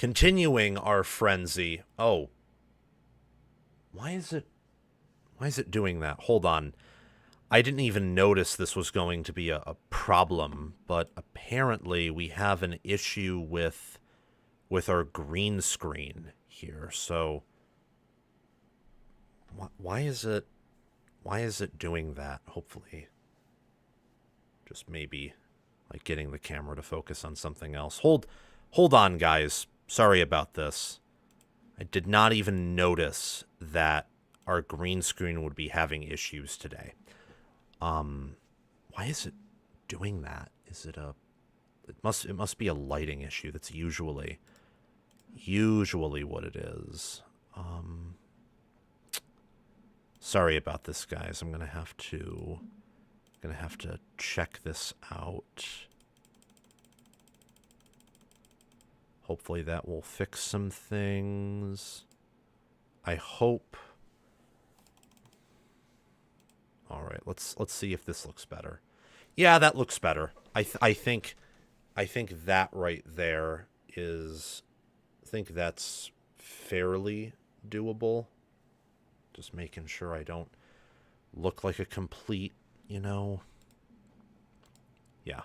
Continuing our frenzy. Oh, why is it doing that? Hold on. I didn't even notice this was going to be a problem, but apparently we have an issue with our green screen here. So why is it doing that? Hopefully just maybe like getting the camera to focus on something else. Hold on, guys. Sorry about this. I did not even notice that our green screen would be having issues today. Why is it doing that? Is it it must be a lighting issue. That's usually what it is. Sorry about this, guys. I'm gonna have to check this out. Hopefully that will fix some things. I hope. All right, let's see if this looks better. Yeah, that looks better. I think that right there is. I think that's fairly doable. Just making sure I don't look like a complete, Yeah.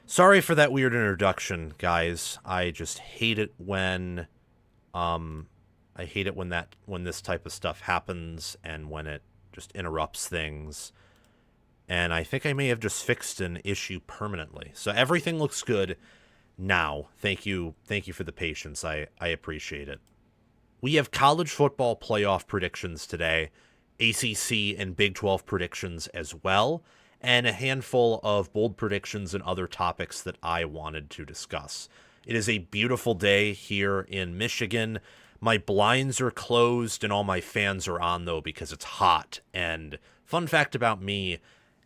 Sorry for that weird introduction, guys. I just hate it when when this type of stuff happens and when it just interrupts things. And I think I may have just fixed an issue permanently. So everything looks good now. Thank you for the patience. I appreciate it. We have college football playoff predictions today, ACC and Big 12 predictions as well, and a handful of bold predictions and other topics that I wanted to discuss. It is a beautiful day here in Michigan. My blinds are closed and all my fans are on, though, because it's hot. And fun fact about me,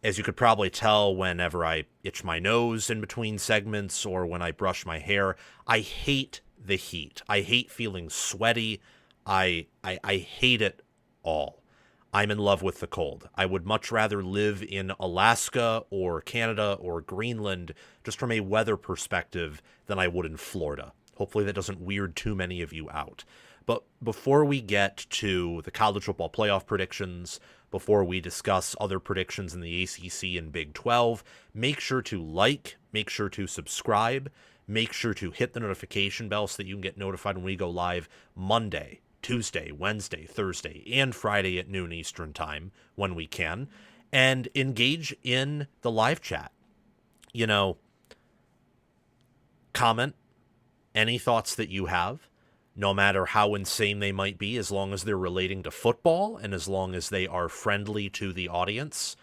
as you could probably tell whenever I itch my nose in between segments or when I brush my hair, I hate the heat. I hate feeling sweaty. I hate it all. I'm in love with the cold. I would much rather live in Alaska or Canada or Greenland, just from a weather perspective, than I would in Florida. Hopefully that doesn't weird too many of you out. But before we get to the college football playoff predictions, before we discuss other predictions in the ACC and Big 12, make sure to like, make sure to subscribe, make sure to hit the notification bell so that you can get notified when we go live Monday, Tuesday, Wednesday, Thursday, and Friday at noon Eastern time when we can, and engage in the live chat. Comment any thoughts that you have, no matter how insane they might be, as long as they're relating to football and as long as they are friendly to the audience,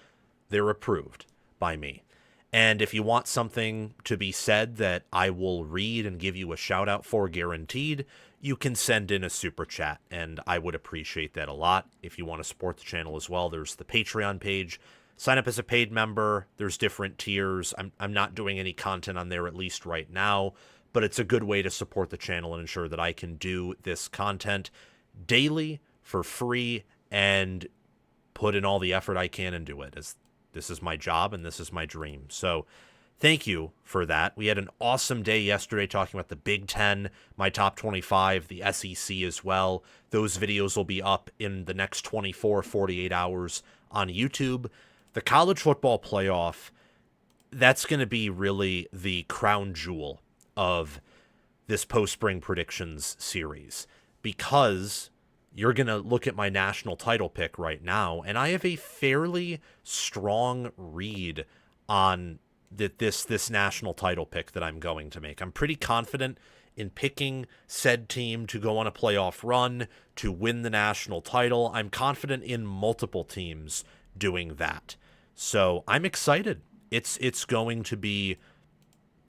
they're approved by me. And if you want something to be said that I will read and give you a shout out for guaranteed, you can send in a super chat, and I would appreciate that a lot. If you want to support the channel as well, there's the Patreon page. Sign up as a paid member. There's different tiers. I'm not doing any content on there, at least right now, but it's a good way to support the channel and ensure that I can do this content daily for free and put in all the effort I can into it. As this is my job and this is my dream. So thank you for that. We had an awesome day yesterday talking about the Big 10, my top 25, the SEC as well. Those videos will be up in the next 24, 48 hours on YouTube. The college football playoff, that's going to be really the crown jewel of this post-spring predictions series, because you're going to look at my national title pick right now, and I have a fairly strong read on this national title pick that I'm going to make. I'm pretty confident in picking said team to go on a playoff run, to win the national title. I'm confident in multiple teams doing that. So I'm excited. It's going to be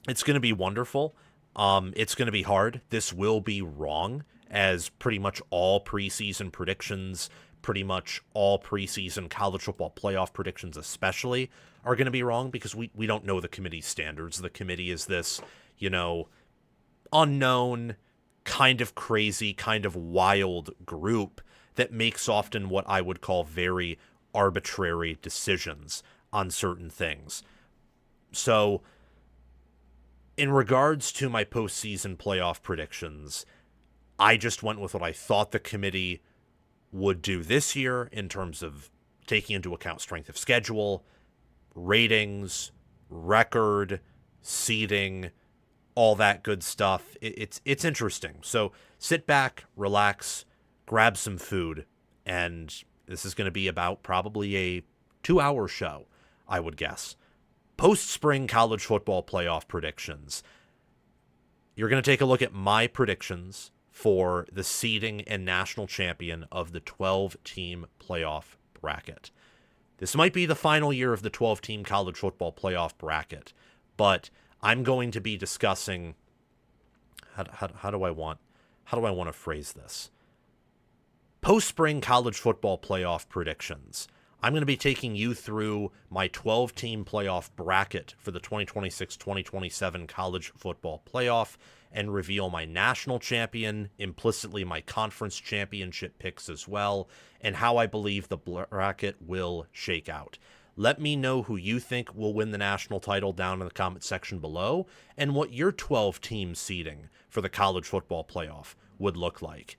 wonderful. It's going to be hard. This will be wrong, as pretty much all preseason predictions, pretty much all preseason college football playoff predictions especially, are going to be wrong, because we don't know the committee's standards. The committee is this, unknown, kind of crazy, kind of wild group that makes often what I would call very arbitrary decisions on certain things. So In regards to my postseason playoff predictions, I just went with what I thought the committee would do this year in terms of taking into account strength of schedule, ratings, record, seeding, all that good stuff. It's interesting. So sit back, relax, grab some food, and this is going to be about probably a 2-hour show, I would guess. Post-spring college football playoff predictions. You're going to take a look at my predictions for the seeding and national champion of the 12-team playoff bracket. This might be the final year of the 12-team college football playoff bracket, but I'm going to be discussing how do I want to phrase this? Post-spring college football playoff predictions. I'm going to be taking you through my 12-team playoff bracket for the 2026-2027 college football playoff and reveal my national champion, implicitly my conference championship picks as well, and how I believe the bracket will shake out. Let me know who you think will win the national title down in the comment section below, and what your 12-team seeding for the college football playoff would look like.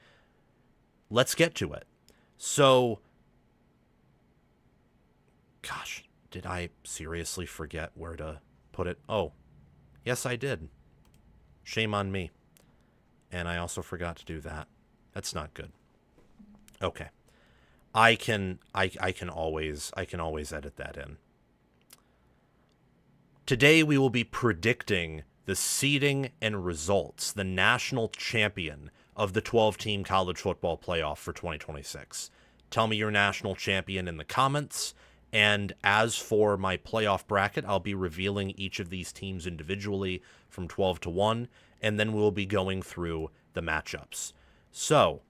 Let's get to it. So, gosh, did I seriously forget where to put it? Oh, yes, I did. Shame on me. And I also forgot to do that. That's not good. Okay. I can always edit that in. Today we will be predicting the seeding and results, the national champion of the 12-team college football playoff for 2026. Tell me your national champion in the comments. And as for my playoff bracket, I'll be revealing each of these teams individually from 12 to 1, and then we'll be going through the matchups. So,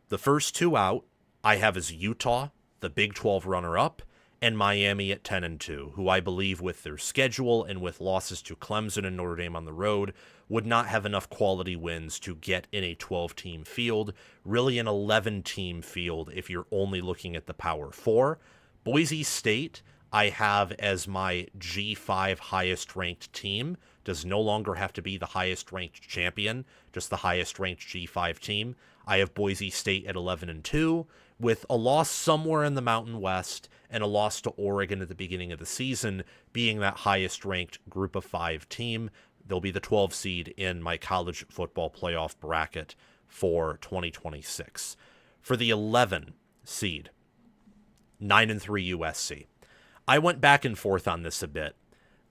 the first two out, I have as Utah, the Big 12 runner-up, and Miami at 10-2, who I believe with their schedule and with losses to Clemson and Notre Dame on the road would not have enough quality wins to get in a 12-team field, really an 11-team field if you're only looking at the Power 4. Boise State, I have as my G5 highest-ranked team. Does no longer have to be the highest-ranked champion, just the highest-ranked G5 team. I have Boise State at 11-2, with a loss somewhere in the Mountain West and a loss to Oregon at the beginning of the season being that highest-ranked Group of 5 team. They'll be the 12 seed in my college football playoff bracket for 2026. For the 11 seed, 9-3 USC. I went back and forth on this a bit,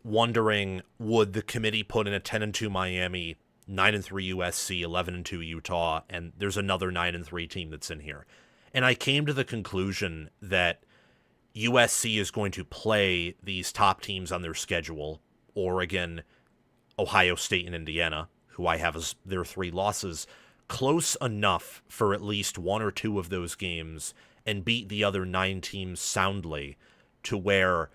wondering would the committee put in a 10-2 Miami, 9-3 USC, 11-2 Utah, and there's another 9-3 team that's in here. And I came to the conclusion that USC is going to play these top teams on their schedule, Oregon, Ohio State, and Indiana, who I have as their 3 losses, close enough for at least 1 or 2 of those games and beat the other 9 teams soundly to where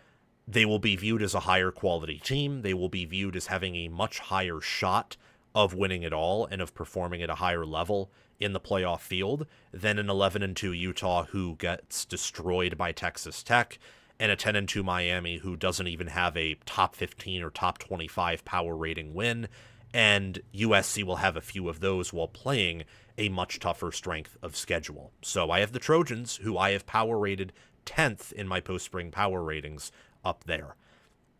they will be viewed as a higher quality team. They will be viewed as having a much higher shot of winning it all and of performing at a higher level in the playoff field than an 11-2 Utah who gets destroyed by Texas Tech, and a 10-2 Miami who doesn't even have a top 15 or top 25 power rating win, and USC will have a few of those while playing a much tougher strength of schedule. So I have the Trojans, who I have power rated 10th in my post-spring power ratings, up there.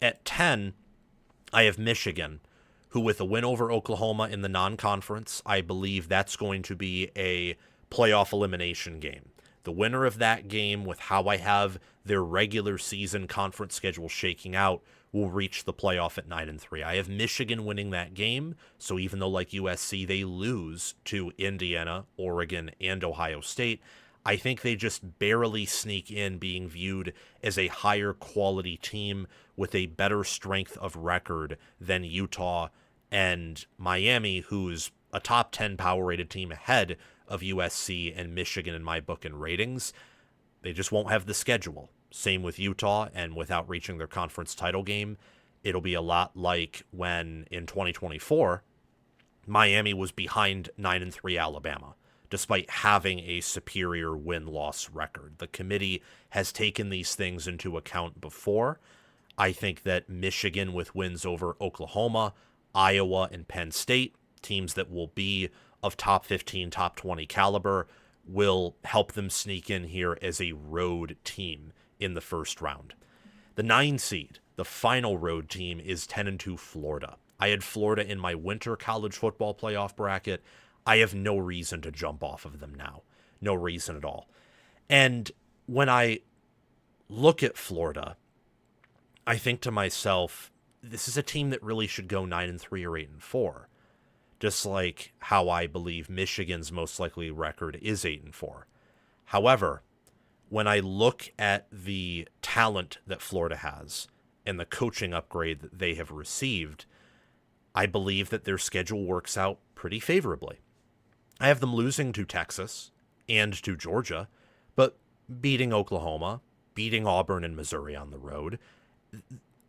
At 10, I have Michigan, who with a win over Oklahoma in the non-conference, I believe that's going to be a playoff elimination game. The winner of that game, with how I have their regular season conference schedule shaking out, will reach the playoff at 9-3. I have Michigan winning that game, so even though, like USC, they lose to Indiana, Oregon, and Ohio State, I think they just barely sneak in, being viewed as a higher quality team with a better strength of record than Utah and Miami, who's a top 10 power rated team ahead of USC and Michigan in my book and ratings. They just won't have the schedule. Same with Utah, and without reaching their conference title game, it'll be a lot like when in 2024, Miami was behind 9-3 Alabama, despite having a superior win-loss record. The committee has taken these things into account before. I think that Michigan, with wins over Oklahoma, Iowa and Penn State, teams that will be of top 15, top 20 caliber, will help them sneak in here as a road team in the first round. The 9 seed, the final road team, is 10-2 Florida. I had Florida in my winter college football playoff bracket. I have no reason to jump off of them now. No reason at all. And when I look at Florida, I think to myself, this is a team that really should go 9-3 or 8-4. Just like how I believe Michigan's most likely record is 8-4. However, when I look at the talent that Florida has and the coaching upgrade that they have received, I believe that their schedule works out pretty favorably. I have them losing to Texas and to Georgia, but beating Oklahoma, beating Auburn and Missouri on the road.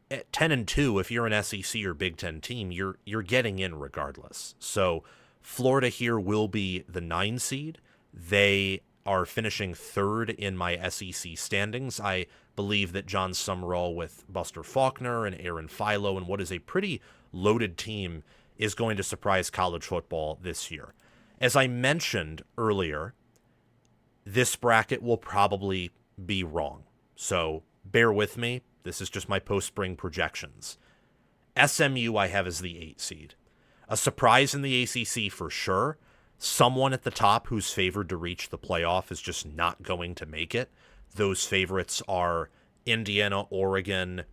At 10-2, if you're an SEC or Big Ten team, you're getting in regardless. So Florida here will be the 9 seed. They are finishing 3rd in my SEC standings. I believe that John Summerall with Buster Faulkner and Aaron Philo and what is a pretty loaded team is going to surprise college football this year. As I mentioned earlier, this bracket will probably be wrong. So bear with me. This is just my post-spring projections. SMU I have as the 8 seed. A surprise in the ACC for sure. Someone at the top who's favored to reach the playoff is just not going to make it. Those favorites are Indiana, Oregon,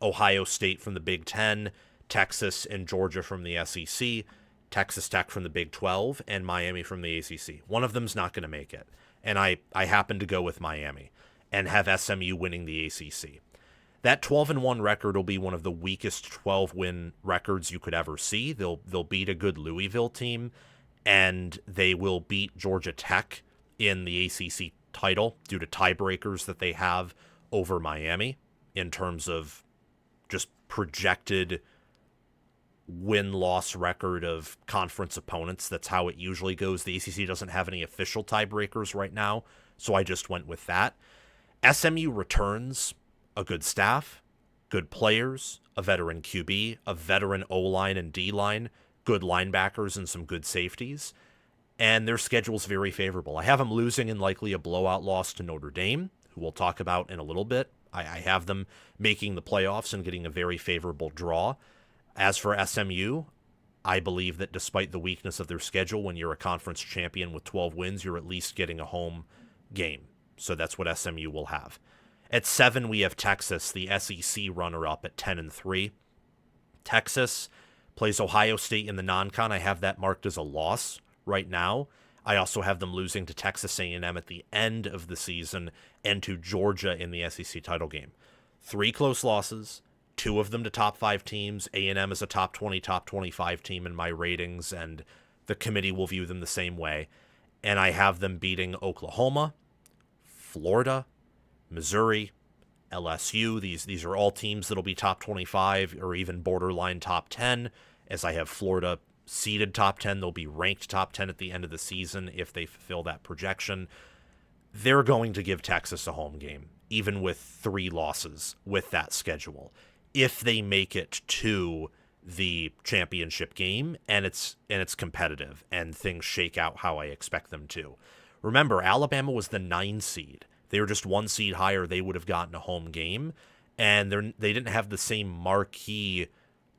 Ohio State from the Big Ten, Texas and Georgia from the SEC, Texas Tech from the Big 12, and Miami from the ACC. One of them's not going to make it. And I happen to go with Miami and have SMU winning the ACC. That 12-1 record will be one of the weakest 12-win records you could ever see. They'll beat a good Louisville team, and they will beat Georgia Tech in the ACC title due to tiebreakers that they have over Miami in terms of just projected win-loss record of conference opponents. That's how it usually goes. The ACC doesn't have any official tiebreakers right now, so I just went with that. SMU returns a good staff, good players, a veteran QB, a veteran O-line and D-line, good linebackers and some good safeties, and their schedule's very favorable. I have them losing in likely a blowout loss to Notre Dame, who we'll talk about in a little bit. I have them making the playoffs and getting a very favorable draw. As for SMU, I believe that despite the weakness of their schedule, when you're a conference champion with 12 wins, you're at least getting a home game. So that's what SMU will have. At 7, we have Texas, the SEC runner-up at 10-3. Texas plays Ohio State in the non-con. I have that marked as a loss right now. I also have them losing to Texas A&M at the end of the season and to Georgia in the SEC title game. 3 close losses, 2 of them to top 5 teams. A&M is a top 20, top 25 team in my ratings, and the committee will view them the same way. And I have them beating Oklahoma, Florida, Missouri, LSU. These are all teams that'll be top 25 or even borderline top 10. As I have Florida seeded top 10, they'll be ranked top 10 at the end of the season if they fulfill that projection. They're going to give Texas a home game, even with 3 losses with that schedule, if they make it to the championship game and it's competitive and things shake out how I expect them to. Remember, Alabama was the 9 seed. They were just 1 seed higher. They would have gotten a home game, and they didn't have the same marquee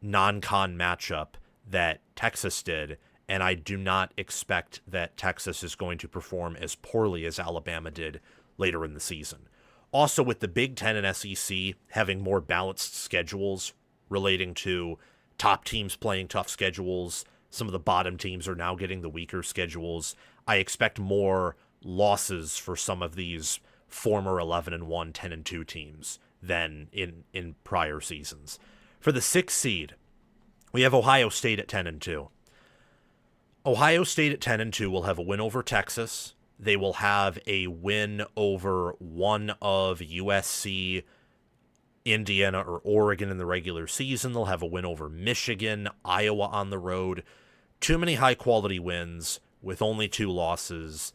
non-con matchup that Texas did, and I do not expect that Texas is going to perform as poorly as Alabama did later in the season. Also, with the Big Ten and SEC having more balanced schedules relating to top teams playing tough schedules, some of the bottom teams are now getting the weaker schedules. I expect more losses for some of these former 11-1, 10-2 teams than in prior seasons. For the 6th seed, we have Ohio State at 10-2. Ohio State at 10-2 will have a win over Texas. They will have a win over one of USC, Indiana, or Oregon in the regular season. They'll have a win over Michigan, Iowa on the road. Too many high-quality wins with only 2 losses.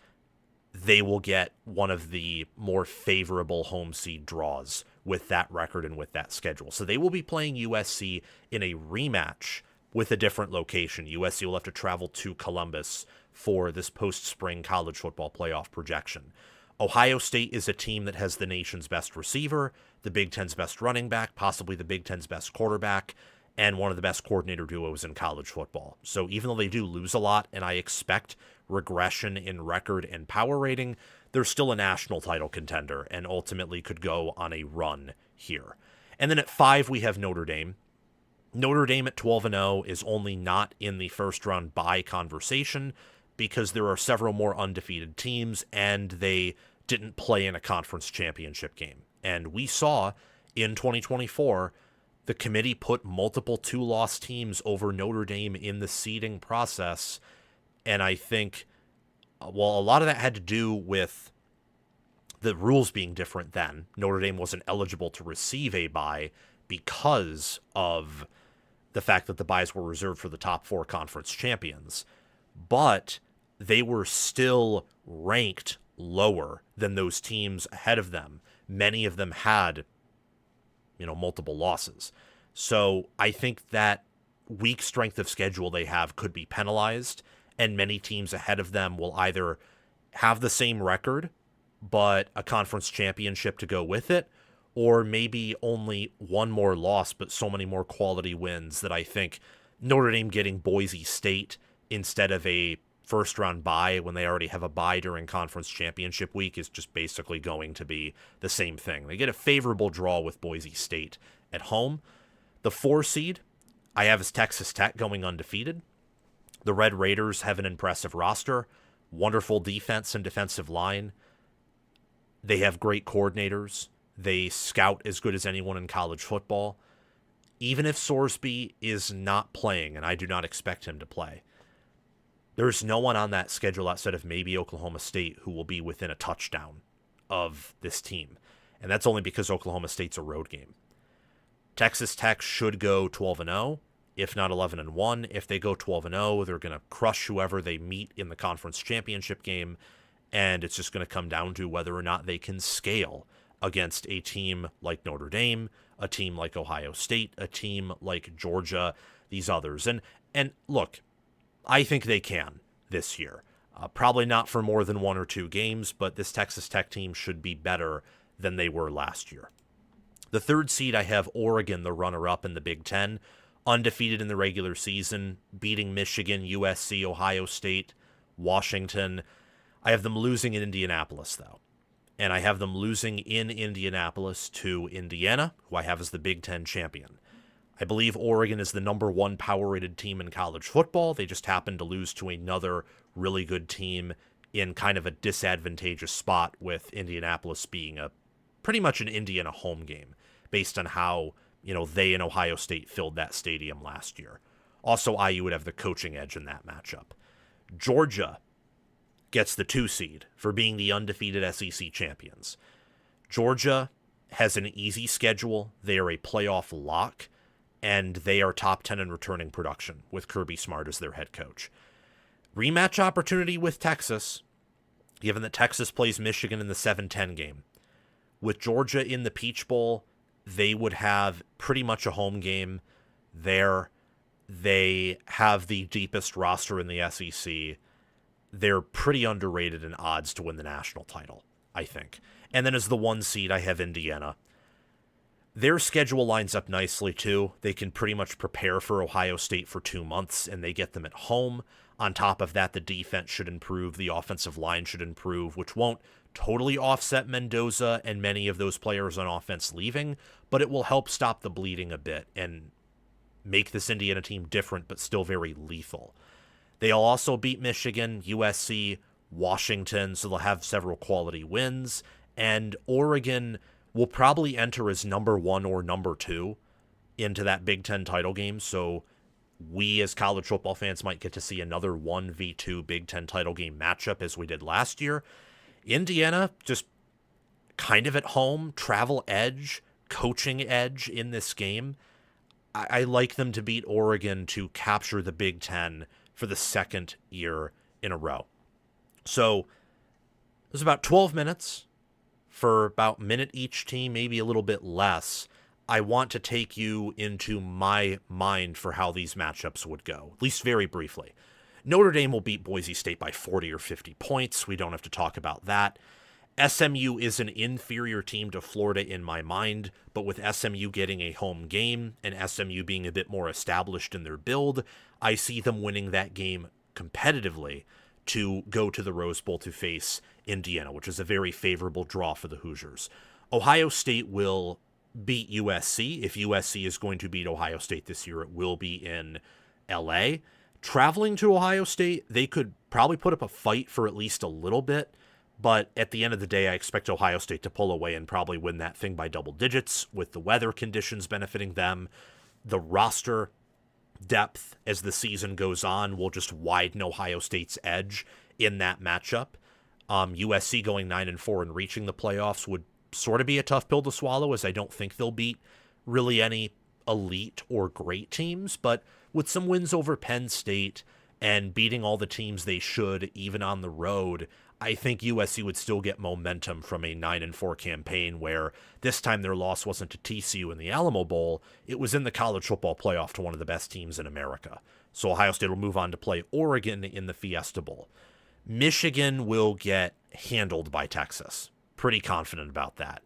They will get one of the more favorable home seed draws with that record and with that schedule. So they will be playing USC in a rematch with a different location. USC will have to travel to Columbus for this post-spring college football playoff projection. Ohio State is a team that has the nation's best receiver, the Big Ten's best running back, possibly the Big Ten's best quarterback, and one of the best coordinator duos in college football. So even though they do lose a lot, and I expect regression in record and power rating, they're still a national title contender and ultimately could go on a run here. And then at 5, we have Notre Dame. Notre Dame at 12-0 is only not in the first round bye conversation because there are several more undefeated teams and they didn't play in a conference championship game. And we saw in 2024, the committee put multiple 2-loss teams over Notre Dame in the seeding process. And I think, well, a lot of that had to do with the rules being different then. Notre Dame wasn't eligible to receive a bye because of the fact that the byes were reserved for the top 4 conference champions. But they were still ranked lower than those teams ahead of them. Many of them had, multiple losses. So I think that weak strength of schedule they have could be penalized, and many teams ahead of them will either have the same record, but a conference championship to go with it, or maybe only one more loss, but so many more quality wins that I think Notre Dame getting Boise State instead of a first-round bye when they already have a bye during conference championship week is just basically going to be the same thing. They get a favorable draw with Boise State at home. The 4 seed, I have as Texas Tech going undefeated. The Red Raiders have an impressive roster, wonderful defense and defensive line. They have great coordinators. They scout as good as anyone in college football. Even if Sorsby is not playing, and I do not expect him to play, there's no one on that schedule outside of maybe Oklahoma State who will be within a touchdown of this team. And that's only because Oklahoma State's a road game. Texas Tech should go 12-0, if not 11-1. If they go 12-0, they're going to crush whoever they meet in the conference championship game, and it's just going to come down to whether or not they can scale against a team like Notre Dame, a team like Ohio State, a team like Georgia, these others. And look, I think they can this year. Probably not for more than 1 or 2 games, but this Texas Tech team should be better than they were last year. The 3rd seed, I have Oregon, the runner-up in the Big Ten, undefeated in the regular season, beating Michigan, USC, Ohio State, Washington. I have them losing in Indianapolis, though. And I have them losing in Indianapolis to Indiana, who I have as the Big Ten champion. I believe Oregon is the number 1 power-rated team in college football. They just happened to lose to another really good team in kind of a disadvantageous spot, with Indianapolis being pretty much an Indiana home game based on how, they and Ohio State filled that stadium last year. Also, IU would have the coaching edge in that matchup. Georgia gets the 2 seed for being the undefeated SEC champions. Georgia has an easy schedule. They are a playoff lock, and they are top 10 in returning production with Kirby Smart as their head coach. Rematch opportunity with Texas, given that Texas plays Michigan in the 7-10 game. With Georgia in the Peach Bowl, they would have pretty much a home game there. They have the deepest roster in the SEC. They're pretty underrated in odds to win the national title, I think. And then as the 1 seed, I have Indiana. Their schedule lines up nicely, too. They can pretty much prepare for Ohio State for 2 months, and they get them at home. On top of that, the defense should improve. The offensive line should improve, which won't totally offset Mendoza and many of those players on offense leaving, but it will help stop the bleeding a bit and make this Indiana team different, but still very lethal. They'll also beat Michigan, USC, Washington, so they'll have several quality wins, and Oregon will probably enter as number 1 or number 2 into that Big Ten title game, so we as college football fans might get to see another 1v2 Big Ten title game matchup as we did last year. Indiana, just kind of at home, travel edge, coaching edge in this game. I like them to beat Oregon to capture the Big Ten for the 2nd year in a row. So it was about 12 minutes for about a minute each team, maybe a little bit less, I want to take you into my mind for how these matchups would go, at least very briefly. Notre Dame will beat Boise State by 40 or 50 points. We don't have to talk about that. SMU is an inferior team to Florida in my mind, but with SMU getting a home game and SMU being a bit more established in their build, I see them winning that game competitively to go to the Rose Bowl to face Indiana, which is a very favorable draw for the Hoosiers. Ohio State will beat USC. If USC is going to beat Ohio State this year, it will be in LA. Traveling to Ohio State, they could probably put up a fight for at least a little bit, but at the end of the day, I expect Ohio State to pull away and probably win that thing by double digits, with the weather conditions benefiting them. The roster depth as the season goes on will just widen Ohio State's edge in that matchup. USC going 9-4 and reaching the playoffs would sort of be a tough pill to swallow, as I don't think they'll beat really any elite or great teams, but with some wins over Penn State and beating all the teams they should, even on the road, I think USC would still get momentum from a 9-4 campaign, where this time their loss wasn't to TCU in the Alamo Bowl, it was in the college football playoff to one of the best teams in America. So Ohio State will move on to play Oregon in the Fiesta Bowl. Michigan will get handled by Texas. Pretty confident about that.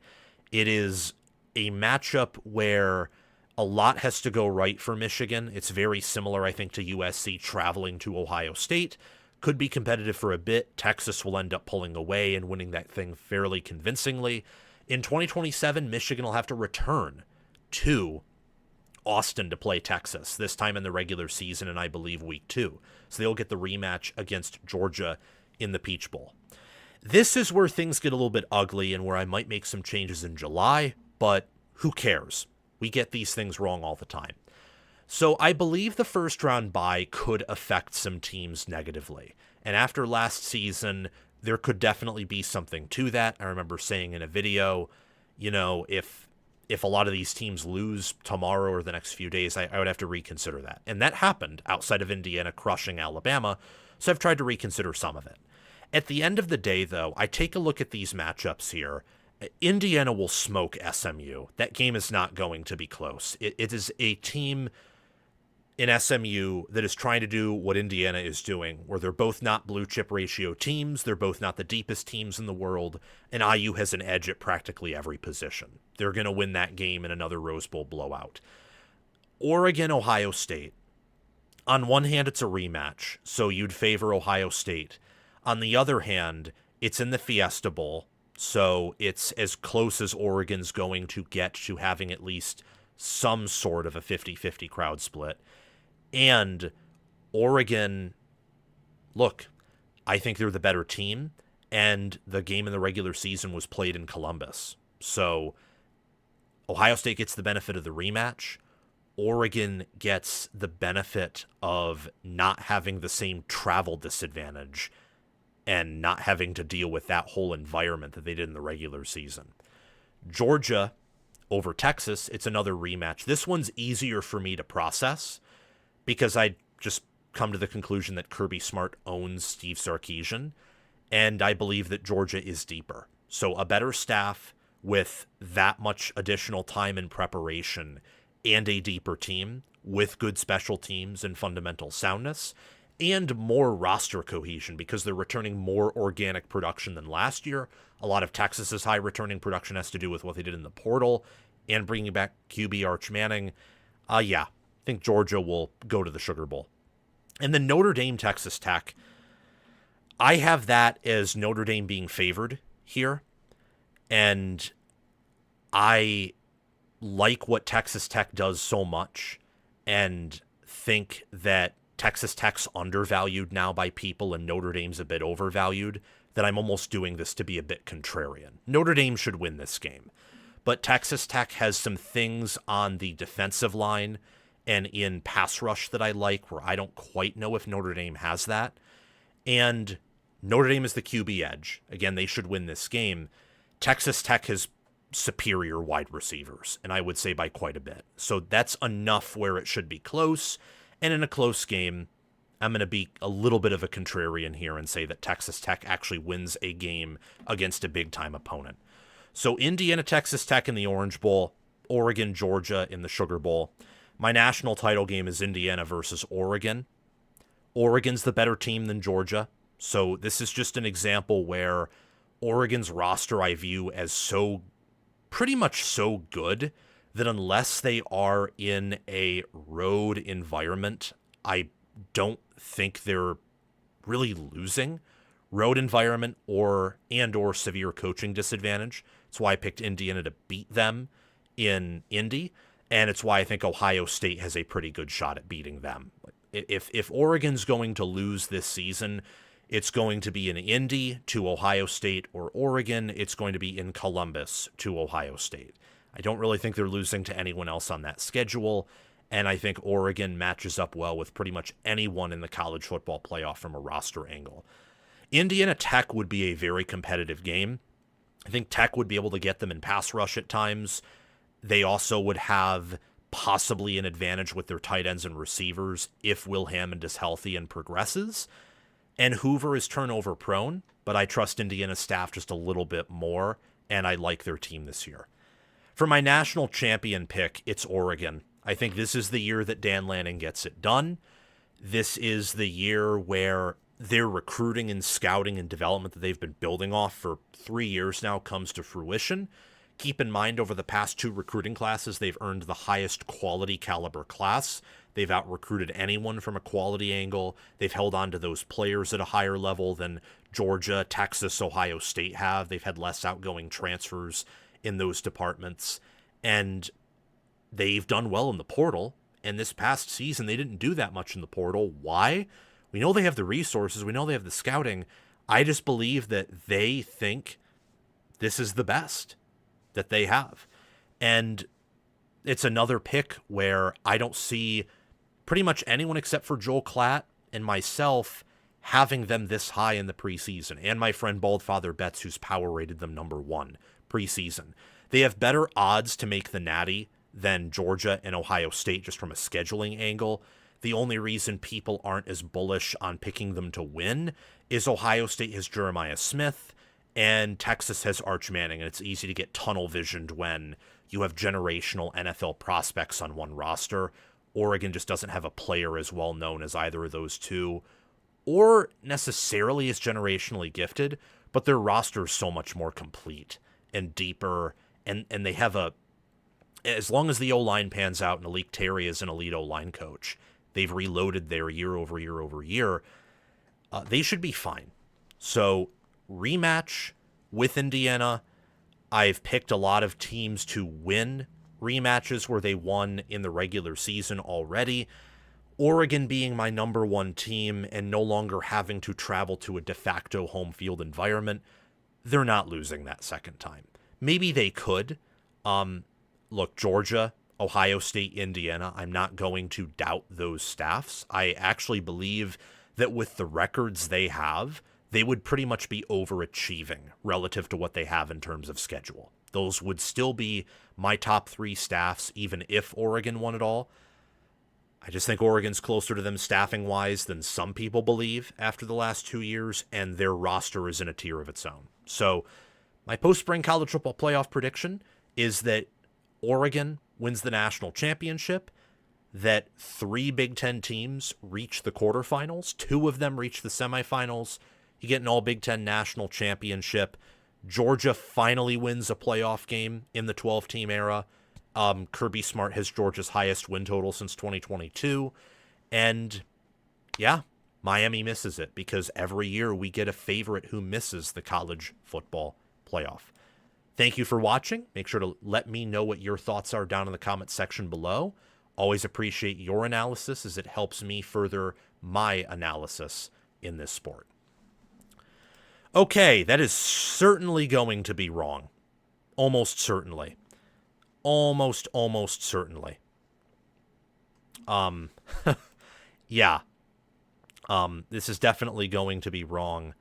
It is a matchup where a lot has to go right for Michigan. It's very similar, I think, to USC traveling to Ohio State. Could be competitive for a bit. Texas will end up pulling away and winning that thing fairly convincingly. In 2027, Michigan will have to return to Austin to play Texas, this time in the regular season and I believe week 2. So they'll get the rematch against Georgia in the Peach Bowl. This is where things get a little bit ugly and where I might make some changes in July, but who cares? We get these things wrong all the time. So I believe the first round bye could affect some teams negatively. And after last season, there could definitely be something to that. I remember saying in a video, if a lot of these teams lose tomorrow or the next few days, I would have to reconsider that. And that happened outside of Indiana crushing Alabama, so I've tried to reconsider some of it. At the end of the day, though, I take a look at these matchups here. Indiana will smoke SMU. That game is not going to be close. It is a team in SMU that is trying to do what Indiana is doing, where they're both not blue chip ratio teams, they're both not the deepest teams in the world, and IU has an edge at practically every position. They're going to win that game in another Rose Bowl blowout. Oregon, Ohio State. On one hand, it's a rematch, so you'd favor Ohio State. On the other hand, it's in the Fiesta Bowl, so it's as close as Oregon's going to get to having at least some sort of a 50-50 crowd split. And Oregon, look, I think they're the better team, and the game in the regular season was played in Columbus. So Ohio State gets the benefit of the rematch. Oregon gets the benefit of not having the same travel disadvantage and not having to deal with that whole environment that they did in the regular season. Georgia over Texas, it's another rematch. This one's easier for me to process because I just come to the conclusion that Kirby Smart owns Steve Sarkisian, and I believe that Georgia is deeper. So a better staff with that much additional time and preparation and a deeper team with good special teams and fundamental soundness and more roster cohesion because they're returning more organic production than last year. A lot of Texas's high returning production has to do with what they did in the portal and bringing back QB Arch Manning. I think Georgia will go to the Sugar Bowl. And then Notre Dame, Texas Tech. I have that as Notre Dame being favored here. And I like what Texas Tech does so much and think that Texas Tech's undervalued now by people and Notre Dame's a bit overvalued, that I'm almost doing this to be a bit contrarian. Notre Dame should win this game. But Texas Tech has some things on the defensive line and in pass rush that I like where I don't quite know if Notre Dame has that. And Notre Dame is the QB edge. Again, they should win this game. Texas Tech has superior wide receivers, and I would say by quite a bit. So that's enough where it should be close. And in a close game, I'm going to be a little bit of a contrarian here and say that Texas Tech actually wins a game against a big-time opponent. So Indiana, Texas Tech in the Orange Bowl, Oregon, Georgia in the Sugar Bowl. My national title game is Indiana versus Oregon. Oregon's the better team than Georgia. So this is just an example where Oregon's roster I view as pretty much so good that unless they are in a road environment, I don't think they're really losing. Road environment or severe coaching disadvantage. It's why I picked Indiana to beat them in Indy, and it's why I think Ohio State has a pretty good shot at beating them. If Oregon's going to lose this season, it's going to be in Indy to Ohio State, or Oregon, it's going to be in Columbus to Ohio State. I don't really think they're losing to anyone else on that schedule, and I think Oregon matches up well with pretty much anyone in the college football playoff from a roster angle. Indiana Tech would be a very competitive game. I think Tech would be able to get them in pass rush at times. They also would have possibly an advantage with their tight ends and receivers if Will Hammond is healthy and progresses. And Hoover is turnover prone, but I trust Indiana's staff just a little bit more, and I like their team this year. For my national champion pick, it's Oregon. I think this is the year that Dan Lanning gets it done. This is the year where their recruiting and scouting and development that they've been building off for 3 years now comes to fruition. Keep in mind, over the past 2 recruiting classes, they've earned the highest quality caliber class. They've out-recruited anyone from a quality angle. They've held on to those players at a higher level than Georgia, Texas, Ohio State have. They've had less outgoing transfers in those departments. And they've done well in the portal. And this past season, they didn't do that much in the portal. Why? We know they have the resources. We know they have the scouting. I just believe that they think this is the best that they have. And it's another pick where I don't see pretty much anyone except for Joel Klatt and myself having them this high in the preseason, and my friend Baldfather Betts, who's power rated them number 1 preseason. They have better odds to make the Natty than Georgia and Ohio State just from a scheduling angle. The only reason people aren't as bullish on picking them to win is Ohio State has Jeremiah Smith and Texas has Arch Manning, and it's easy to get tunnel visioned when you have generational NFL prospects on one roster. Oregon just doesn't have a player as well known as either of those two, or necessarily as generationally gifted, but their roster is so much more complete and deeper, and they have as long as the O-line pans out and Malik Terry is an elite O-line coach, they've reloaded their year over year over year, they should be fine. So rematch with Indiana. I've picked a lot of teams to win rematches where they won in the regular season already. Oregon being my number 1 team and no longer having to travel to a de facto home field environment, they're not losing that second time. Maybe they could. Look, Georgia, Ohio State, Indiana, I'm not going to doubt those staffs. I actually believe that with the records they have, they would pretty much be overachieving relative to what they have in terms of schedule. Those would still be my top 3 staffs, even if Oregon won it all. I just think Oregon's closer to them staffing-wise than some people believe after the last 2 years, and their roster is in a tier of its own. So my post-spring college football playoff prediction is that Oregon wins the national championship, that 3 Big Ten teams reach the quarterfinals, 2 of them reach the semifinals. You get an all-Big Ten national championship. Georgia finally wins a playoff game in the 12-team era. Kirby Smart has Georgia's highest win total since 2022. And, yeah, Miami misses it because every year we get a favorite who misses the college football playoff. Thank you for watching. Make sure to let me know what your thoughts are down in the comment section below. Always appreciate your analysis as it helps me further my analysis in this sport. Okay, that is certainly going to be wrong. Almost certainly. Almost certainly. Yeah. This is definitely going to be wrong.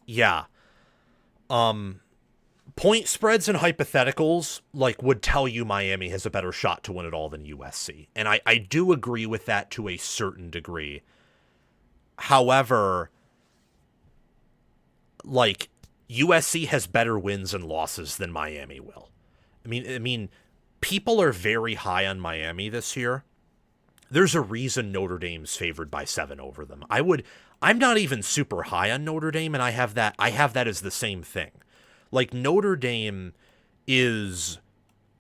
Yeah. Point spreads and hypotheticals would tell you Miami has a better shot to win it all than USC. And I do agree with that to a certain degree. However, like, USC has better wins and losses than Miami will. I mean, people are very high on Miami this year. There's a reason Notre Dame's favored by 7 over them. I'm not even super high on Notre Dame, and I have that as the same thing. Like, Notre Dame is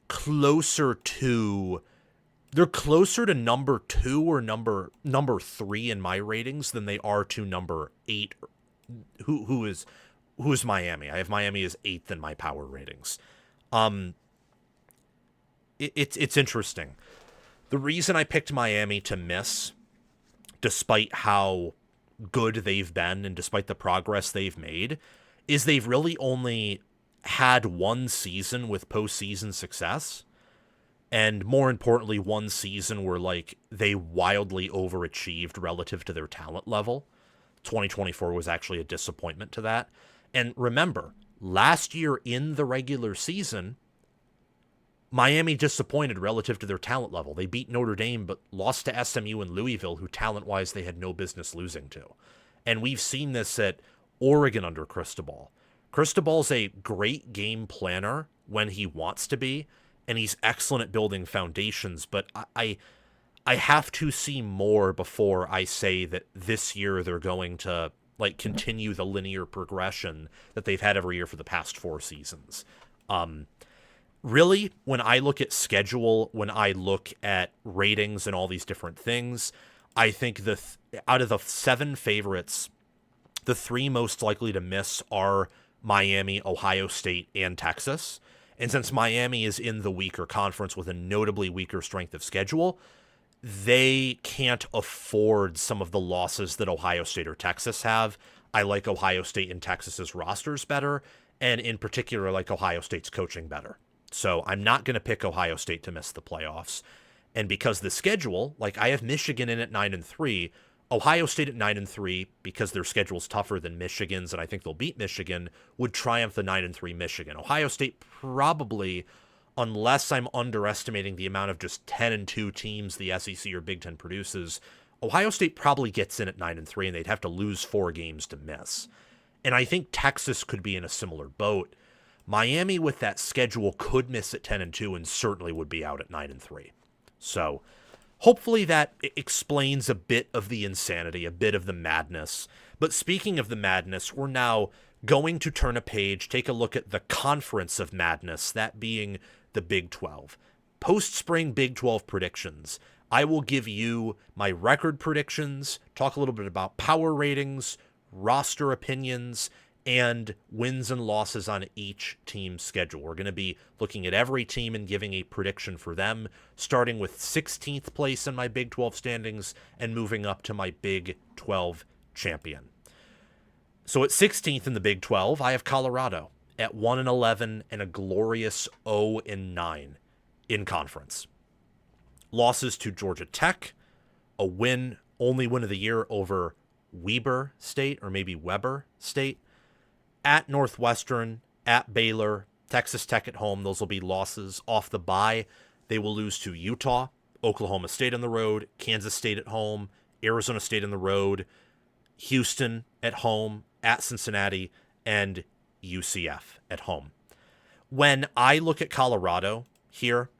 closer to number 2 or number 3 in my ratings than they are to number 8, who is Miami. I have Miami as 8th in my power ratings. It's interesting. The reason I picked Miami to miss, despite how good they've been and despite the progress they've made, is they've really only had one season with postseason success. And more importantly, one season where, like, they wildly overachieved relative to their talent level. 2024 was actually a disappointment to that. And remember, last year in the regular season, Miami disappointed relative to their talent level. They beat Notre Dame, but lost to SMU and Louisville, who talent-wise they had no business losing to. And we've seen this at Oregon under Cristobal. Cristobal's a great game planner when he wants to be, and he's excellent at building foundations, but I have to see more before I say that this year they're going to, like, continue the linear progression that they've had every year for the past 4 seasons. Really, when I look at schedule, when I look at ratings and all these different things, I think out of the 7 favorites, the 3 most likely to miss are Miami, Ohio State, and Texas. And since Miami is in the weaker conference with a notably weaker strength of schedule, they can't afford some of the losses that Ohio State or Texas have. I like Ohio State and Texas's rosters better, and in particular, I like Ohio State's coaching better. So I'm not going to pick Ohio State to miss the playoffs. And because the schedule, like, I have Michigan in at 9-3, Ohio State at 9-3, because their schedule's tougher than Michigan's, and I think they'll beat Michigan, would triumph the 9-3 Michigan. Ohio State probably, unless I'm underestimating the amount of just 10-2 teams the SEC or Big Ten produces, Ohio State probably gets in at 9-3, and they'd have to lose 4 games to miss. And I think Texas could be in a similar boat. Miami, with that schedule, could miss at 10-2 and certainly would be out at 9-3. So hopefully that explains a bit of the insanity, a bit of the madness. But speaking of the madness, we're now going to turn a page, take a look at the conference of madness, that being the Big 12. Post-spring Big 12 predictions. I will give you my record predictions, talk a little bit about power ratings, roster opinions, and wins and losses on each team's schedule. We're going to be looking at every team and giving a prediction for them, starting with 16th place in my Big 12 standings and moving up to my Big 12 champion. So at 16th in the Big 12, I have Colorado at 1-11 and a glorious 0-9 in conference. Losses to Georgia Tech, a win, only win of the year over Weber State, or maybe Weber State, at Northwestern, at Baylor, Texas Tech at home. Those will be losses. Off the bye, they will lose to Utah, Oklahoma State on the road, Kansas State at home, Arizona State on the road, Houston at home, at Cincinnati, and UCF at home. When I look at Colorado here,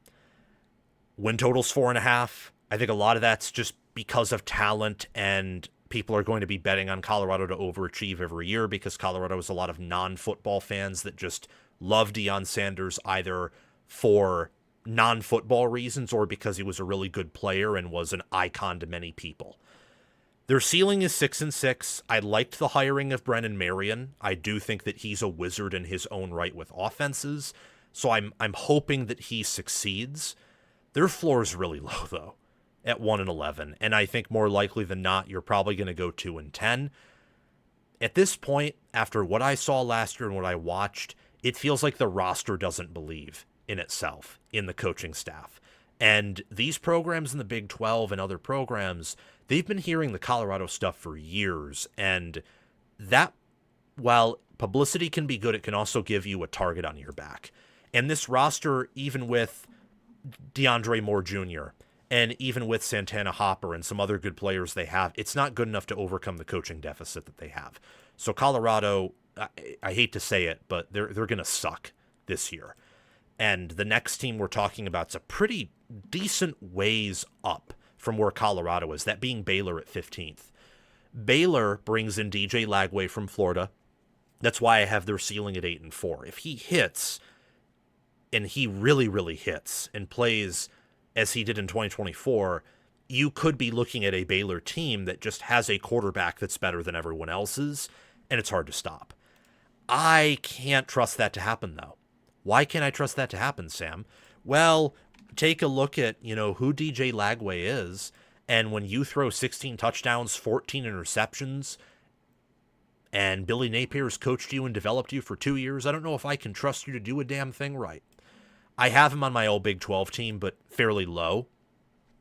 win total's 4.5. I think a lot of that's just because of talent, and people are going to be betting on Colorado to overachieve every year because Colorado has a lot of non-football fans that just love Deion Sanders either for non-football reasons or because he was a really good player and was an icon to many people. Their ceiling is 6-6. I liked the hiring of Brennan Marion. I do think that he's a wizard in his own right with offenses, so I'm hoping that he succeeds. Their floor is really low, though, at 1-11, and I think more likely than not, you're probably going to go 2-10. At this point, after what I saw last year and what I watched, it feels like the roster doesn't believe in itself, in the coaching staff. And these programs in the Big 12 and other programs, they've been hearing the Colorado stuff for years, and that, while publicity can be good, it can also give you a target on your back. And this roster, even with DeAndre Moore Jr. And even with Santana Hopper and some other good players they have, it's not good enough to overcome the coaching deficit that they have. So Colorado, I hate to say it, but they're going to suck this year. And the next team we're talking about is a pretty decent ways up from where Colorado is, that being Baylor at 15th. Baylor brings in DJ Lagway from Florida. That's why I have their ceiling at 8-4. If he hits, and he really, really hits, and plays as he did in 2024, you could be looking at a Baylor team that just has a quarterback that's better than everyone else's, and it's hard to stop. I can't trust that to happen, though. Why can't I trust that to happen, Sam? Well, take a look at, who DJ Lagway is, and when you throw 16 touchdowns, 14 interceptions, and Billy Napier's coached you and developed you for 2 years, I don't know if I can trust you to do a damn thing right. I have him on my all Big 12 team, but fairly low.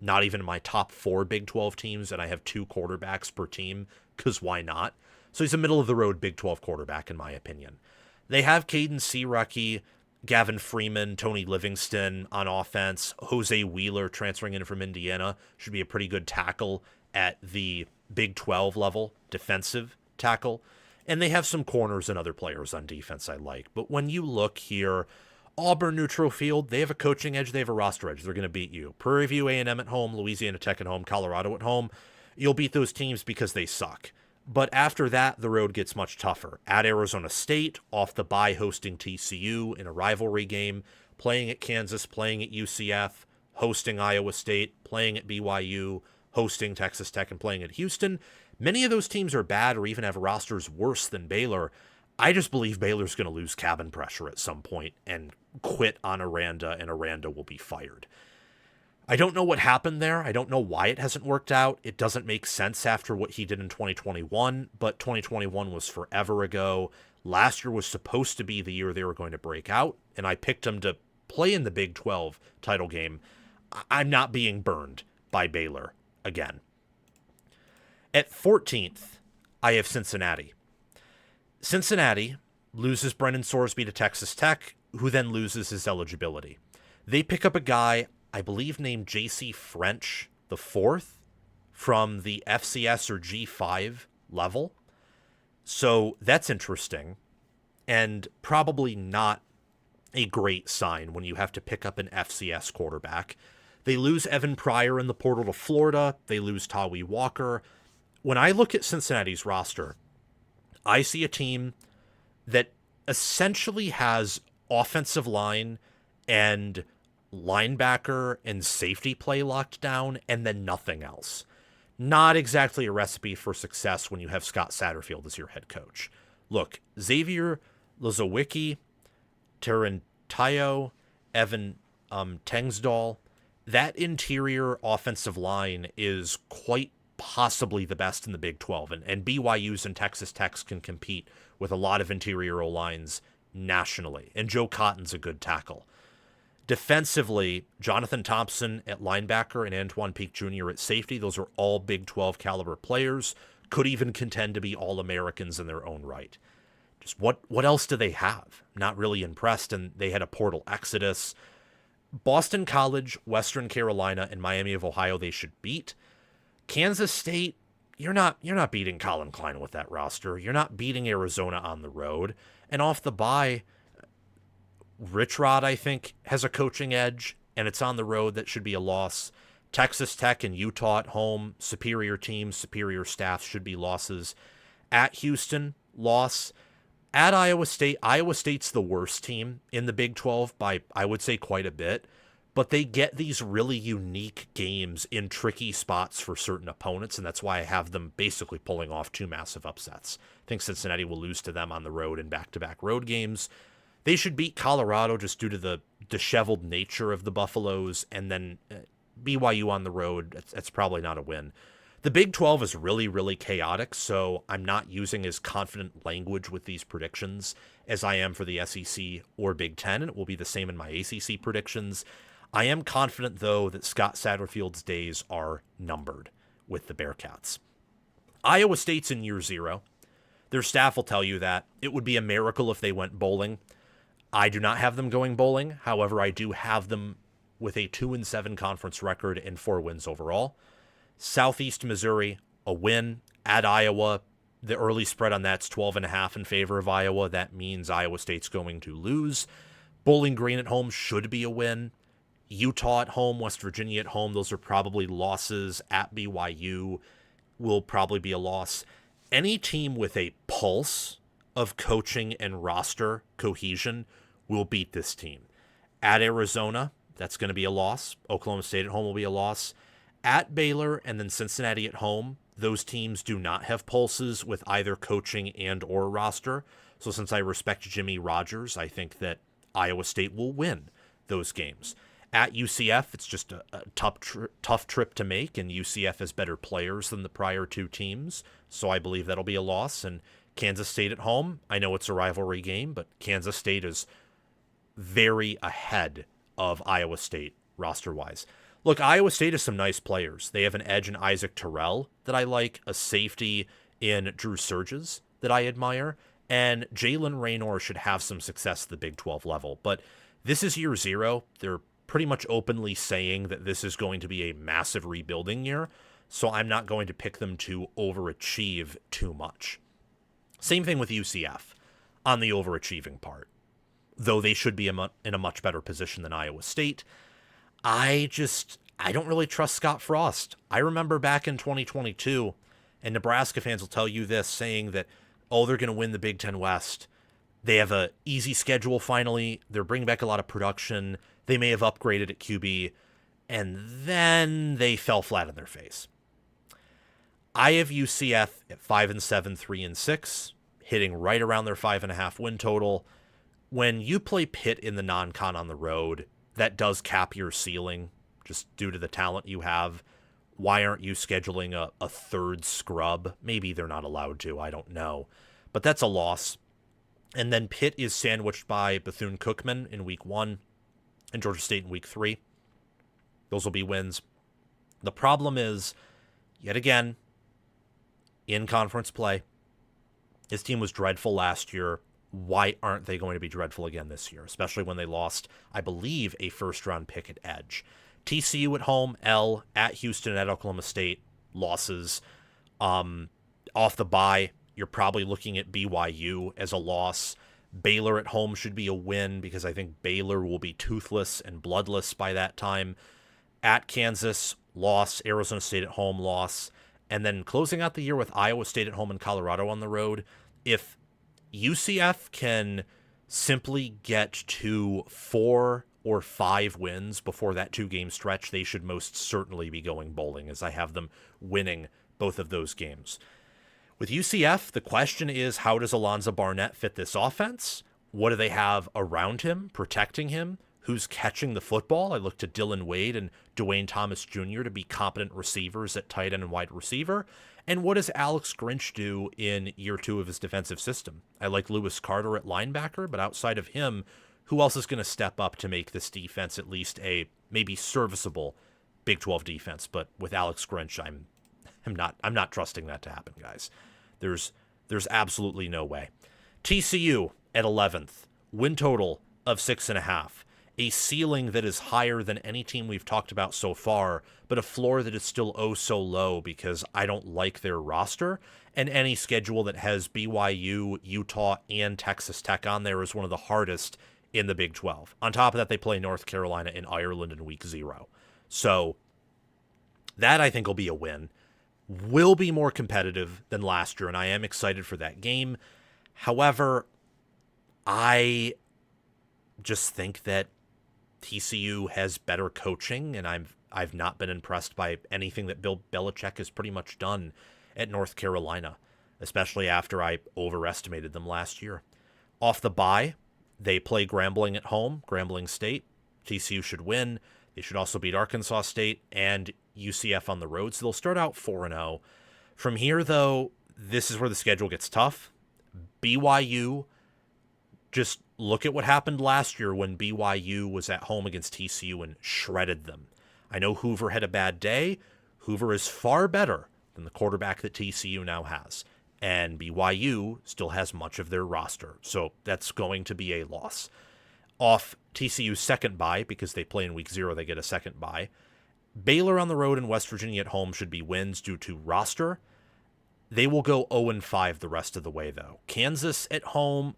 Not even in my top 4 Big 12 teams, and I have 2 quarterbacks per team, because why not? So he's a middle-of-the-road Big 12 quarterback, in my opinion. They have Caden Seerecki, Gavin Freeman, Tony Livingston on offense. Jose Wheeler transferring in from Indiana should be a pretty good tackle at the Big 12 level, defensive tackle. And they have some corners and other players on defense I like. But when you look here, Auburn neutral field, they have a coaching edge, they have a roster edge. They're going to beat you. Prairie View A&M at home, Louisiana Tech at home, Colorado at home. You'll beat those teams because they suck. But after that, the road gets much tougher. At Arizona State, off the bye hosting TCU in a rivalry game, playing at Kansas, playing at UCF, hosting Iowa State, playing at BYU, hosting Texas Tech, and playing at Houston. Many of those teams are bad or even have rosters worse than Baylor. I just believe Baylor's going to lose cabin pressure at some point and quit on Aranda, and Aranda will be fired. I don't know what happened there. I don't know why it hasn't worked out. It doesn't make sense after what he did in 2021, but 2021 was forever ago. Last year was supposed to be the year they were going to break out, and I picked him to play in the Big 12 title game. I'm not being burned by Baylor again. At 14th, I have Cincinnati. Cincinnati loses Brennan Sorsby to Texas Tech, who then loses his eligibility. They pick up a guy, I believe, named J.C. French the fourth from the FCS or G5 level. So that's interesting, and probably not a great sign when you have to pick up an FCS quarterback. They lose Evan Pryor in the portal to Florida. They lose Tawi Walker. When I look at Cincinnati's roster, I see a team that essentially has offensive line and linebacker and safety play locked down, and then nothing else. Not exactly a recipe for success when you have Scott Satterfield as your head coach. Look, Xavier Lozowicki, Tarantayo, Evan Tengsdahl, that interior offensive line is quite possibly the best in the Big 12, and BYU's and Texas Tech's can compete with a lot of interior O-lines nationally, and Joe Cotton's a good tackle. Defensively, Jonathan Thompson at linebacker and Antoine Peak Jr. at safety, those are all Big 12 caliber players, could even contend to be All-Americans in their own right. Just what else do they have? Not really impressed, and they had a portal exodus. Boston College, Western Carolina, and Miami of Ohio they should beat. Kansas State, you're not beating Colin Klein with that roster. You're not beating Arizona on the road. And off the bye, Rich Rod, I think, has a coaching edge, and it's on the road. That should be a loss. Texas Tech and Utah at home, superior teams, superior staffs, should be losses. At Houston, loss. At Iowa State's the worst team in the Big 12 by, I would say, quite a bit. But they get these really unique games in tricky spots for certain opponents, and that's why I have them basically pulling off 2 massive upsets. I think Cincinnati will lose to them on the road in back-to-back road games. They should beat Colorado just due to the disheveled nature of the Buffaloes, and then BYU on the road, that's probably not a win. The Big 12 is really, really chaotic, so I'm not using as confident language with these predictions as I am for the SEC or Big 10, and it will be the same in my ACC predictions. I am confident, though, that Scott Satterfield's days are numbered with the Bearcats. Iowa State's in year 0. Their staff will tell you that. It would be a miracle if they went bowling. I do not have them going bowling. However, I do have them with a 2-7 conference record and 4 wins overall. Southeast Missouri, a win. At Iowa, the early spread on that's 12.5 in favor of Iowa. That means Iowa State's going to lose. Bowling Green at home should be a win. Utah at home, West Virginia at home, those are probably losses. At BYU will probably be a loss. Any team with a pulse of coaching and roster cohesion will beat this team. At Arizona, that's going to be a loss. Oklahoma State at home will be a loss. At Baylor and then Cincinnati at home, those teams do not have pulses with either coaching and or roster. So since I respect Jimmy Rogers, I think that Iowa State will win those games. At UCF, it's just a tough trip to make, and UCF has better players than the prior 2 teams, so I believe that'll be a loss. And Kansas State at home, I know it's a rivalry game, but Kansas State is very ahead of Iowa State roster-wise. Look, Iowa State has some nice players. They have an edge in Isaac Terrell that I like, a safety in Drew Surges that I admire, and Jalen Raynor should have some success at the Big 12 level. But this is year 0. They're pretty much openly saying that this is going to be a massive rebuilding year, so I'm not going to pick them to overachieve too much. Same thing with UCF on the overachieving part, though they should be in a much better position than Iowa State. I don't really trust Scott Frost. I remember back in 2022, and Nebraska fans will tell you this, saying that, oh, they're going to win the Big Ten West. They have an easy schedule finally. They're bringing back a lot of production. They may have upgraded at QB, and then they fell flat on their face. I have UCF at 5-7, 3-6, hitting right around their 5.5 win total. When you play Pitt in the non-con on the road, that does cap your ceiling just due to the talent you have. Why aren't you scheduling a third scrub? Maybe they're not allowed to. I don't know. But that's a loss. And then Pitt is sandwiched by Bethune-Cookman in week 1 and Georgia State in week 3. Those will be wins. The problem is, yet again, in conference play, his team was dreadful last year. Why aren't they going to be dreadful again this year? Especially when they lost, I believe, a first-round pick at edge. TCU at home, L. At Houston, at Oklahoma State, losses. Off the bye, you're probably looking at BYU as a loss. Baylor at home should be a win because I think Baylor will be toothless and bloodless by that time. At Kansas, loss. Arizona State at home, loss. And then closing out the year with Iowa State at home and Colorado on the road. If UCF can simply get to 4 or 5 wins before that 2-game stretch, they should most certainly be going bowling, as I have them winning both of those games. With UCF, the question is, how does Alonzo Barnett fit this offense? What do they have around him, protecting him? Who's catching the football? I look to Dylan Wade and Dwayne Thomas Jr. to be competent receivers at tight end and wide receiver. And what does Alex Grinch do in year 2 of his defensive system? I like Lewis Carter at linebacker, but outside of him, who else is going to step up to make this defense at least a maybe serviceable Big 12 defense? But with Alex Grinch, I'm not trusting that to happen, guys. There's absolutely no way. TCU at 11th, win total of 6.5. A ceiling that is higher than any team we've talked about so far, but a floor that is still oh so low because I don't like their roster. And any schedule that has BYU, Utah, and Texas Tech on there is one of the hardest in the Big 12. On top of that, they play North Carolina and Ireland in week 0. So that I think will be a win. Will be more competitive than last year, and I am excited for that game. However, I just think that TCU has better coaching, and I've not been impressed by anything that Bill Belichick has pretty much done at North Carolina, especially after I overestimated them last year. Off the bye, they play Grambling at home, Grambling State. TCU should win. They should also beat Arkansas State and UCF on the road, so they'll start out 4-0. From here, though, this is where the schedule gets tough. BYU, just look at what happened last year when BYU was at home against TCU and shredded them. I know Hoover had a bad day. Hoover is far better than the quarterback that TCU now has. And BYU still has much of their roster. So that's going to be a loss. off TCU's second bye, because they play in week 0, they get a second bye. Baylor on the road and West Virginia at home should be wins due to roster. They will go 0-5 the rest of the way, though. Kansas at home,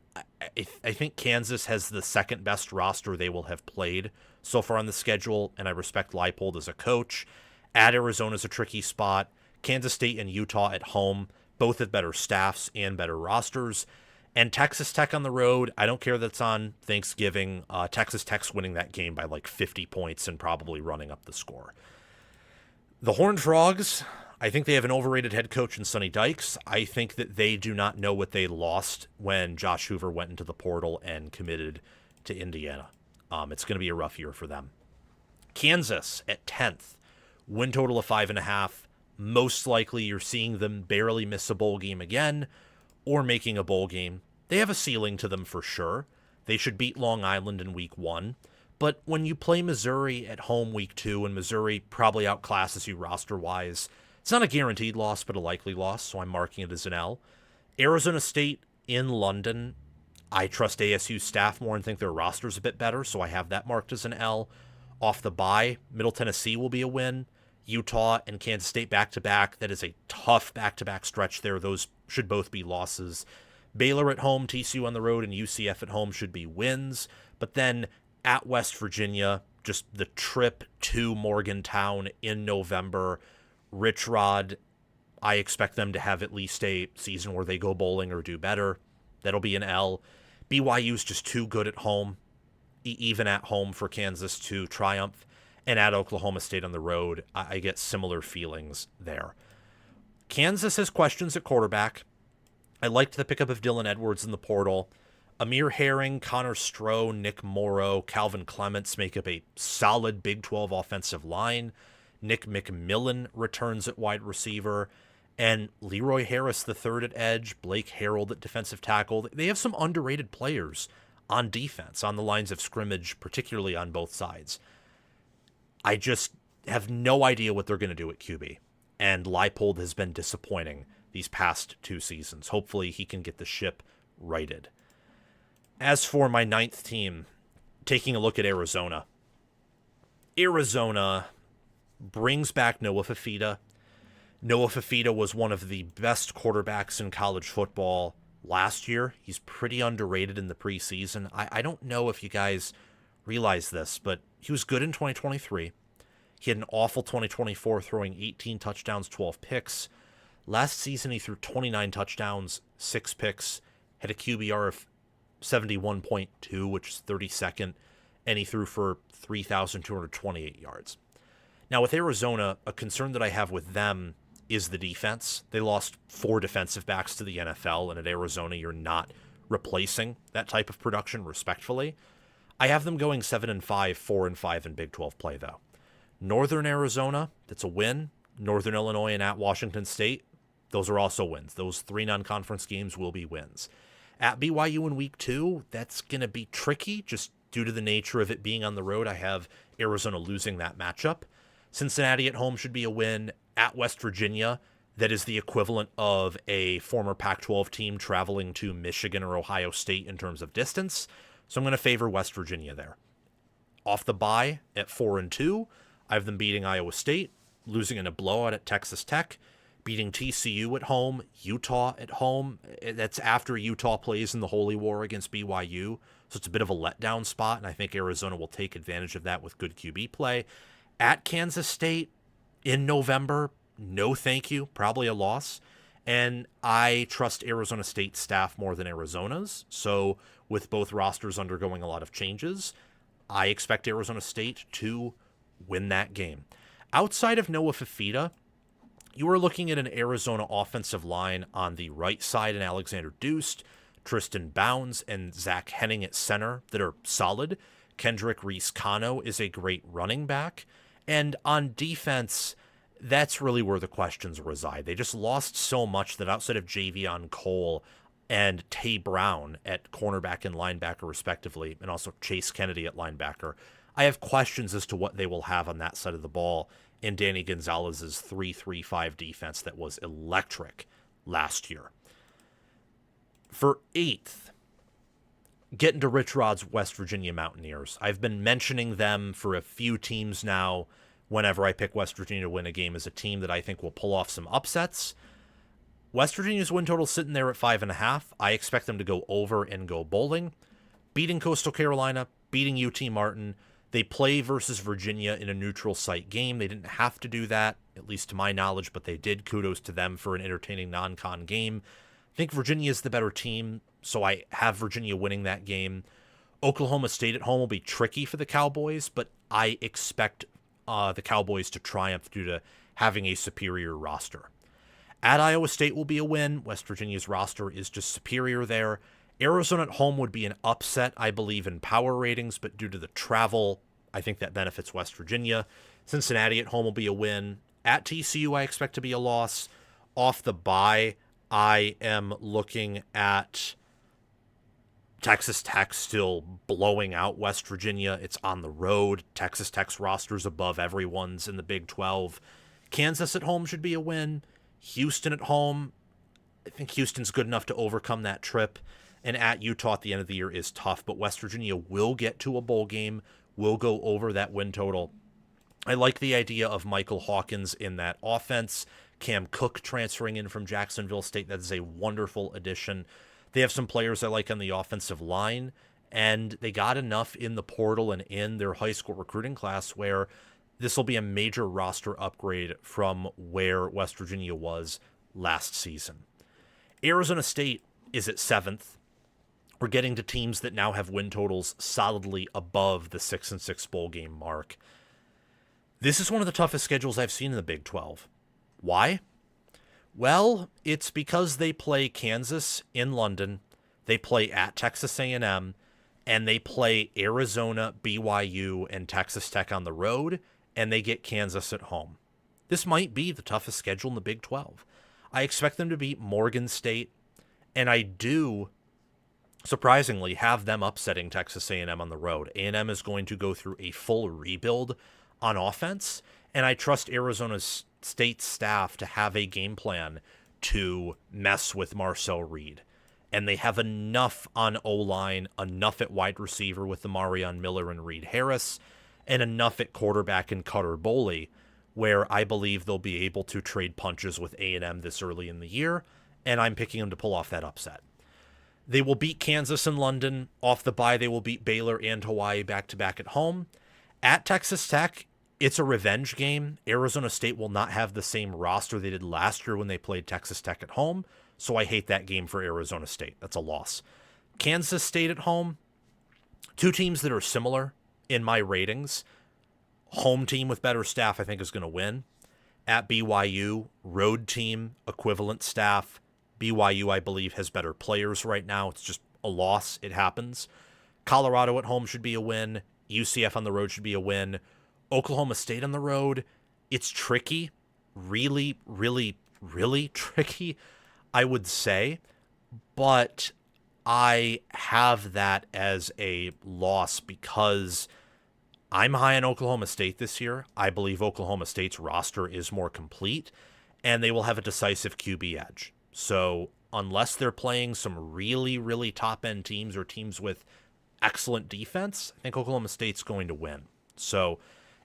I think Kansas has the second best roster they will have played so far on the schedule, and I respect Leipold as a coach. At Arizona's a tricky spot. Kansas State and Utah at home, both have better staffs and better rosters. And Texas Tech on the road, I don't care that it's on Thanksgiving. Texas Tech's winning that game by like 50 points and probably running up the score. The Horned Frogs, I think they have an overrated head coach in Sonny Dykes. I think that they do not know what they lost when Josh Hoover went into the portal and committed to Indiana. It's going to be a rough year for them. Kansas at 10th, win total of 5.5. Most likely you're seeing them barely miss a bowl game again or making a bowl game. They have a ceiling to them for sure. They should beat Long Island in week 1. But when you play Missouri at home week 2, and Missouri probably outclasses you roster-wise, it's not a guaranteed loss, but a likely loss, so I'm marking it as an L. Arizona State in London, I trust ASU's staff more and think their roster's a bit better, so I have that marked as an L. Off the bye, Middle Tennessee will be a win. Utah and Kansas State back-to-back, that is a tough back-to-back stretch there. Those should both be losses. Baylor at home, TCU on the road, and UCF at home should be wins. But then at West Virginia, just the trip to Morgantown in November, Rich Rod, I expect them to have at least a season where they go bowling or do better. That'll be an L. BYU's just too good at home, even at home, for Kansas to triumph. And at Oklahoma State on the road, I get similar feelings there. Kansas has questions at quarterback. I liked the pickup of Dylan Edwards in the portal. Amir Herring, Connor Stroh, Nick Morrow, Calvin Clements make up a solid Big 12 offensive line. Nick McMillan returns at wide receiver. And Leroy Harris III at edge, Blake Harrell at defensive tackle. They have some underrated players on defense, on the lines of scrimmage, particularly on both sides. I just have no idea what they're going to do at QB. And Leipold has been disappointing these past 2 seasons. Hopefully he can get the ship righted. As for my 9th team, taking a look at Arizona. Arizona brings back Noah Fifita. Noah Fifita was one of the best quarterbacks in college football last year. He's pretty underrated in the preseason. I don't know if you guys realize this, but he was good in 2023. He had an awful 2024, throwing 18 touchdowns, 12 picks. Last season, he threw 29 touchdowns, 6 picks, had a QBR of 71.2, which is 32nd, and he threw for 3,228 yards. Now, with Arizona, a concern that I have with them is the defense. They lost 4 defensive backs to the NFL, and at Arizona, you're not replacing that type of production, respectfully. I have them going 7-5, 4-5 in Big 12 play, though. Northern Arizona, that's a win. Northern Illinois and at Washington State, those are also wins. Those 3 non-conference games will be wins. At BYU in week 2, that's going to be tricky just due to the nature of it being on the road. I have Arizona losing that matchup. Cincinnati at home should be a win. At West Virginia, that is the equivalent of a former Pac-12 team traveling to Michigan or Ohio State in terms of distance. So I'm going to favor West Virginia there. Off the bye at 4-2, I have them beating Iowa State, losing in a blowout at Texas Tech, beating TCU at home, Utah at home. That's after Utah plays in the Holy War against BYU. So it's a bit of a letdown spot, and I think Arizona will take advantage of that with good QB play. At Kansas State in November, no thank you, probably a loss. And I trust Arizona State staff more than Arizona's. So with both rosters undergoing a lot of changes, I expect Arizona State to win that game. Outside of Noah Fifita, you are looking at an Arizona offensive line on the right side in Alexander Deuce, Tristan Bounds, and Zach Henning at center that are solid. Kendrick Reese-Cano is a great running back. And on defense, that's really where the questions reside. They just lost so much that outside of Javion Cole and Tay Brown at cornerback and linebacker, respectively, and also Chase Kennedy at linebacker, I have questions as to what they will have on that side of the ball in Danny Gonzalez's 3-3-5 defense that was electric last year. For 8th, get into Rich Rod's West Virginia Mountaineers. I've been mentioning them for a few teams now whenever I pick West Virginia to win a game as a team that I think will pull off some upsets. West Virginia's win total sitting there at 5.5. I expect them to go over and go bowling. Beating Coastal Carolina, beating UT Martin. They play versus Virginia in a neutral site game. They didn't have to do that, at least to my knowledge, but they did. Kudos to them for an entertaining non-con game. I think Virginia is the better team, so I have Virginia winning that game. Oklahoma State at home will be tricky for the Cowboys, but I expect the Cowboys to triumph due to having a superior roster. At Iowa State will be a win. West Virginia's roster is just superior there. Arizona at home would be an upset, I believe, in power ratings, but due to the travel, I think that benefits West Virginia. Cincinnati at home will be a win. At TCU, I expect to be a loss. Off the bye, I am looking at Texas Tech still blowing out West Virginia. It's on the road. Texas Tech's roster's above everyone's in the Big 12. Kansas at home should be a win. Houston at home, I think Houston's good enough to overcome that trip. And at Utah at the end of the year is tough, but West Virginia will get to a bowl game, will go over that win total. I like the idea of Michael Hawkins in that offense. Cam Cook transferring in from Jacksonville State. That is a wonderful addition. They have some players I like on the offensive line, and they got enough in the portal and in their high school recruiting class where this will be a major roster upgrade from where West Virginia was last season. Arizona State is at 7th. We're getting to teams that now have win totals solidly above the 6-6 bowl game mark. This is one of the toughest schedules I've seen in the Big 12. Why? Well, it's because they play Kansas in London, they play at Texas A&M, and they play Arizona, BYU, and Texas Tech on the road, and they get Kansas at home. This might be the toughest schedule in the Big 12. I expect them to beat Morgan State, and I do, surprisingly, have them upsetting Texas A&M on the road. A&M is going to go through a full rebuild on offense, and I trust Arizona State staff to have a game plan to mess with Marcel Reed. And they have enough on O-line, enough at wide receiver with the Marion Miller and Reed Harris, and enough at quarterback and Cutter Boley, where I believe they'll be able to trade punches with A&M this early in the year, and I'm picking them to pull off that upset. They will beat Kansas in London. Off the bye, they will beat Baylor and Hawaii back-to-back at home. At Texas Tech, it's a revenge game. Arizona State will not have the same roster they did last year when they played Texas Tech at home, so I hate that game for Arizona State. That's a loss. Kansas State at home, two teams that are similar in my ratings. Home team with better staff, I think, is going to win. At BYU, road team, equivalent staff. BYU, I believe, has better players right now. It's just a loss. It happens. Colorado at home should be a win. UCF on the road should be a win. Oklahoma State on the road, it's tricky. Really, really, really tricky, I would say. But I have that as a loss because I'm high on Oklahoma State this year. I believe Oklahoma State's roster is more complete, and they will have a decisive QB edge. So unless they're playing some really, really top-end teams or teams with excellent defense, I think Oklahoma State's going to win. So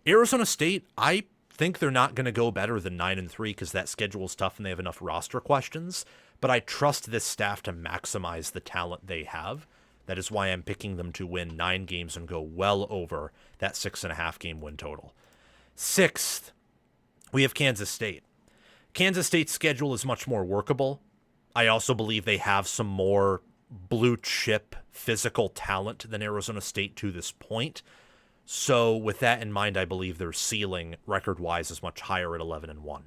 Arizona State, I think they're not going to go better than 9-3 because that schedule is tough and they have enough roster questions, but I trust this staff to maximize the talent they have. That is why I'm picking them to win 9 games and go well over that 6.5 game win total. 6th, we have Kansas State. Kansas State's schedule is much more workable. I also believe they have some more blue chip physical talent than Arizona State to this point. So with that in mind, I believe their ceiling record-wise is much higher at 11-1.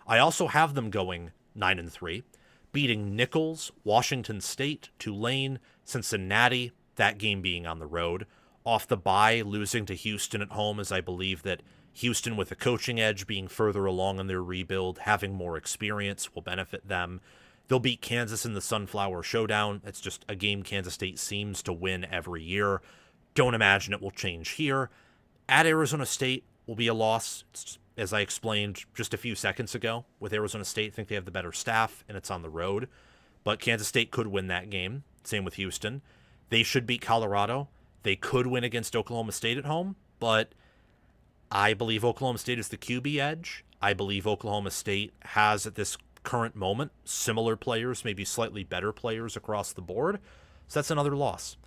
I also have them going 9-3, beating Nicholls, Washington State, Tulane, Cincinnati, that game being on the road. Off the bye, losing to Houston at home, as I believe that Houston, with a coaching edge, being further along in their rebuild, having more experience, will benefit them. They'll beat Kansas in the Sunflower Showdown. It's just a game Kansas State seems to win every year. Don't imagine it will change here. At Arizona State will be a loss. It's, as I explained just a few seconds ago, with Arizona State, I think they have the better staff, and it's on the road. But Kansas State could win that game. Same with Houston. They should beat Colorado. They could win against Oklahoma State at home, but I believe Oklahoma State is the QB edge. I believe Oklahoma State has, at this current moment, similar players, maybe slightly better players across the board. So that's another loss.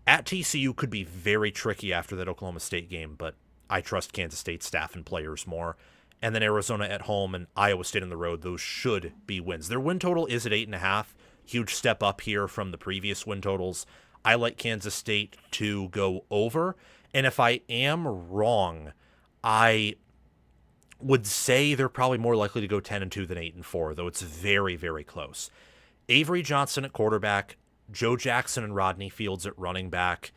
At TCU could be very tricky after that Oklahoma State game, but I trust Kansas State staff and players more. And then Arizona at home and Iowa State on the road, those should be wins. Their win total is at 8.5. Huge step up here from the previous win totals. I like Kansas State to go over. And if I am wrong, I would say they're probably more likely to go 10-2 than 8-4, though it's very, very close. Avery Johnson at quarterback, Joe Jackson and Rodney Fields at running back,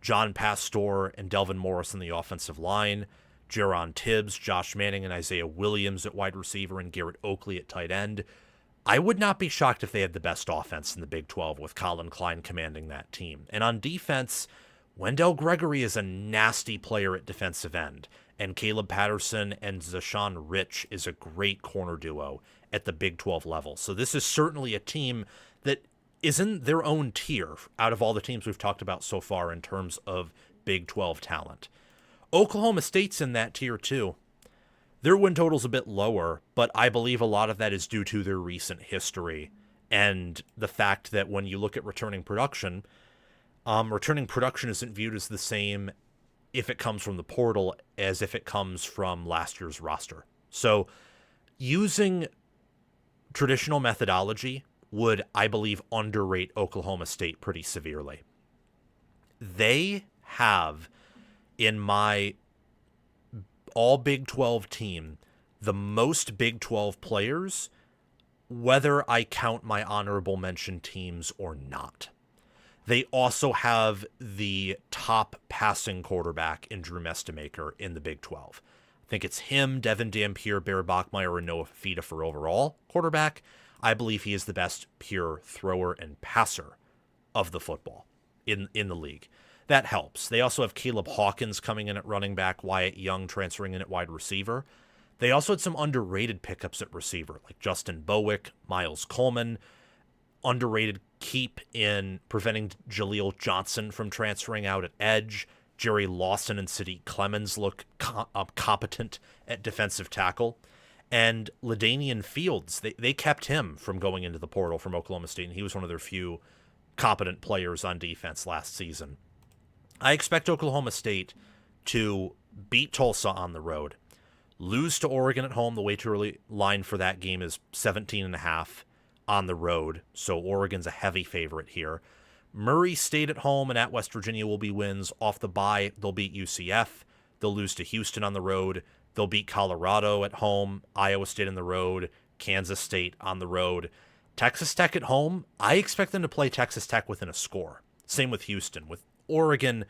John Pastor and Delvin Morris in the offensive line, Jaron Tibbs, Josh Manning, and Isaiah Williams at wide receiver, and Garrett Oakley at tight end. I would not be shocked if they had the best offense in the Big 12 with Colin Klein commanding that team. And on defense, Wendell Gregory is a nasty player at defensive end, and Caleb Patterson and Zashawn Rich is a great corner duo at the Big 12 level. So this is certainly a team that is in their own tier out of all the teams we've talked about so far in terms of Big 12 talent. Oklahoma State's in that tier too. Their win total's a bit lower, but I believe a lot of that is due to their recent history and the fact that when you look at returning production isn't viewed as the same if it comes from the portal as if it comes from last year's roster. So using traditional methodology would, I believe, underrate Oklahoma State pretty severely. They have, in my all Big 12 team, the most Big 12 players, whether I count my honorable mention teams or not. They also have the top passing quarterback in Drew Mestemaker in the Big 12. I think it's him, Devin Dampier, Bear Bachmeier, and Noah Fifita for overall quarterback. I believe he is the best pure thrower and passer of the football in the league. That helps. They also have Caleb Hawkins coming in at running back, Wyatt Young transferring in at wide receiver. They also had some underrated pickups at receiver, like Justin Bowick, Miles Coleman, underrated keep in preventing Jaleel Johnson from transferring out at edge. Jerry Lawson and Sadiq Clemens look competent at defensive tackle. And LaDainian Fields, they kept him from going into the portal from Oklahoma State, and he was one of their few competent players on defense last season. I expect Oklahoma State to beat Tulsa on the road, lose to Oregon at home. The way too early line for that game is 17.5 on the road, so Oregon's a heavy favorite here. Murray State at home and at West Virginia will be wins. Off the bye, they'll beat UCF. They'll lose to Houston on the road. They'll beat Colorado at home, Iowa State on the road, Kansas State on the road. Texas Tech at home, I expect them to play Texas Tech within a score. Same with Houston. With Oregon's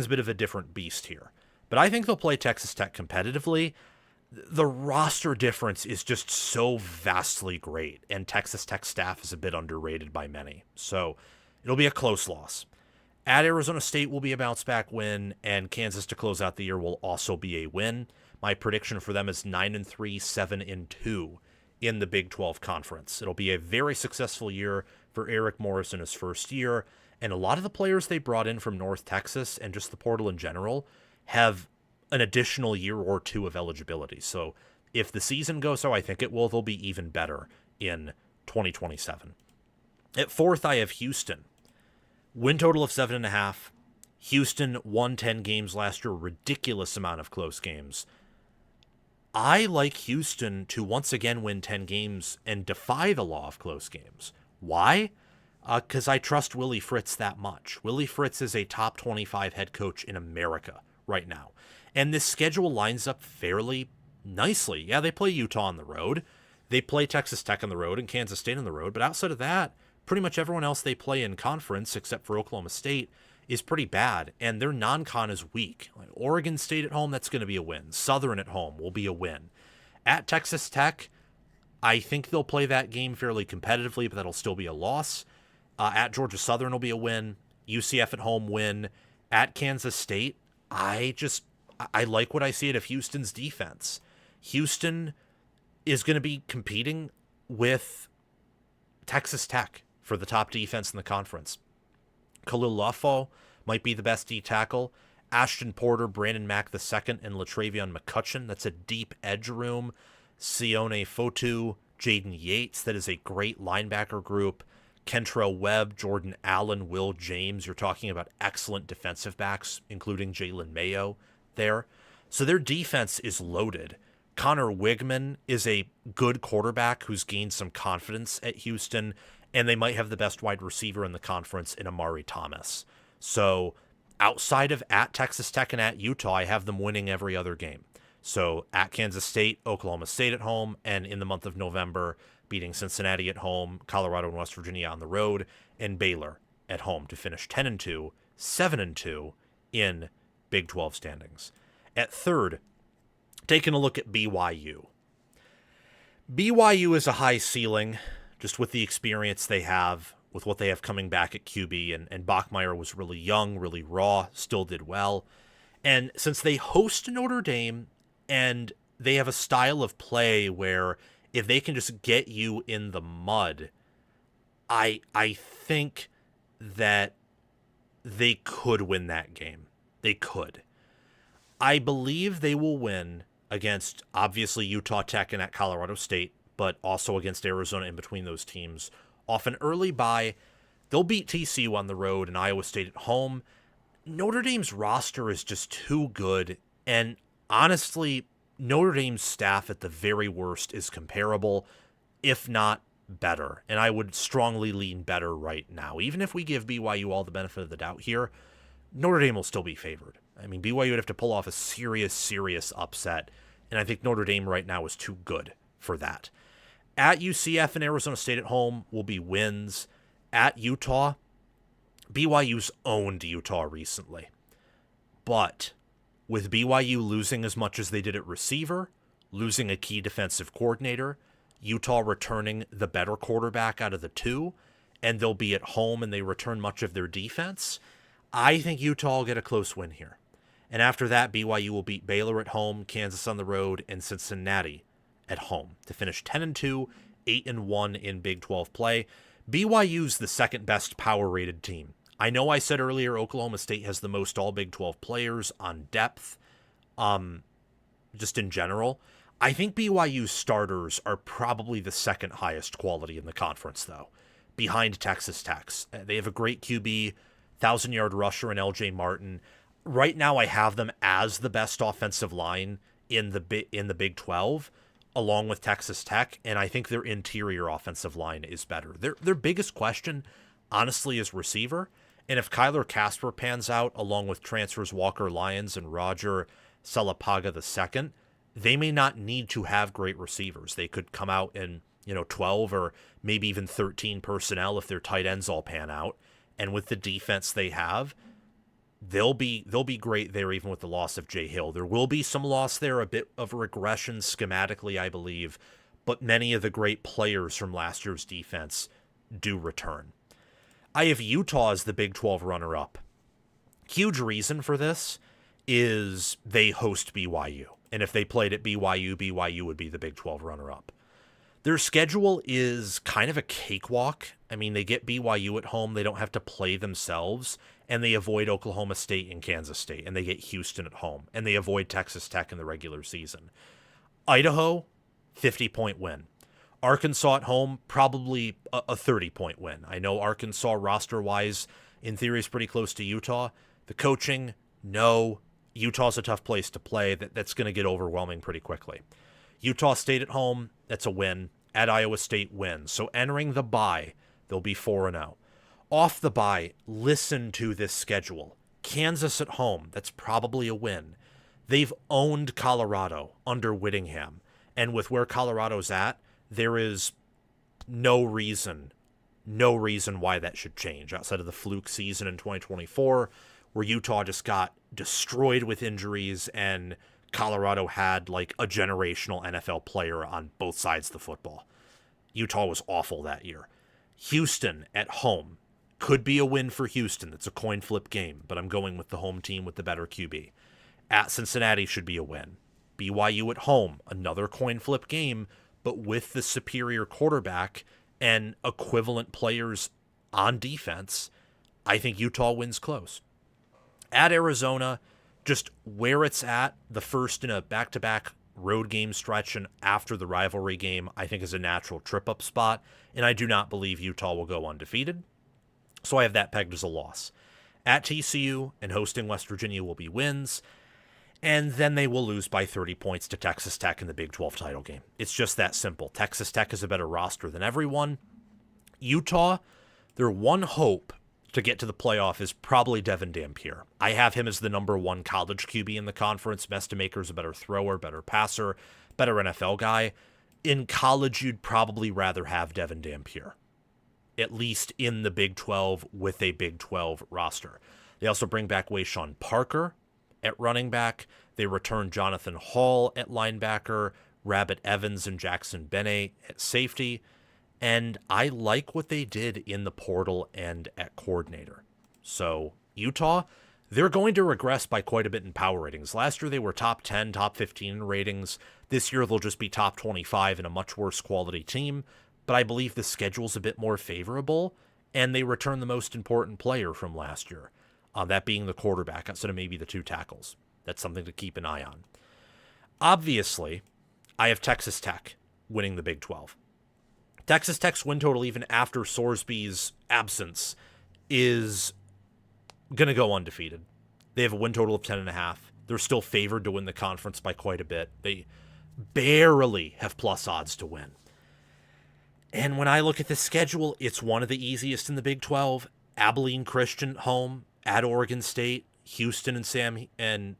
a bit of a different beast here. But I think they'll play Texas Tech competitively. The roster difference is just so vastly great, and Texas Tech staff is a bit underrated by many. So it'll be a close loss. At Arizona State will be a bounce-back win, and Kansas to close out the year will also be a win. My prediction for them is 9-3, 7-2 in the Big 12 Conference. It'll be a very successful year for Eric Morris in his first year, and a lot of the players they brought in from North Texas and just the portal in general have an additional year or two of eligibility. So if the season goes how I think it will, they'll be even better in 2027. At fourth, I have Houston. Win total of 7.5. Houston won 10 games last year, ridiculous amount of close games. I like Houston to once again win 10 games and defy the law of close games. Why? Because I trust Willie Fritz that much. Willie Fritz is a top 25 head coach in America right now. And this schedule lines up fairly nicely. Yeah, they play Utah on the road. They play Texas Tech on the road and Kansas State on the road. But outside of that, pretty much everyone else they play in conference, except for Oklahoma State, is pretty bad, and their non-con is weak. Like Oregon State at home, that's going to be a win. Southern at home will be a win. At Texas Tech, I think they'll play that game fairly competitively, but that'll still be a loss. At Georgia Southern will be a win. UCF at home win. At Kansas State, I like what I see out of Houston's defense. Houston is going to be competing with Texas Tech for the top defense in the conference. Khalil Lafo might be the best D tackle. Ashton Porter, Brandon Mack II, and Latravion McCutcheon. That's a deep edge room. Sione Fotu, Jaden Yates. That is a great linebacker group. Kentrell Webb, Jordan Allen, Will James. You're talking about excellent defensive backs, including Jalen Mayo there. So their defense is loaded. Connor Wigman is a good quarterback who's gained some confidence at Houston, and they might have the best wide receiver in the conference in Amari Thomas. So outside of at Texas Tech and at Utah, I have them winning every other game. So at Kansas State, Oklahoma State at home, and in the month of November, beating Cincinnati at home, Colorado and West Virginia on the road, and Baylor at home to finish 10-2, 7-2 in Big 12 standings. At third, taking a look at BYU. BYU is a high ceiling, just with the experience they have, with what they have coming back at QB, and Bachmeier was really young, really raw, still did well. And since they host Notre Dame, and they have a style of play where if they can just get you in the mud, I think that they could win that game. They could. I believe they will win against, obviously, Utah Tech and at Colorado State, but also against Arizona in between those teams. Off an early bye, they'll beat TCU on the road and Iowa State at home. Notre Dame's roster is just too good, and honestly, Notre Dame's staff at the very worst is comparable, if not better. And I would strongly lean better right now. Even if we give BYU all the benefit of the doubt here, Notre Dame will still be favored. I mean, BYU would have to pull off a serious upset, and I think Notre Dame right now is too good for that. At UCF and Arizona State at home will be wins. At Utah, BYU's owned Utah recently. But with BYU losing as much as they did at receiver, losing a key defensive coordinator, Utah returning the better quarterback out of the two, and they'll be at home and they return much of their defense, I think Utah will get a close win here. And after that, BYU will beat Baylor at home, Kansas on the road, and Cincinnati at home to finish 10-2, 8-1 in Big 12 play. BYU's the second best power-rated team. I know I said earlier Oklahoma State has the most all Big 12 players on depth, just in general. I think BYU's starters are probably the second highest quality in the conference, though, behind Texas Tech's. They have a great QB, 1,000-yard rusher in LJ Martin. Right now, I have them as the best offensive line in the Big 12, along with Texas Tech, and I think their interior offensive line is better. Their biggest question, honestly, is receiver. And if Kyler Casper pans out, along with transfers Walker Lyons and Roger Salapaga II, they may not need to have great receivers. They could come out in 12 or maybe even 13 personnel if their tight ends all pan out. And with the defense they have, they'll be great there, even with the loss of Jay Hill. There will be some loss there, a bit of regression schematically, I believe, but many of the great players from last year's defense do return. I have Utah as the Big 12 runner-up. Huge reason for this is they host BYU. And if they played at BYU, BYU would be the Big 12 runner-up. Their schedule is kind of a cakewalk. I mean, they get BYU at home. They don't have to play themselves. And they avoid Oklahoma State and Kansas State. And they get Houston at home. And they avoid Texas Tech in the regular season. Idaho, 50-point win. Arkansas at home, probably a 30-point win. I know Arkansas roster-wise, in theory, is pretty close to Utah. The coaching, no. Utah's a tough place to play. That's going to get overwhelming pretty quickly. Utah State at home, that's a win. At Iowa State, win. So entering the bye, they'll be 4-0. Off the bye, listen to this schedule. Kansas at home, that's probably a win. They've owned Colorado under Whittingham. And with where Colorado's at, there is no reason why that should change outside of the fluke season in 2024, where Utah just got destroyed with injuries and Colorado had like a generational NFL player on both sides of the football. Utah was awful that year. Houston at home could be a win for Houston. It's a coin flip game, but I'm going with the home team with the better QB. At Cincinnati should be a win. BYU at home, another coin flip game, but with the superior quarterback and equivalent players on defense, I think Utah wins close. At Arizona, just where it's at, the first in a back-to-back road game stretch and after the rivalry game, I think is a natural trip-up spot, and I do not believe Utah will go undefeated. So I have that pegged as a loss. At TCU and hosting West Virginia will be wins, and then they will lose by 30 points to Texas Tech in the Big 12 title game. It's just that simple. Texas Tech is a better roster than everyone. Utah, their one hope to get to the playoff is probably Devin Dampier. I have him as the number one college QB in the conference. Mestamaker's a better thrower, better passer, better NFL guy. In college, you'd probably rather have Devin Dampier, at least in the Big 12 with a Big 12 roster. They also bring back Wayshawn Parker at running back. They return Jonathan Hall at linebacker, Rabbit Evans and Jackson Bennett at safety. And I like what they did in the portal and at coordinator. So Utah, they're going to regress by quite a bit in power ratings. Last year they were top 10, top 15 in ratings. This year they'll just be top 25 and a much worse quality team. But I believe the schedule's a bit more favorable, and they return the most important player from last year, that being the quarterback instead of maybe the two tackles. That's something to keep an eye on. Obviously, I have Texas Tech winning the Big 12. Texas Tech's win total, even after Sorsby's absence, is going to go undefeated. They have a win total of 10.5. They're still favored to win the conference by quite a bit. They barely have plus odds to win. And when I look at the schedule, it's one of the easiest in the Big 12. Abilene Christian at home, at Oregon State, Houston and Sam, and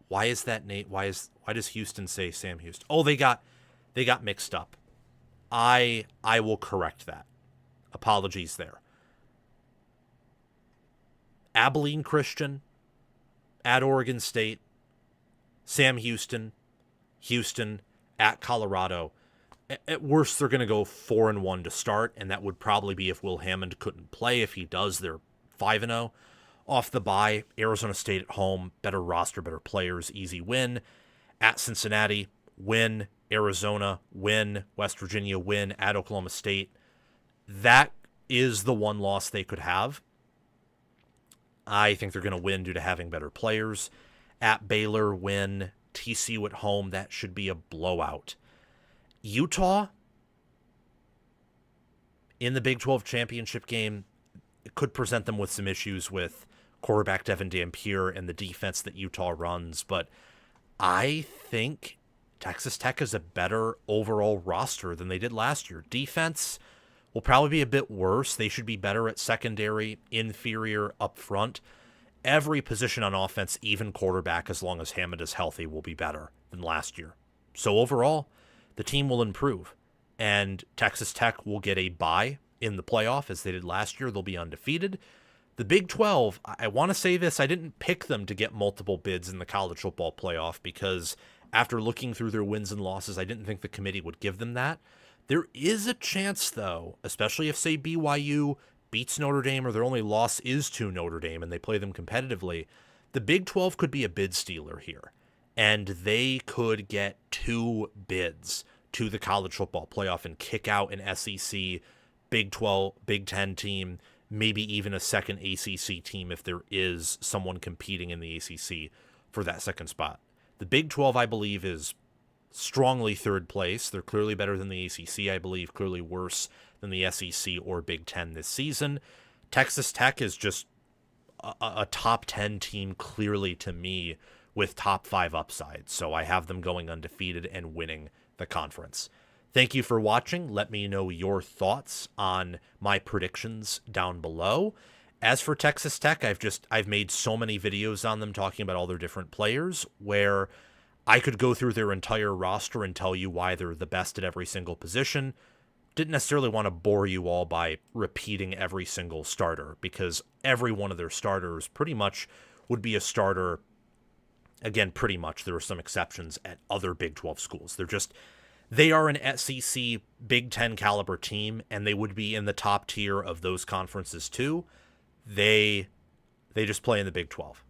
why is that Nate? Why does Houston say Sam Houston? Oh, they got mixed up. I will correct that. Apologies there. Abilene Christian, at Oregon State, Sam Houston, at Colorado. At worst, they're going to go 4-1 to start, and that would probably be if Will Hammond couldn't play. If he does, they're 5-0. Off the bye, Arizona State at home, better roster, better players, easy win. At Cincinnati, win. Arizona, win. West Virginia, win. At Oklahoma State. That is the one loss they could have. I think they're going to win due to having better players. At Baylor, win. TCU at home, that should be a blowout. Utah, in the Big 12 championship game, could present them with some issues with quarterback Devin Dampier and the defense that Utah runs, but I think Texas Tech is a better overall roster than they did last year. Defense will probably be a bit worse. They should be better at secondary, inferior up front. Every position on offense, even quarterback, as long as Hammond is healthy, will be better than last year. So overall, the team will improve, and Texas Tech will get a bye in the playoff as they did last year. They'll be undefeated. The Big 12, I want to say this, I didn't pick them to get multiple bids in the college football playoff because after looking through their wins and losses, I didn't think the committee would give them that. There is a chance, though, especially if, say, BYU beats Notre Dame or their only loss is to Notre Dame and they play them competitively, the Big 12 could be a bid stealer here. And they could get 2 bids to the college football playoff and kick out an SEC, Big 12, Big 10 team, maybe even a second ACC team if there is someone competing in the ACC for that second spot. The Big 12, I believe, is strongly third place. They're clearly better than the ACC, I believe, clearly worse than the SEC or Big 10 this season. Texas Tech is just a top 10 team clearly to me, with top 5 upside. So I have them going undefeated and winning the conference. Thank you for watching. Let me know your thoughts on my predictions down below. As for Texas Tech, I've made so many videos on them talking about all their different players where I could go through their entire roster and tell you why they're the best at every single position. Didn't necessarily want to bore you all by repeating every single starter because every one of their starters pretty much would be a starter. Again, pretty much. There are some exceptions at other Big 12 schools. They are an SEC Big 10 caliber team, and they would be in the top tier of those conferences too. They just play in the Big 12.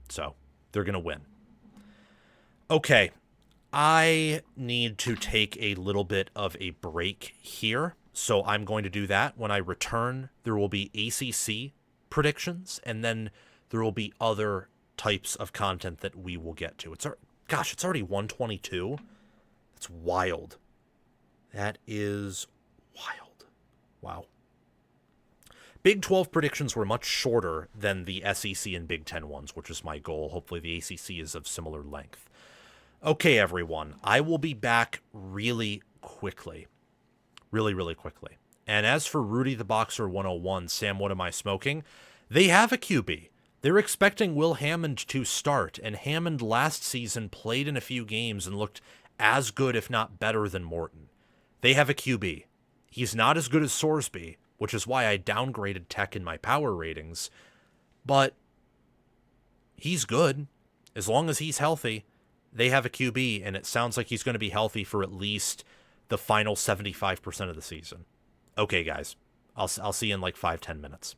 So they're going to win. Okay, I need to take a little bit of a break here. So I'm going to do that. When I return, there will be ACC predictions, and then there will be other types of content that we will get to. Gosh, it's already 1:22. That's wild. That is wild. Wow. Big 12 predictions were much shorter than the SEC and Big 10 ones, which is my goal. Hopefully the ACC is of similar length. Okay, everyone. I will be back really quickly. Really, really quickly. And as for Rudy the Boxer 101, Sam, what am I smoking? They have a QB. They're expecting Will Hammond to start, and Hammond last season played in a few games and looked as good, if not better, than Morton. They have a QB. He's not as good as Sorsby, which is why I downgraded Tech in my power ratings, but he's good. As long as he's healthy, they have a QB, and it sounds like he's going to be healthy for at least the final 75% of the season. Okay, guys. I'll see you in like 5-10 minutes.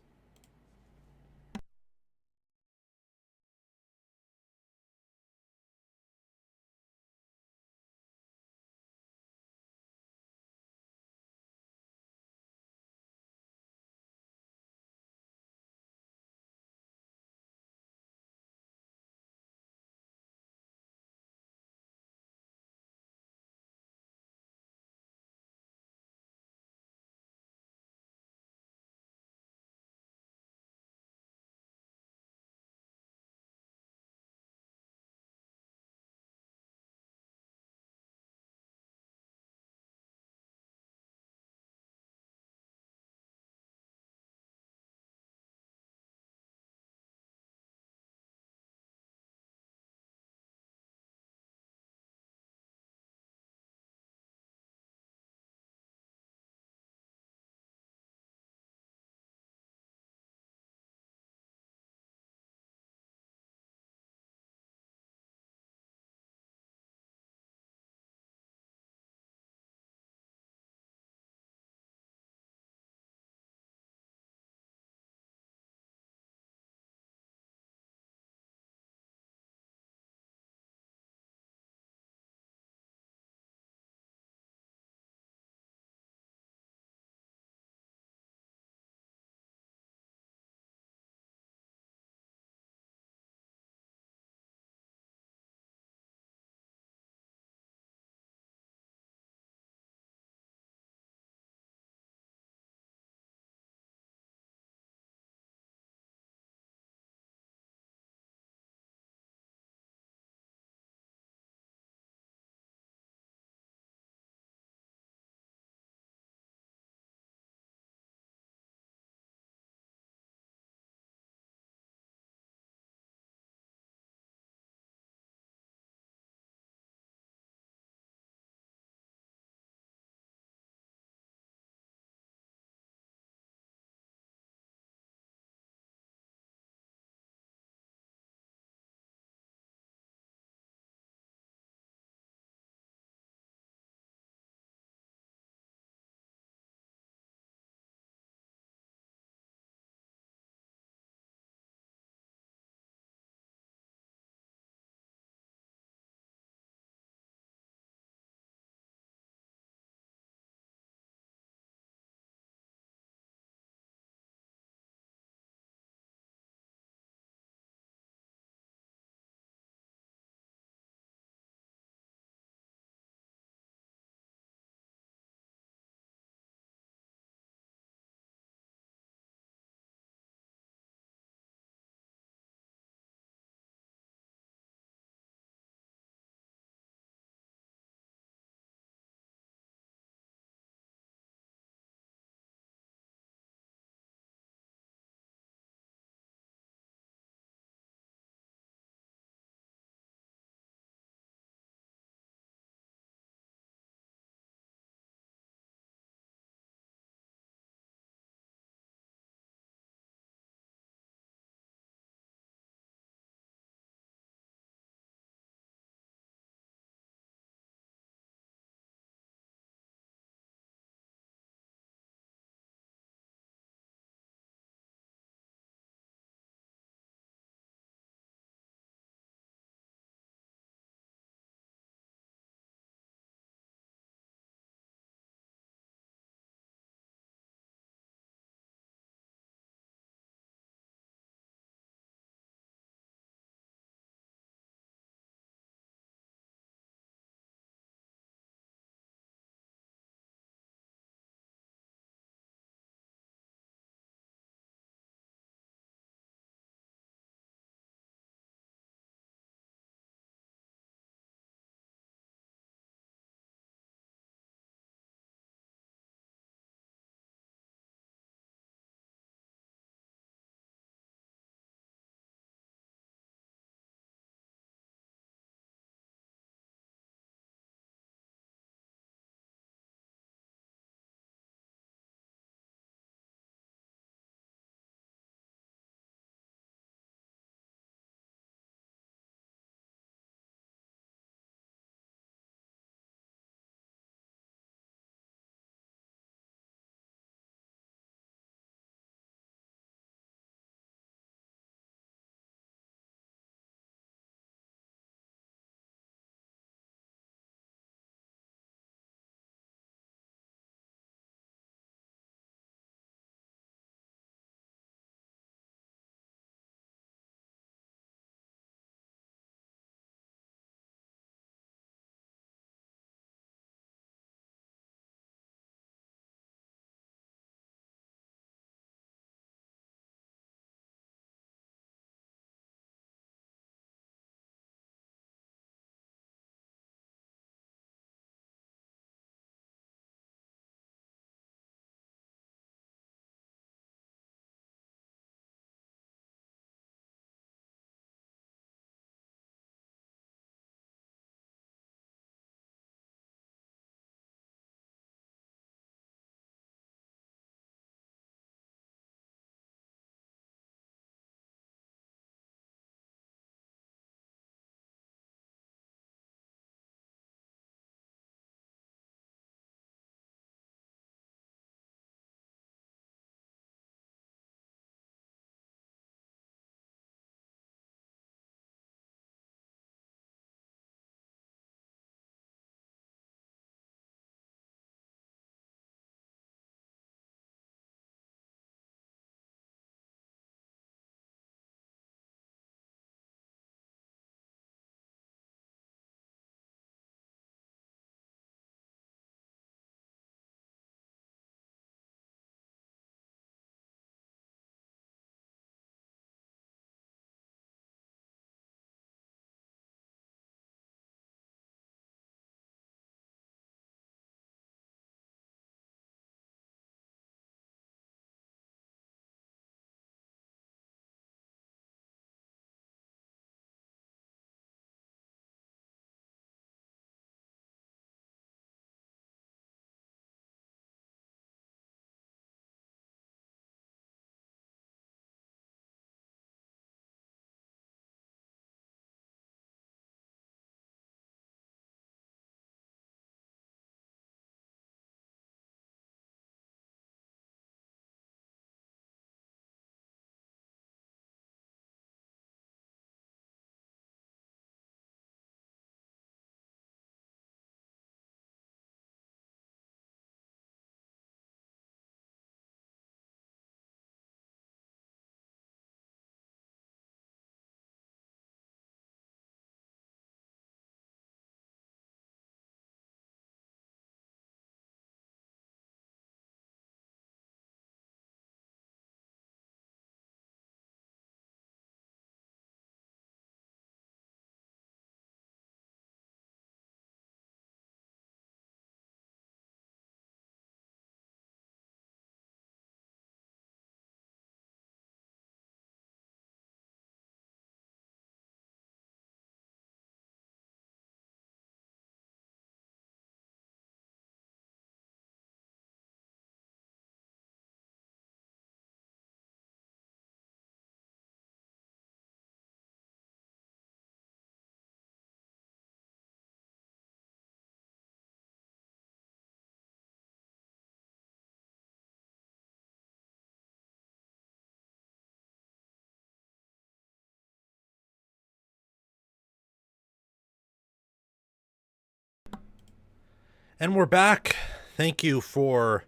And we're back. Thank you for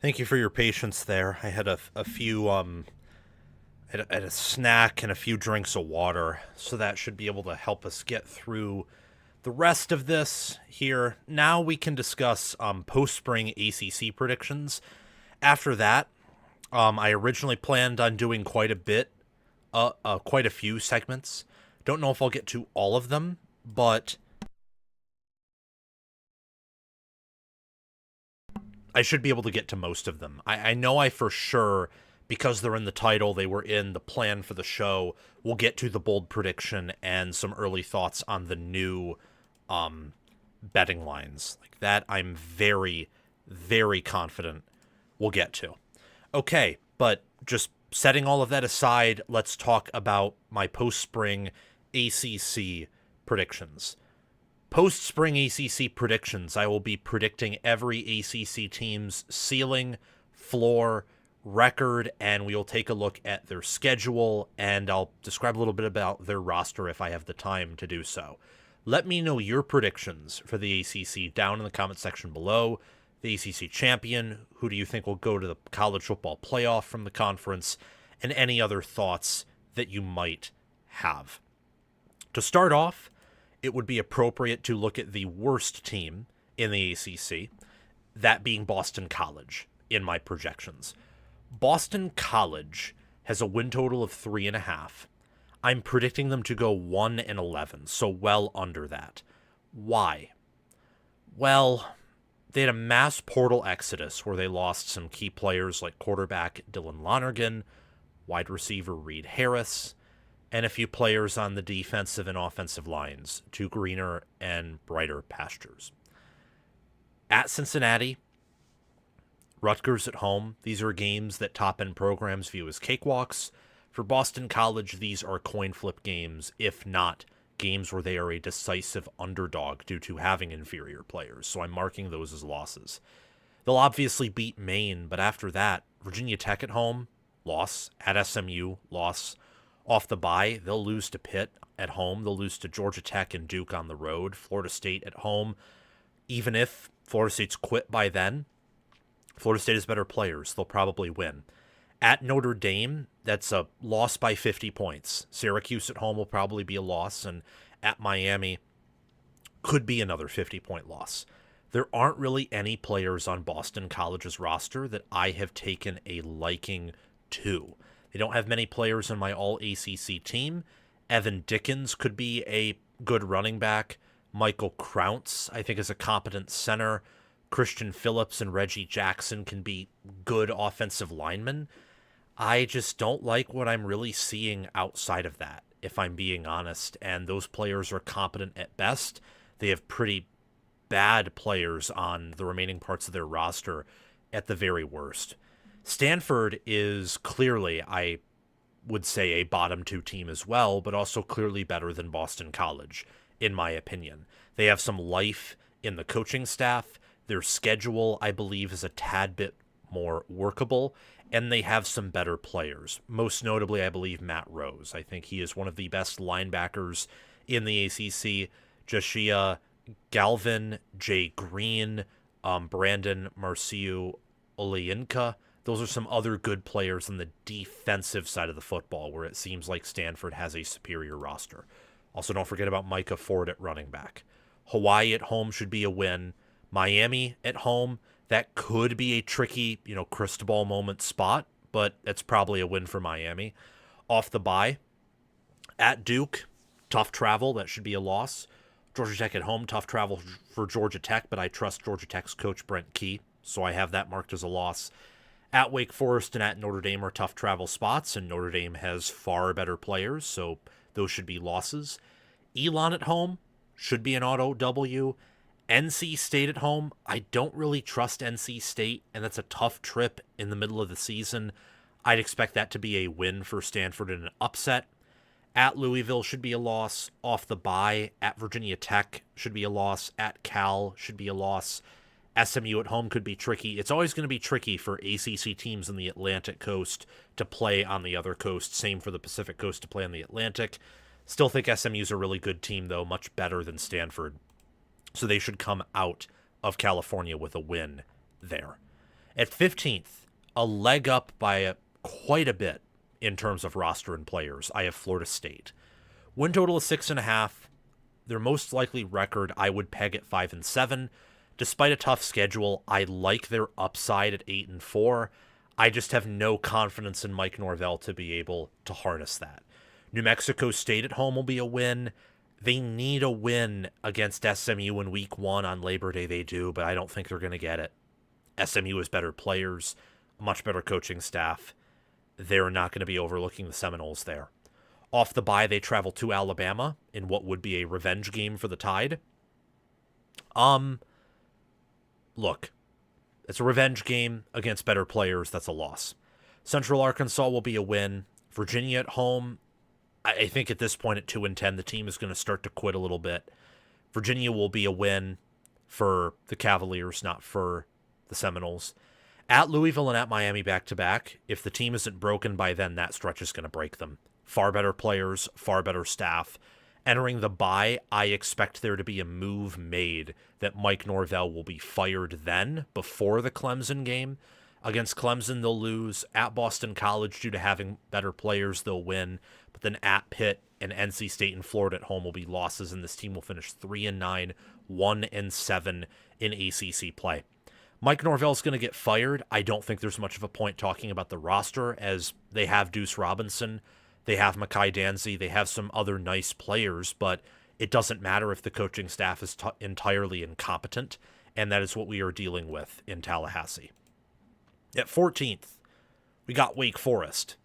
your patience there. I had a few had a snack and a few drinks of water, so that should be able to help us get through the rest of this here. Now we can discuss post-spring ACC predictions. After that, I originally planned on doing quite a few segments. Don't know if I'll get to all of them, but I should be able to get to most of them. I know I for sure, because they're in the title, they were in the plan for the show, we'll get to the bold prediction and some early thoughts on the new betting lines. Like that, I'm very, very confident we'll get to. Okay, but just setting all of that aside, let's talk about my post-spring ACC predictions. Post-spring ACC predictions, I will be predicting every ACC team's ceiling, floor, record, and we will take a look at their schedule, and I'll describe a little bit about their roster if I have the time to do so. Let me know your predictions for the ACC down in the comment section below. The ACC champion, who do you think will go to the college football playoff from the conference, and any other thoughts that you might have. To start off, it would be appropriate to look at the worst team in the ACC, that being Boston College, in my projections. Boston College has a win total of 3.5. I'm predicting them to go 1-11, so well under that. Why? Well, they had a mass portal exodus where they lost some key players like quarterback Dylan Lonergan, wide receiver Reed Harris, and a few players on the defensive and offensive lines to greener and brighter pastures. At Cincinnati, Rutgers at home, these are games that top-end programs view as cakewalks. For Boston College, these are coin flip games, if not games where they are a decisive underdog due to having inferior players, so I'm marking those as losses. They'll obviously beat Maine, but after that, Virginia Tech at home, loss. At SMU, loss. Off the bye, they'll lose to Pitt at home. They'll lose to Georgia Tech and Duke on the road. Florida State at home. Even if Florida State's quit by then, Florida State has better players. They'll probably win. At Notre Dame, that's a loss by 50 points. Syracuse at home will probably be a loss, and at Miami could be another 50-point loss. There aren't really any players on Boston College's roster that I have taken a liking to. They don't have many players in my all-ACC team. Evan Dickens could be a good running back. Michael Crounce, I think, is a competent center. Christian Phillips and Reggie Jackson can be good offensive linemen. I just don't like what I'm really seeing outside of that, if I'm being honest, and those players are competent at best. They have pretty bad players on the remaining parts of their roster at the very worst. Stanford is clearly, I would say, a bottom two team as well, but also clearly better than Boston College, in my opinion. They have some life in the coaching staff. Their schedule, I believe, is a tad bit more workable, and they have some better players. Most notably, I believe, Matt Rose. I think he is one of the best linebackers in the ACC. Jashia Galvin, Jay Green, Brandon Marciu Oleinka. Those are some other good players on the defensive side of the football where it seems like Stanford has a superior roster. Also, don't forget about Micah Ford at running back. Hawaii at home should be a win. Miami at home, that could be a tricky, crystal moment spot, but it's probably a win for Miami. Off the bye, at Duke, tough travel, that should be a loss. Georgia Tech at home, tough travel for Georgia Tech, but I trust Georgia Tech's coach Brent Key, so I have that marked as a loss. At Wake Forest and at Notre Dame are tough travel spots, and Notre Dame has far better players, so those should be losses. Elon at home should be an auto W. NC State at home, I don't really trust NC State, and that's a tough trip in the middle of the season. I'd expect that to be a win for Stanford in an upset. At Louisville should be a loss. Off the bye, at Virginia Tech should be a loss. At Cal should be a loss. SMU at home could be tricky. It's always going to be tricky for ACC teams in the Atlantic Coast to play on the other coast. Same for the Pacific Coast to play on the Atlantic. Still think SMU's a really good team, though, much better than Stanford. So they should come out of California with a win there. At 15th, a leg up by quite a bit in terms of roster and players, I have Florida State. Win total is 6.5. Their most likely record I would peg at 5-7. Despite a tough schedule, I like their upside at 8-4. I just have no confidence in Mike Norvell to be able to harness that. New Mexico State at home will be a win. They need a win against SMU in week 1 on Labor Day. They do, but I don't think they're going to get it. SMU has better players, a much better coaching staff. They're not going to be overlooking the Seminoles there. Off the bye, they travel to Alabama in what would be a revenge game for the Tide. Look, it's a revenge game against better players. That's a loss. Central Arkansas will be a win. Virginia at home, I think at this point at 2-10, the team is going to start to quit a little bit. Virginia will be a win for the Cavaliers, not for the Seminoles. At Louisville and at Miami back-to-back, if the team isn't broken by then, that stretch is going to break them. Far better players, far better staff. Entering the bye, I expect there to be a move made that Mike Norvell will be fired then, before the Clemson game. Against Clemson, they'll lose. At Boston College, due to having better players, they'll win. But then at Pitt and NC State and Florida at home will be losses, and this team will finish 3-9, 1-7 in ACC play. Mike Norvell's going to get fired. I don't think there's much of a point talking about the roster, as they have Deuce Robinson, they have Mekhi Danzy, they have some other nice players, but it doesn't matter if the coaching staff is entirely incompetent, and that is what we are dealing with in Tallahassee. At 14th, we got Wake Forest.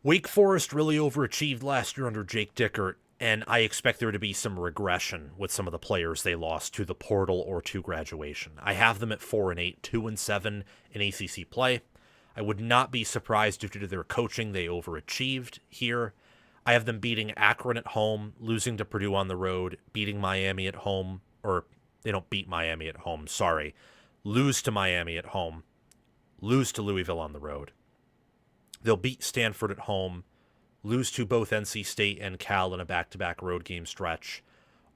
Wake Forest really overachieved last year under Jake Dickert, and I expect there to be some regression with some of the players they lost to the portal or to graduation. I have them at 4-8, 2-7 in ACC play. I would not be surprised if due to their coaching they overachieved here. I have them beating Akron at home, losing to Purdue on the road, beating Miami at home, or they don't beat Miami at home, sorry. Lose to Miami at home, lose to Louisville on the road. They'll beat Stanford at home, lose to both NC State and Cal in a back-to-back road game stretch.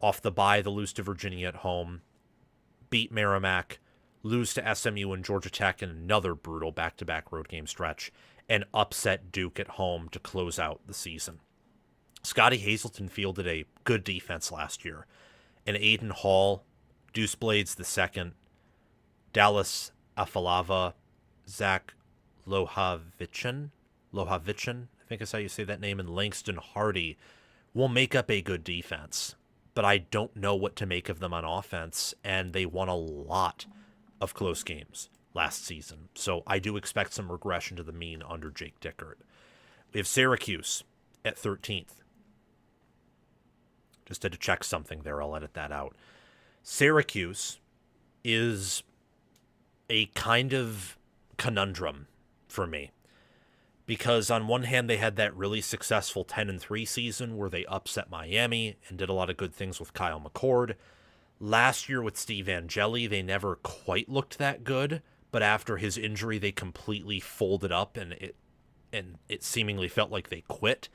Off the bye, they'll lose to Virginia at home, beat Merrimack, lose to SMU and Georgia Tech in another brutal back-to-back road game stretch, and upset Duke at home to close out the season. Scotty Hazelton fielded a good defense last year. And Aiden Hall, Deuce Blades II, Dallas Afalava, Zach Lohavichin, I think is how you say that name, and Langston Hardy will make up a good defense. But I don't know what to make of them on offense, and they won a lot of close games last season. So I do expect some regression to the mean under Jake Dickert. We have Syracuse at 13th. Just had to check something there. I'll edit that out. Syracuse is a kind of conundrum for me, because on one hand they had that really successful 10-3 season where they upset Miami and did a lot of good things with Kyle McCord. Last year with Steve Angeli, they never quite looked that good, but after his injury they completely folded up, and it seemingly felt like they quit.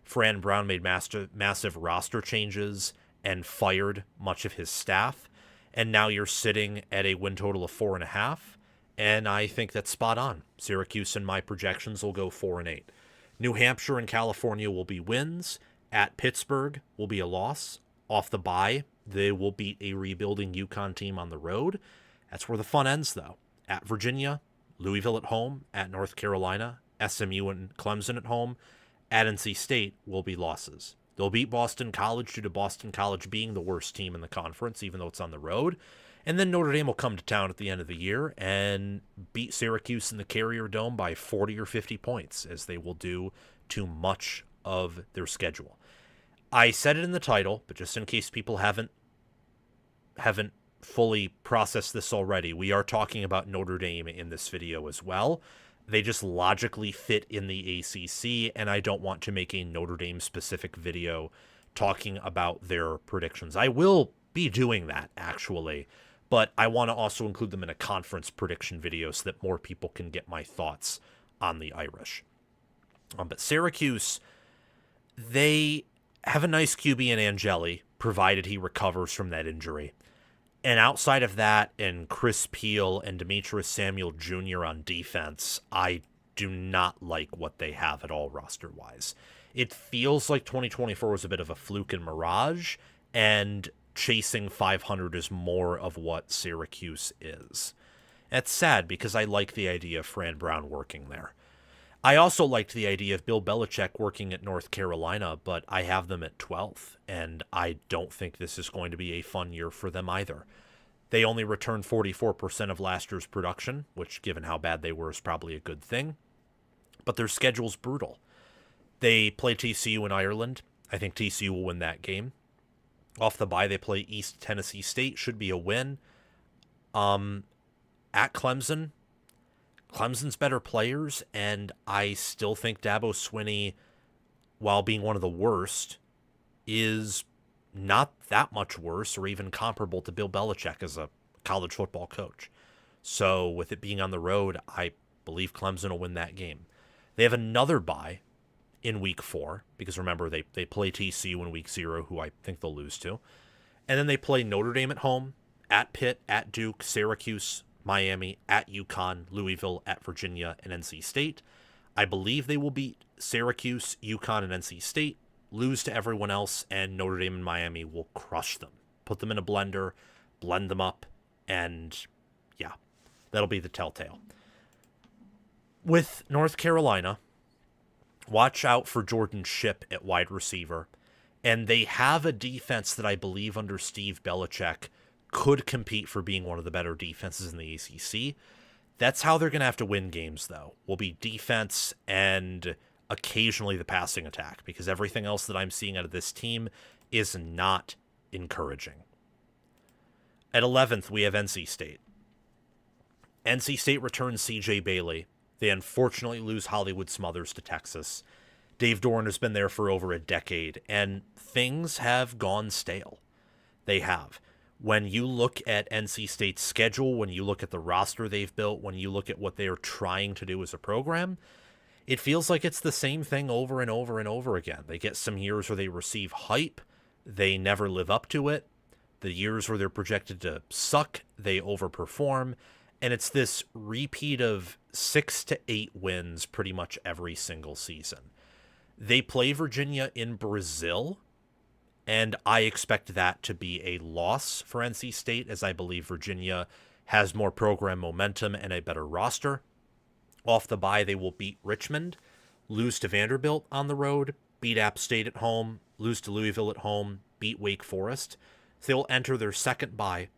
Fran Brown made massive roster changes and fired much of his staff, and now you're sitting at a win total of 4.5, and I think that's spot on. Syracuse in my projections will go 4-8. New Hampshire and California will be wins. At Pittsburgh will be a loss. Off the bye, they will beat a rebuilding UConn team on the road. That's where the fun ends, though. At Virginia, Louisville at home. At North Carolina, SMU and Clemson at home. At NC State will be losses. They'll beat Boston College due to Boston College being the worst team in the conference, even though it's on the road. And then Notre Dame will come to town at the end of the year and beat Syracuse in the Carrier Dome by 40 or 50 points, as they will do to much of their schedule. I said it in the title, but just in case people haven't fully processed this already, we are talking about Notre Dame in this video as well. They just logically fit in the ACC, and I don't want to make a Notre Dame-specific video talking about their predictions. I will be doing that, actually, but I want to also include them in a conference prediction video so that more people can get my thoughts on the Irish. But Syracuse, they have a nice QB in Angeli, provided he recovers from that injury. And outside of that, and Chris Peel and Demetrius Samuel Jr. on defense, I do not like what they have at all roster-wise. It feels like 2024 was a bit of a fluke and mirage, and chasing 500 is more of what Syracuse is. That's sad because I like the idea of Fran Brown working there. I also liked the idea of Bill Belichick working at North Carolina, but I have them at 12th, and I don't think this is going to be a fun year for them either. They only returned 44% of last year's production, which, given how bad they were, is probably a good thing. But their schedule's brutal. They play TCU in Ireland. I think TCU will win that game. Off the bye, they play East Tennessee State. Should be a win. At Clemson, Clemson's better players, and I still think Dabo Swinney, while being one of the worst, is not that much worse or even comparable to Bill Belichick as a college football coach. So with it being on the road, I believe Clemson will win that game. They have another bye in week 4, because remember, they play TCU in week 0, who I think they'll lose to. And then they play Notre Dame at home, at Pitt, at Duke, Syracuse, Miami, at UConn, Louisville, at Virginia, and NC State. I believe they will beat Syracuse, UConn, and NC State, lose to everyone else, and Notre Dame and Miami will crush them. Put them in a blender, blend them up, and yeah, that'll be the telltale. With North Carolina, watch out for Jordan Shipp at wide receiver, and they have a defense that I believe under Steve Belichick could compete for being one of the better defenses in the ACC. That's how they're going to have to win games, though, will be defense and occasionally the passing attack, because everything else that I'm seeing out of this team is not encouraging. At 11th, we have NC State. NC State returns C.J. Bailey. They unfortunately lose Hollywood Smothers to Texas. Dave Doran has been there for over a decade, and things have gone stale. They have. When you look at NC State's schedule, when you look at the roster they've built, when you look at what they are trying to do as a program, it feels like it's the same thing over and over and over again. They get some years where they receive hype, they never live up to it. The years where they're projected to suck, they overperform. And it's this repeat of 6 to 8 wins pretty much every single season. They play Virginia in Brazil, and I expect that to be a loss for NC State, as I believe Virginia has more program momentum and a better roster. Off the bye, they will beat Richmond, lose to Vanderbilt on the road, beat App State at home, lose to Louisville at home, beat Wake Forest. So they'll enter their second bye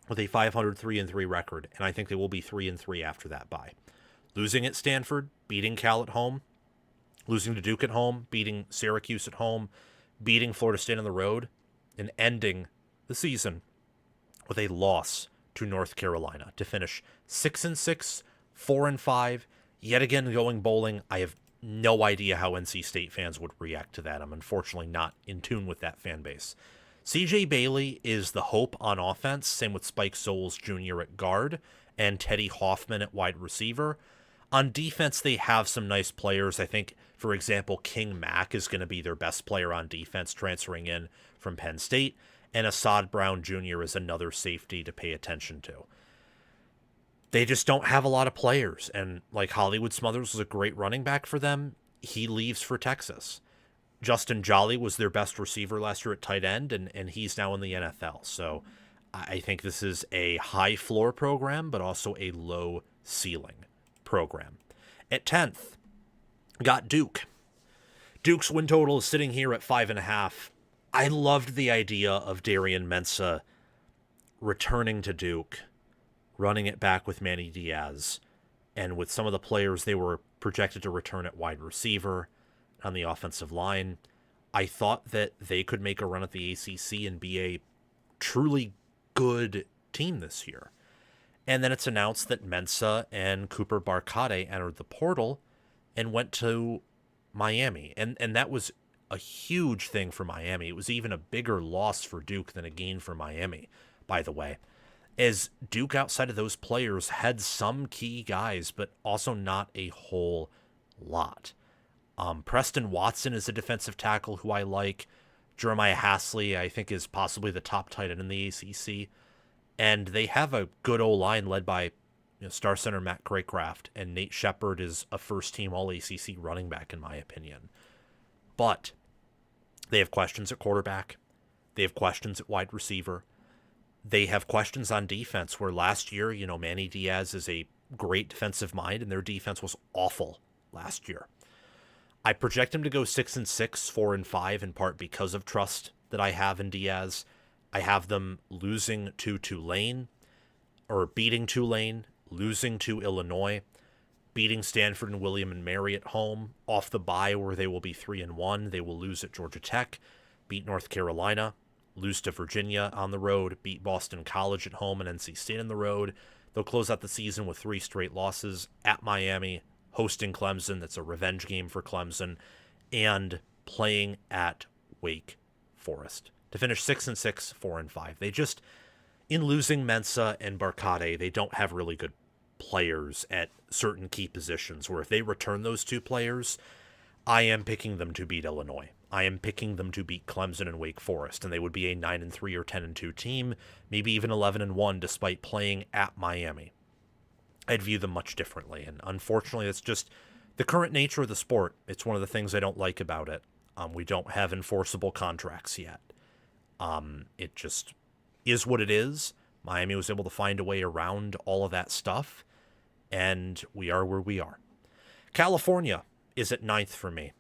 with a 500 3-3 record, and I think they will be 3-3 after that bye. Losing at Stanford, beating Cal at home, losing to Duke at home, beating Syracuse at home, beating Florida State on the road, and ending the season with a loss to North Carolina to finish 6-6, 4-5, yet again going bowling. I have no idea how NC State fans would react to that. I'm unfortunately not in tune with that fan base. C.J. Bailey is the hope on offense, same with Spike Souls Jr. at guard and Teddy Hoffman at wide receiver. On defense, they have some nice players. I think, for example, King Mack is going to be their best player on defense, transferring in from Penn State, and Assad Brown Jr. is another safety to pay attention to. They just don't have a lot of players, and like Hollywood Smothers was a great running back for them, he leaves for Texas. Justin Jolly was their best receiver last year at tight end, and he's now in the NFL. So I think this is a high floor program, but also a low ceiling program. At 10th, got Duke. Duke's win total is sitting here at 5.5. I loved the idea of Darian Mensah returning to Duke, running it back with Manny Diaz, and with some of the players they were projected to return at wide receiver, on the offensive line. I thought that they could make a run at the ACC and be a truly good team this year. And then it's announced that Mensah and Cooper Barcade entered the portal and went to Miami. And that was a huge thing for Miami. It was even a bigger loss for Duke than a gain for Miami, by the way. As Duke, outside of those players, had some key guys, but also not a whole lot. Preston Watson is a defensive tackle who I like. Jeremiah Hasley, I think, is possibly the top tight end in the ACC. And they have a good O-line led by star center Matt Craycraft, and Nate Shepard is a first-team All-ACC running back, in my opinion. But they have questions at quarterback. They have questions at wide receiver. They have questions on defense, where last year, Manny Diaz is a great defensive mind, and their defense was awful last year. I project him to go 6-6, 4-5, in part because of trust that I have in Diaz. I have them losing to Tulane, or beating Tulane, losing to Illinois, beating Stanford and William and Mary at home, off the bye where they will be 3-1. They will lose at Georgia Tech, beat North Carolina, lose to Virginia on the road, beat Boston College at home and NC State on the road. They'll close out the season with 3 straight losses at Miami, hosting Clemson. That's a revenge game for Clemson, and playing at Wake Forest to finish 6-6, 4-5. They just, in losing Mensah and Barcade, they don't have really good players at certain key positions, where if they return those 2 players, I am picking them to beat Illinois. I am picking them to beat Clemson and Wake Forest, and they would be a 9-3 or 10-2 team, maybe even 11-1, despite playing at Miami. I'd view them much differently, and unfortunately, it's just the current nature of the sport. It's one of the things I don't like about it. We don't have enforceable contracts yet. It just is what it is. Miami was able to find a way around all of that stuff, and we are where we are. California is at 9th for me.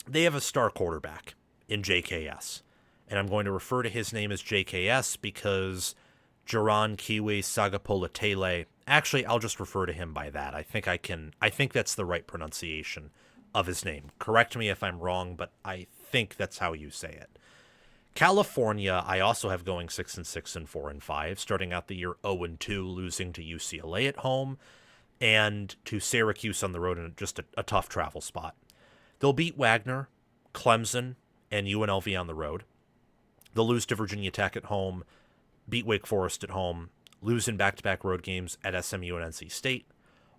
They have a star quarterback in JKS, and I'm going to refer to his name as JKS because Jaron Kiwi Sagapolatele, actually, I'll just refer to him by that. I think that's the right pronunciation of his name. Correct me if I'm wrong, but I think that's how you say it. California, I also have going 6-6 and 4-5, starting out the year 0-2, losing to UCLA at home and to Syracuse on the road in just a tough travel spot. They'll beat Wagner, Clemson, and UNLV on the road. They'll lose to Virginia Tech at home, beat Wake Forest at home, lose in back-to-back road games at SMU and NC State.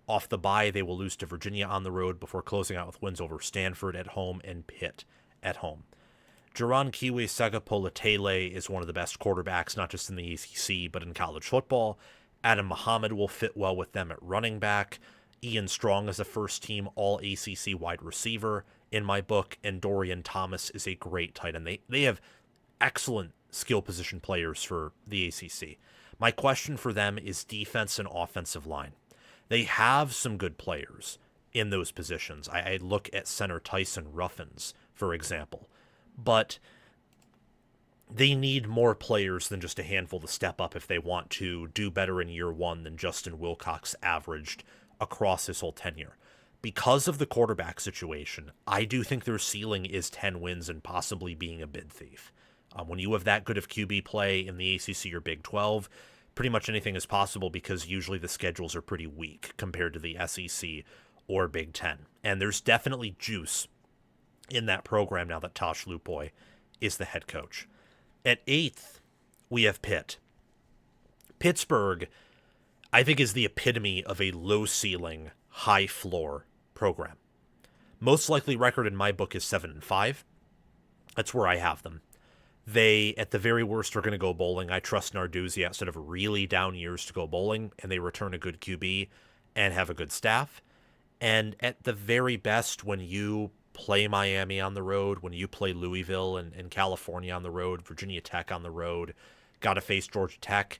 Off the bye, they will lose to Virginia on the road before closing out with wins over Stanford at home and Pitt at home. Jaron Kiwi Sagapolatele is one of the best quarterbacks, not just in the ACC, but in college football. Adam Muhammad will fit well with them at running back. Ian Strong is a first-team All-ACC wide receiver in my book, and Dorian Thomas is a great tight end. They have excellent skill position players for the ACC. My question for them is defense and offensive line. They have some good players in those positions. I look at center Tyson Ruffins, for example. But they need more players than just a handful to step up if they want to do better in year 1 than Justin Wilcox averaged across his whole tenure. Because of the quarterback situation, I do think their ceiling is 10 wins and possibly being a bid thief. When you have that good of QB play in the ACC or Big 12, pretty much anything is possible because usually the schedules are pretty weak compared to the SEC or Big 10. And there's definitely juice in that program now that Tosh Lupoy is the head coach. At 8th, we have Pitt. Pittsburgh, I think, is the epitome of a low-ceiling, high-floor program. Most likely record in my book is 7-5. That's where I have them. They, at the very worst, are going to go bowling. I trust Narduzzi outside of really down years to go bowling, and they return a good QB and have a good staff. And at the very best, when you play Miami on the road, when you play Louisville and California on the road, Virginia Tech on the road, got to face Georgia Tech,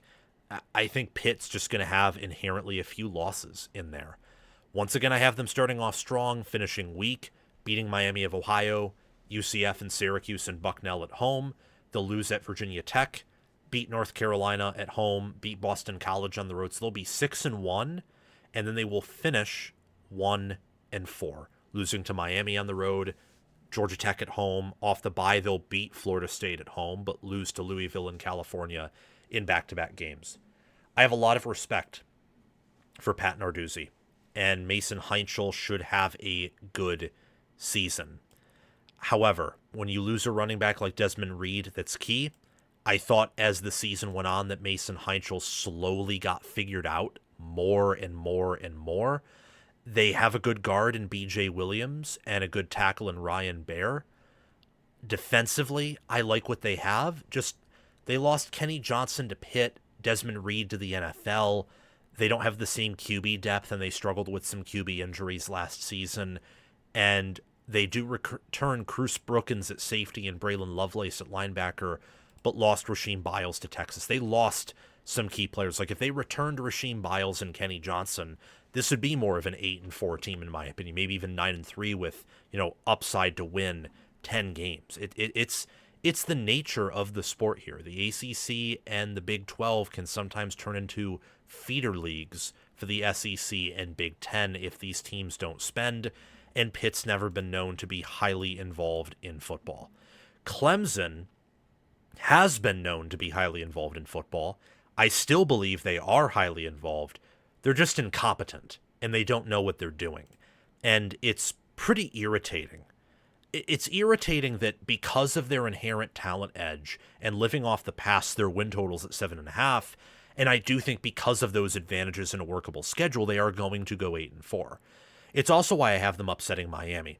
I think Pitt's just going to have inherently a few losses in there. Once again, I have them starting off strong, finishing weak, beating Miami of Ohio, UCF and Syracuse and Bucknell at home. They'll lose at Virginia Tech, beat North Carolina at home, beat Boston College on the road. So they'll be 6-1, and then they will finish 1-4. Losing to Miami on the road, Georgia Tech at home. Off the bye, they'll beat Florida State at home, but lose to Louisville and California in back-to-back games. I have a lot of respect for Pat Narduzzi, and Mason Heinchel should have a good season. However, when you lose a running back like Desmond Reed, that's key. I thought as the season went on that Mason Heinchel slowly got figured out more and more and more. They have a good guard in BJ Williams and a good tackle in Ryan Baer. Defensively, I like what they have. Just, they lost Kenny Johnson to Pitt. Desmond Reed to the NFL. They don't have the same QB depth, and they struggled with some QB injuries last season. And they do return Cruz Brookins at safety and Braylon Lovelace at linebacker, but lost Rasheem Biles to Texas. They lost some key players. Like, if they returned Rasheem Biles and Kenny Johnson, this would be more of an 8-4 team, in my opinion, maybe even 9-3 with, upside to win 10 games. It's the nature of the sport here. The ACC and the Big 12 can sometimes turn into feeder leagues for the SEC and Big 10 if these teams don't spend, and Pitt's never been known to be highly involved in football. Clemson has been known to be highly involved in football. I still believe they are highly involved. They're just incompetent, and they don't know what they're doing. And it's pretty irritating. It's irritating that because of their inherent talent edge and living off the past, their win totals at 7.5, and I do think because of those advantages in a workable schedule, they are going to go 8-4. It's also why I have them upsetting Miami.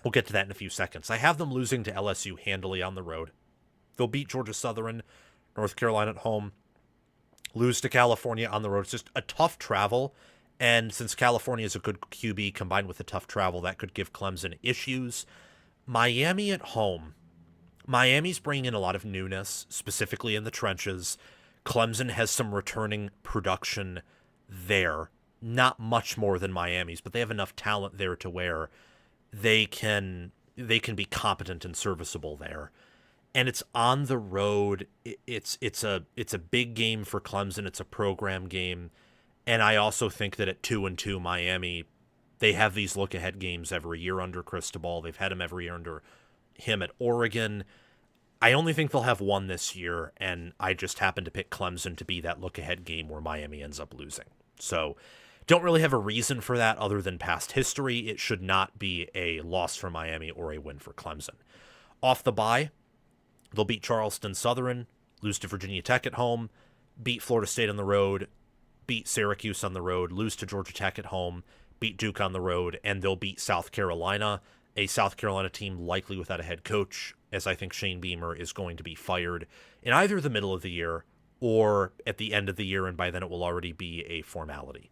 We'll get to that in a few seconds. I have them losing to LSU handily on the road. They'll beat Georgia Southern, North Carolina at home, lose to California on the road. It's just a tough travel, and since California is a good QB combined with the tough travel, that could give Clemson issues. Miami at home. Miami's bringing in a lot of newness, specifically in the trenches. Clemson has some returning production there. Not much more than Miami's, but they have enough talent there to where they can be competent and serviceable there. And it's on the road. It's a big game for Clemson. It's a program game. And I also think that at 2-2, Miami, they have these look-ahead games every year under Cristobal. They've had him every year under him at Oregon. I only think they'll have one this year, and I just happen to pick Clemson to be that look-ahead game where Miami ends up losing. So don't really have a reason for that other than past history. It should not be a loss for Miami or a win for Clemson. Off the bye, they'll beat Charleston Southern, lose to Virginia Tech at home, beat Florida State on the road, beat Syracuse on the road, lose to Georgia Tech at home, beat Duke on the road, and they'll beat South Carolina, a South Carolina team likely without a head coach, as I think Shane Beamer is going to be fired in either the middle of the year or at the end of the year, and by then it will already be a formality.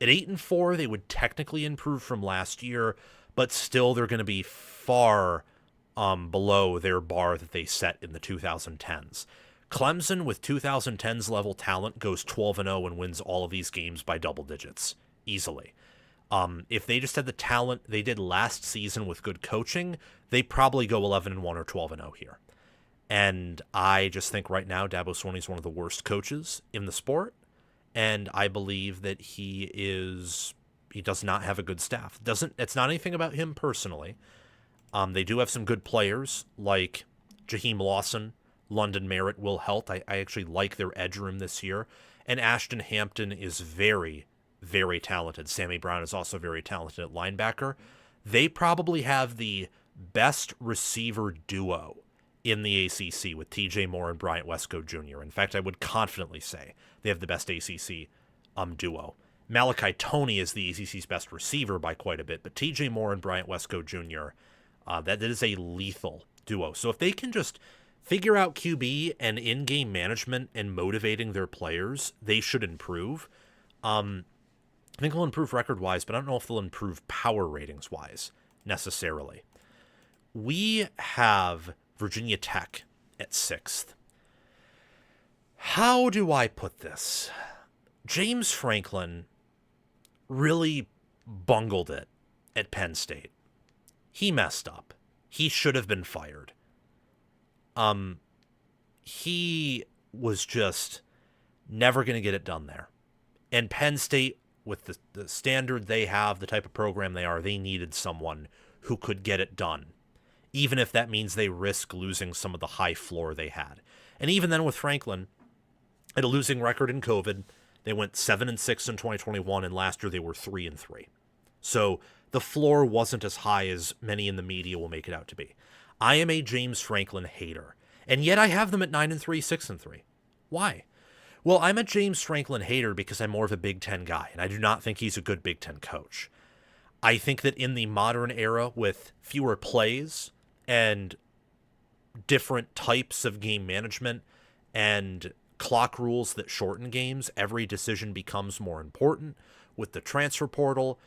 At 8-4, they would technically improve from last year, but still they're going to be far below their bar that they set in the 2010s. Clemson, with 2010s level talent, goes 12-0 and wins all of these games by double digits, easily. If they just had the talent they did last season with good coaching, they probably go 11-1 or 12-0 here. And I just think right now Dabo Swinney is one of the worst coaches in the sport, and I believe that he does not have a good staff. It's not anything about him personally. They do have some good players like Jaheim Lawson, London Merritt, Will Helt. I actually like their edge room this year. And Ashton Hampton is very, very talented. Sammy Brown is also very talented at linebacker. They probably have the best receiver duo in the ACC with TJ Moore and Bryant Westcott Jr. In fact, I would confidently say they have the best ACC duo. Malachi Toney is the ACC's best receiver by quite a bit, but TJ Moore and Bryant Westcott Jr., that is a lethal duo. So if they can just figure out QB and in-game management and motivating their players, they should improve. I think they'll improve record-wise, but I don't know if they'll improve power ratings-wise necessarily. We have Virginia Tech at 6th. How do I put this? James Franklin really bungled it at Penn State. He messed up. He should have been fired. He was just never going to get it done there. And Penn State, with the standard they have, the type of program they are, they needed someone who could get it done, even if that means they risk losing some of the high floor they had. And even then with Franklin, at a losing record in COVID, they went 7-6 in 2021, and last year they were 3-3. So the floor wasn't as high as many in the media will make it out to be. I am a James Franklin hater, and yet I have them at 9-3, 6-3. Why? Well, I'm a James Franklin hater because I'm more of a Big Ten guy, and I do not think he's a good Big Ten coach. I think that in the modern era with fewer plays and different types of game management and clock rules that shorten games, every decision becomes more important. With the transfer portal,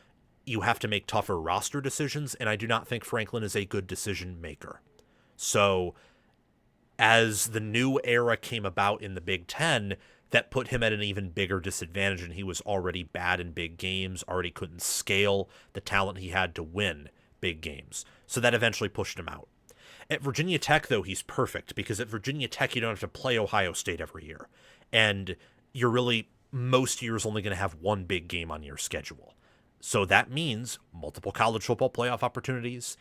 you have to make tougher roster decisions, and I do not think Franklin is a good decision maker. So as the new era came about in the Big Ten, that put him at an even bigger disadvantage, and he was already bad in big games, already couldn't scale the talent he had to win big games. So that eventually pushed him out. At Virginia Tech, though, he's perfect, because at Virginia Tech, you don't have to play Ohio State every year. And you're really, most years, only going to have one big game on your schedule. So that means multiple college football playoff opportunities.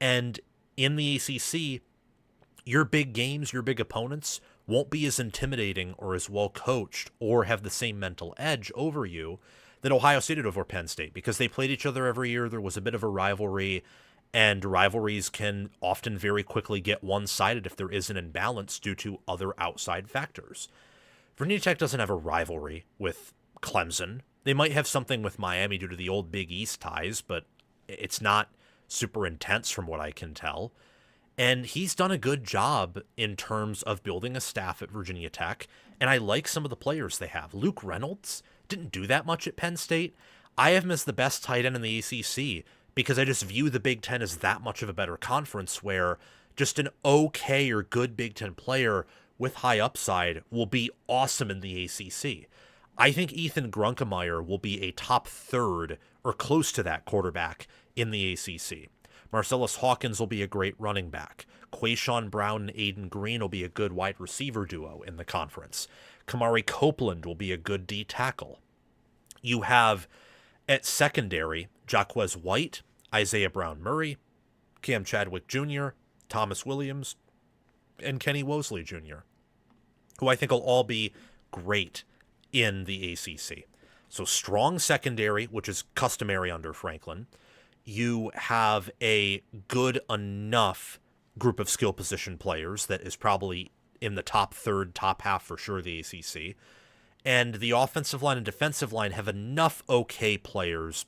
And in the ACC, your big games, your big opponents, won't be as intimidating or as well coached or have the same mental edge over you that Ohio State did over Penn State, because they played each other every year. There was a bit of a rivalry, and rivalries can often very quickly get one-sided if there is an imbalance due to other outside factors. Virginia Tech doesn't have a rivalry with Clemson. They might have something with Miami due to the old Big East ties, but it's not super intense from what I can tell. And he's done a good job in terms of building a staff at Virginia Tech, and I like some of the players they have. Luke Reynolds didn't do that much at Penn State. I have him as the best tight end in the ACC because I just view the Big Ten as that much of a better conference, where just an okay or good Big Ten player with high upside will be awesome in the ACC. I think Ethan Grunkemeyer will be a top third or close to that quarterback in the ACC. Marcellus Hawkins will be a great running back. Quayshawn Brown and Aiden Green will be a good wide receiver duo in the conference. Kamari Copeland will be a good D tackle. You have at secondary Jaquez White, Isaiah Brown Murray, Cam Chadwick Jr., Thomas Williams, and Kenny Wosley Jr., who I think will all be great in the ACC. So strong secondary, which is customary under Franklin. You have a good enough group of skill position players that is probably in the top third, top half for sure, the ACC. And the offensive line and defensive line have enough okay players.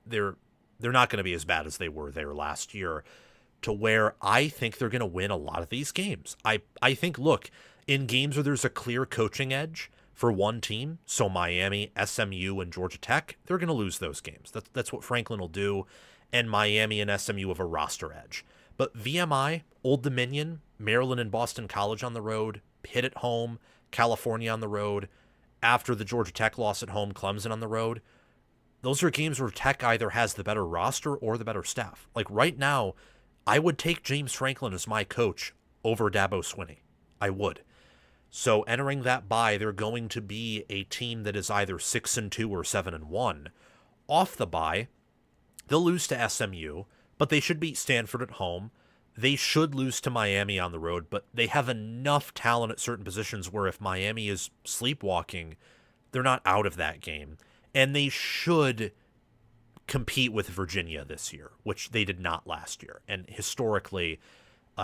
They're not going to be as bad as they were there last year, to where I think they're going to win a lot of these games. I think, look, in games where there's a clear coaching edge for one team, so Miami, SMU, and Georgia Tech, they're going to lose those games. That's what Franklin will do, and Miami and SMU have a roster edge. But VMI, Old Dominion, Maryland and Boston College on the road, Pitt at home, California on the road, after the Georgia Tech loss at home, Clemson on the road, those are games where Tech either has the better roster or the better staff. Like right now, I would take James Franklin as my coach over Dabo Swinney. I would. So entering that bye, they're going to be a team that is either 6-2 or 7-1. Off the bye, they'll lose to SMU, but they should beat Stanford at home. They should lose to Miami on the road, but they have enough talent at certain positions where if Miami is sleepwalking, they're not out of that game. And they should compete with Virginia this year, which they did not last year. And historically,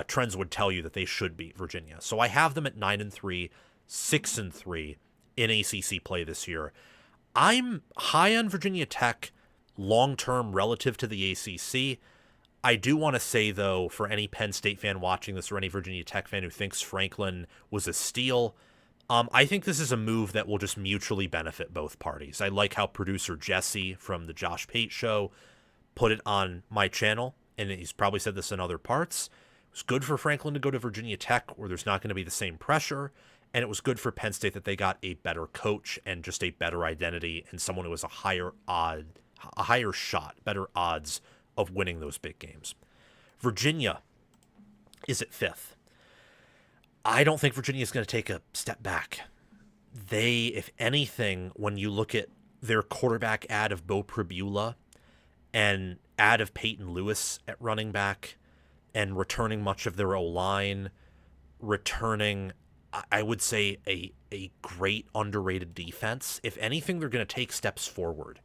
trends would tell you that they should beat Virginia. So I have them at 9-3, 6-3 in ACC play this year. I'm high on Virginia Tech long-term relative to the ACC. I do want to say, though, for any Penn State fan watching this or any Virginia Tech fan who thinks Franklin was a steal, I think this is a move that will just mutually benefit both parties. I like how producer Jesse from the Josh Pate Show put it on my channel, and he's probably said this in other parts. It was good for Franklin to go to Virginia Tech where there's not going to be the same pressure, and it was good for Penn State that they got a better coach and just a better identity and someone who has a higher shot, better odds of winning those big games. Virginia is at 5th. I don't think Virginia is going to take a step back. They, if anything, when you look at their quarterback ad of Bo Pribula and ad of Peyton Lewis at running back and returning much of their O-line, returning, I would say, a great underrated defense, if anything, they're going to take steps forward.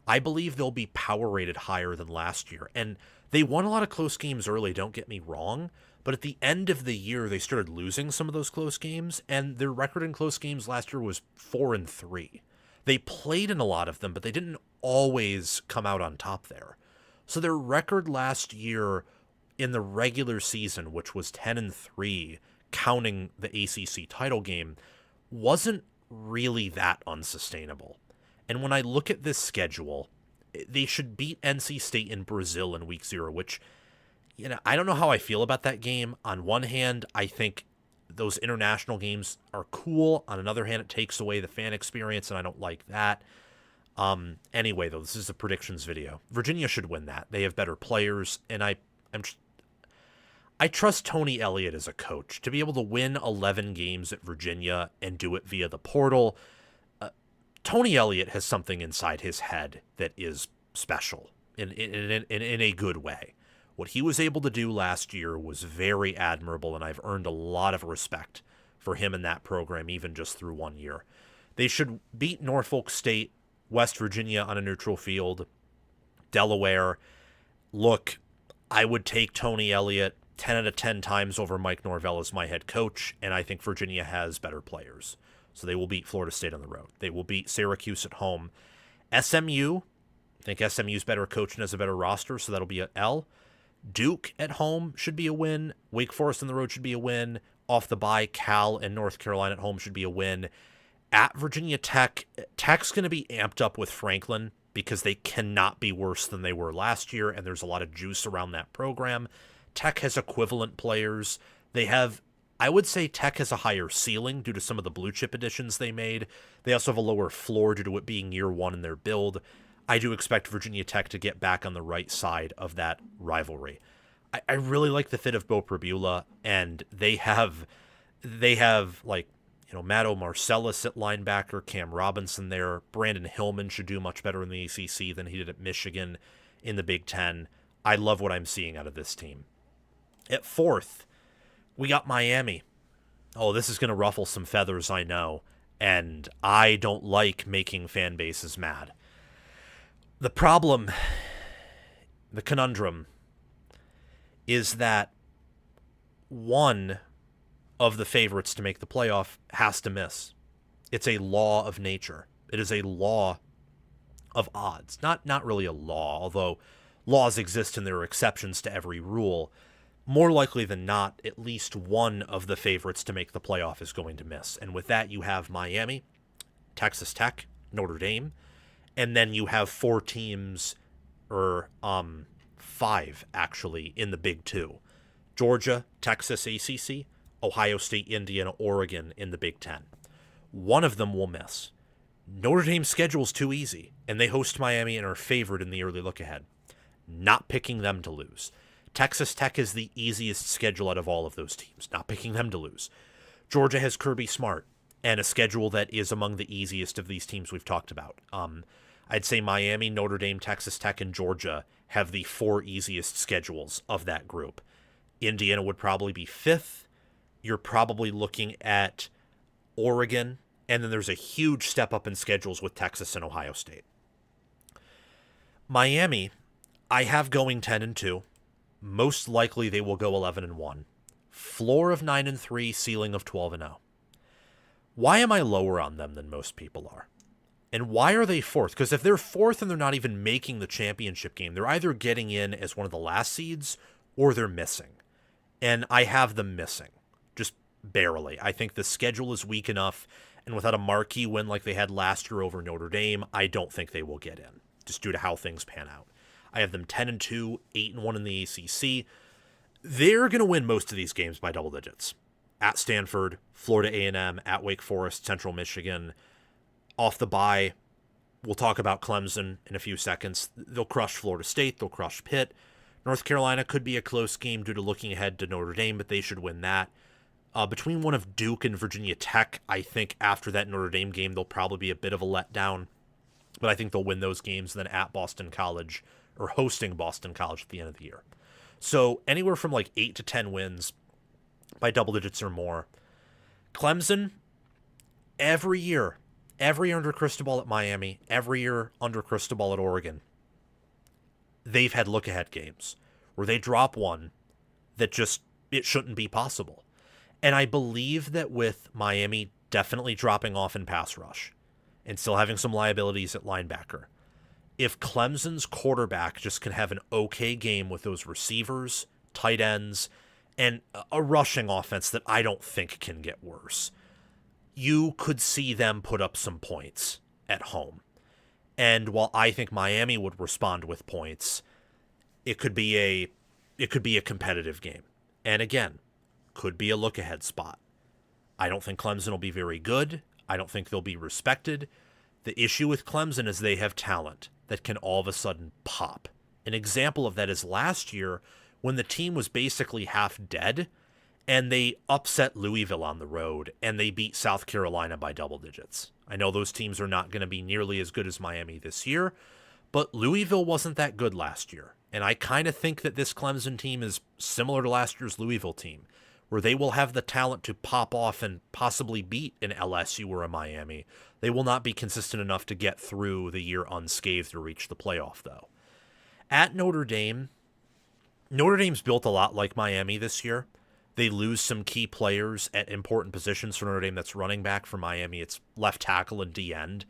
I believe they'll be power rated higher than last year. And they won a lot of close games early, don't get me wrong. But at the end of the year, they started losing some of those close games. And their record in close games last year was 4-3. They played in a lot of them, but they didn't always come out on top there. So their record last year in the regular season, which was 10-3, counting the ACC title game, wasn't really that unsustainable. And when I look at this schedule, they should beat NC State in Brazil in week 0, which, I don't know how I feel about that game. On one hand, I think those international games are cool. On another hand, it takes away the fan experience, and I don't like that. Anyway, though, this is a predictions video. Virginia should win that. They have better players, and I trust Tony Elliott as a coach to be able to win 11 games at Virginia and do it via the portal. Tony Elliott has something inside his head that is special in a good way. What he was able to do last year was very admirable, and I've earned a lot of respect for him in that program, even just through 1 year. They should beat Norfolk State, West Virginia on a neutral field, Delaware. Look, I would take Tony Elliott 10 out of 10 times over Mike Norvell as my head coach, and I think Virginia has better players. So they will beat Florida State on the road. They will beat Syracuse at home. SMU, I think SMU's better coach and has a better roster, so that'll be an L. Duke at home should be a win. Wake Forest on the road should be a win. Off the bye, Cal and North Carolina at home should be a win. At Virginia Tech, Tech's going to be amped up with Franklin because they cannot be worse than they were last year, and there's a lot of juice around that program. Tech has equivalent players. They have, I would say Tech has a higher ceiling due to some of the blue chip additions they made. They also have a lower floor due to it being year one in their build. I do expect Virginia Tech to get back on the right side of that rivalry. I really like the fit of Bo Pribula, and they have like, Matto Marcellus at linebacker, Cam Robinson there. Brandon Hillman should do much better in the ACC than he did at Michigan in the Big Ten. I love what I'm seeing out of this team. At 4th, we got Miami. Oh, this is going to ruffle some feathers, I know, and I don't like making fan bases mad. The problem, the conundrum, is that one of the favorites to make the playoff has to miss. It's a law of nature. It is a law of odds. Not really a law, although laws exist and there are exceptions to every rule. More likely than not, at least one of the favorites to make the playoff is going to miss. And with that, you have Miami, Texas Tech, Notre Dame, and then you have 4 teams, or 5 actually, in the Big Two. Georgia, Texas ACC, Ohio State, Indiana, Oregon in the Big Ten. One of them will miss. Notre Dame's schedule's too easy, and they host Miami and are favored in the early look ahead. Not picking them to lose. Texas Tech is the easiest schedule out of all of those teams. Not picking them to lose. Georgia has Kirby Smart and a schedule that is among the easiest of these teams we've talked about. I'd say Miami, Notre Dame, Texas Tech, and Georgia have the 4 easiest schedules of that group. Indiana would probably be 5th. You're probably looking at Oregon, and then there's a huge step up in schedules with Texas and Ohio State. Miami, I have going 10-2. Most likely they will go 11-1. Floor of 9-3, ceiling of 12-0. Why am I lower on them than most people are? And why are they 4th? Because if they're 4th and they're not even making the championship game, they're either getting in as one of the last seeds or they're missing. And I have them missing. Just barely. I think the schedule is weak enough, and without a marquee win like they had last year over Notre Dame, I don't think they will get in, just due to how things pan out. I have them 10-2, 8-1 in the ACC. They're going to win most of these games by double digits. At Stanford, Florida A&M, at Wake Forest, Central Michigan. Off the bye, we'll talk about Clemson in a few seconds. They'll crush Florida State. They'll crush Pitt. North Carolina could be a close game due to looking ahead to Notre Dame, but they should win that. Between one of Duke and Virginia Tech, I think after that Notre Dame game, they'll probably be a bit of a letdown. But I think they'll win those games, and then at Boston College, or hosting Boston College at the end of the year. So anywhere from like 8 to 10 wins by double digits or more. Clemson, every year under Cristobal at Miami, every year under Cristobal at Oregon, they've had look-ahead games where they drop one that just, it shouldn't be possible. And I believe that with Miami definitely dropping off in pass rush and still having some liabilities at linebacker, if Clemson's quarterback just can have an okay game with those receivers, tight ends, and a rushing offense that I don't think can get worse, you could see them put up some points at home. And while I think Miami would respond with points, it could be a competitive game. And again, could be a look-ahead spot. I don't think Clemson will be very good. I don't think they'll be respected. The issue with Clemson is they have talent that can all of a sudden pop. An example of that is last year when the team was basically half dead and they upset Louisville on the road and they beat South Carolina by double digits. I know those teams are not going to be nearly as good as Miami this year, but Louisville wasn't that good last year. And I kind of think that this Clemson team is similar to last year's Louisville team, where they will have the talent to pop off and possibly beat an LSU or a Miami. They will not be consistent enough to get through the year unscathed or reach the playoff, though. At Notre Dame's built a lot like Miami this year. They lose some key players at important positions for Notre Dame. That's running back. For Miami, it's left tackle and D-end.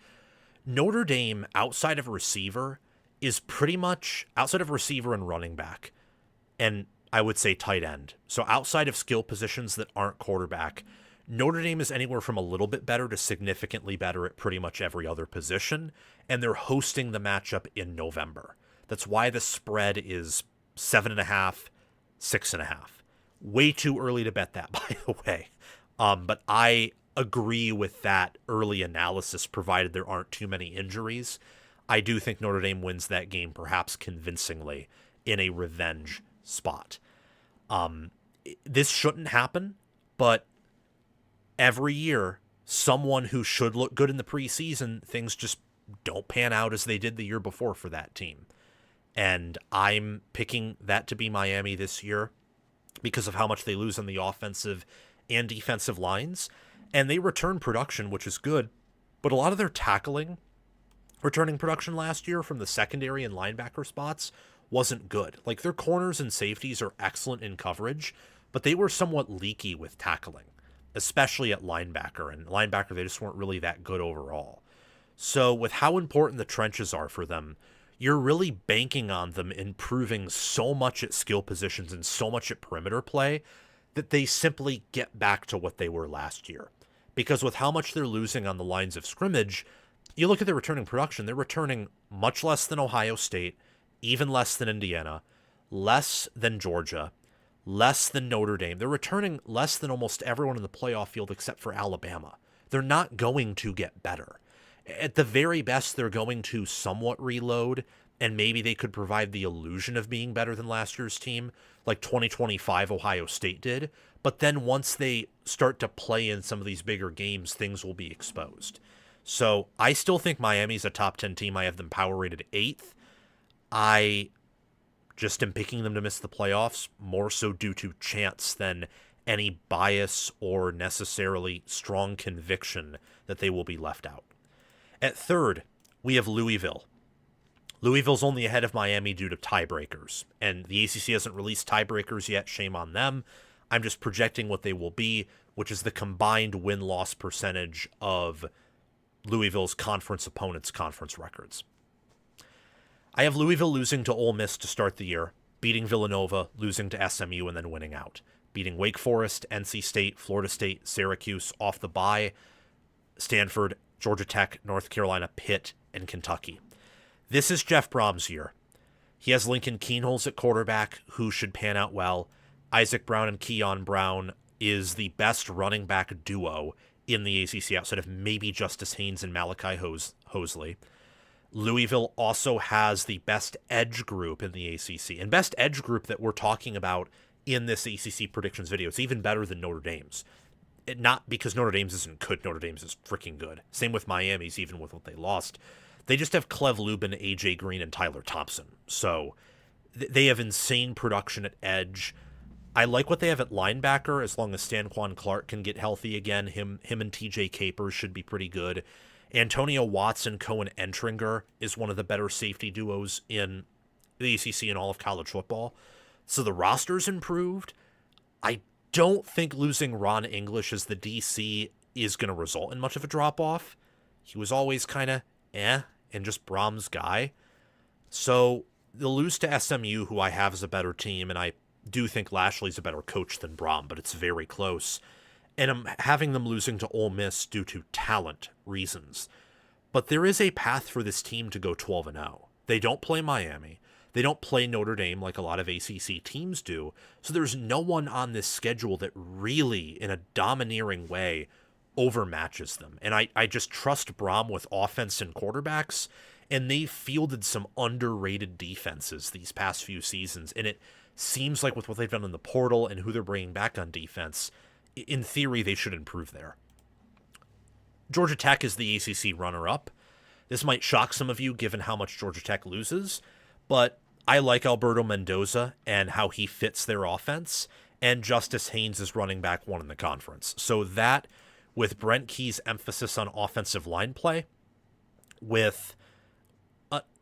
Notre Dame, outside of receiver, is pretty much outside of receiver and running back, and I would say tight end. So outside of skill positions that aren't quarterback, Notre Dame is anywhere from a little bit better to significantly better at pretty much every other position, and they're hosting the matchup in November. That's why the spread is 7.5, 6.5. Way too early to bet that, by the way. But I agree with that early analysis, provided there aren't too many injuries. I do think Notre Dame wins that game, perhaps convincingly, in a revenge spot. This shouldn't happen, but every year, someone who should look good in the preseason, things just don't pan out as they did the year before for that team. And I'm picking that to be Miami this year because of how much they lose on the offensive and defensive lines. And they return production, which is good, but a lot of their tackling, returning production last year from the secondary and linebacker spots wasn't good. Like, their corners and safeties are excellent in coverage, but they were somewhat leaky with tackling, especially at linebacker. And linebacker, they just weren't really that good overall. So with how important the trenches are for them, you're really banking on them improving so much at skill positions and so much at perimeter play that they simply get back to what they were last year. Because with how much they're losing on the lines of scrimmage, you look at their returning production, they're returning much less than Ohio State, even less than Indiana, less than Georgia, less than Notre Dame. They're returning less than almost everyone in the playoff field except for Alabama. They're not going to get better. At the very best, they're going to somewhat reload, and maybe they could provide the illusion of being better than last year's team, like 2025 Ohio State did. But then once they start to play in some of these bigger games, things will be exposed. So I still think Miami's a top 10 team. I have them power rated 8th. I just am picking them to miss the playoffs, more so due to chance than any bias or necessarily strong conviction that they will be left out. At third, we have Louisville. Louisville's only ahead of Miami due to tiebreakers, and the ACC hasn't released tiebreakers yet. Shame on them. I'm just projecting what they will be, which is the combined win-loss percentage of Louisville's conference opponents' conference records. I have Louisville losing to Ole Miss to start the year, beating Villanova, losing to SMU, and then winning out. Beating Wake Forest, NC State, Florida State, Syracuse off the bye, Stanford, Georgia Tech, North Carolina, Pitt, and Kentucky. This is Jeff Brom's year. He has Lincoln Keenholz at quarterback, who should pan out well. Isaac Brown and Keon Brown is the best running back duo in the ACC outside of maybe Justice Haynes and Malachi Hosley. Louisville also has the best edge group in the ACC, and best edge group that we're talking about in this ACC predictions video. It's even better than Notre Dame's. Not because Notre Dame's isn't good. Notre Dame's is freaking good. Same with Miami's, even with what they lost. They just have Clev Lubin, AJ Green, and Tyler Thompson. So they have insane production at edge. I like what they have at linebacker, as long as Stanquan Clark can get healthy again. Him and TJ Capers should be pretty good. Antonio Watson, Cohen Entringer is one of the better safety duos in the ACC and all of college football. So the roster's improved. I don't think losing Ron English as the DC is going to result in much of a drop-off. He was always kind of and just Brom's guy. So they'll lose to SMU, who I have as a better team, and I do think Lashley's a better coach than Brom, but it's very close. and I'm having them losing to Ole Miss due to talent reasons. But there is a path for this team to go 12-0. They don't play Miami. They don't play Notre Dame like a lot of ACC teams do. So there's no one on this schedule that really, in a domineering way, overmatches them. And I just trust Brom with offense and quarterbacks, and they fielded some underrated defenses these past few seasons. And it seems like with what they've done in the portal and who they're bringing back on defense, in theory, they should improve there. Georgia Tech is the ACC runner-up. This might shock some of you given how much Georgia Tech loses, but I like Alberto Mendoza and how he fits their offense, and Justice Haynes is running back one in the conference. So that, with Brent Key's emphasis on offensive line play, with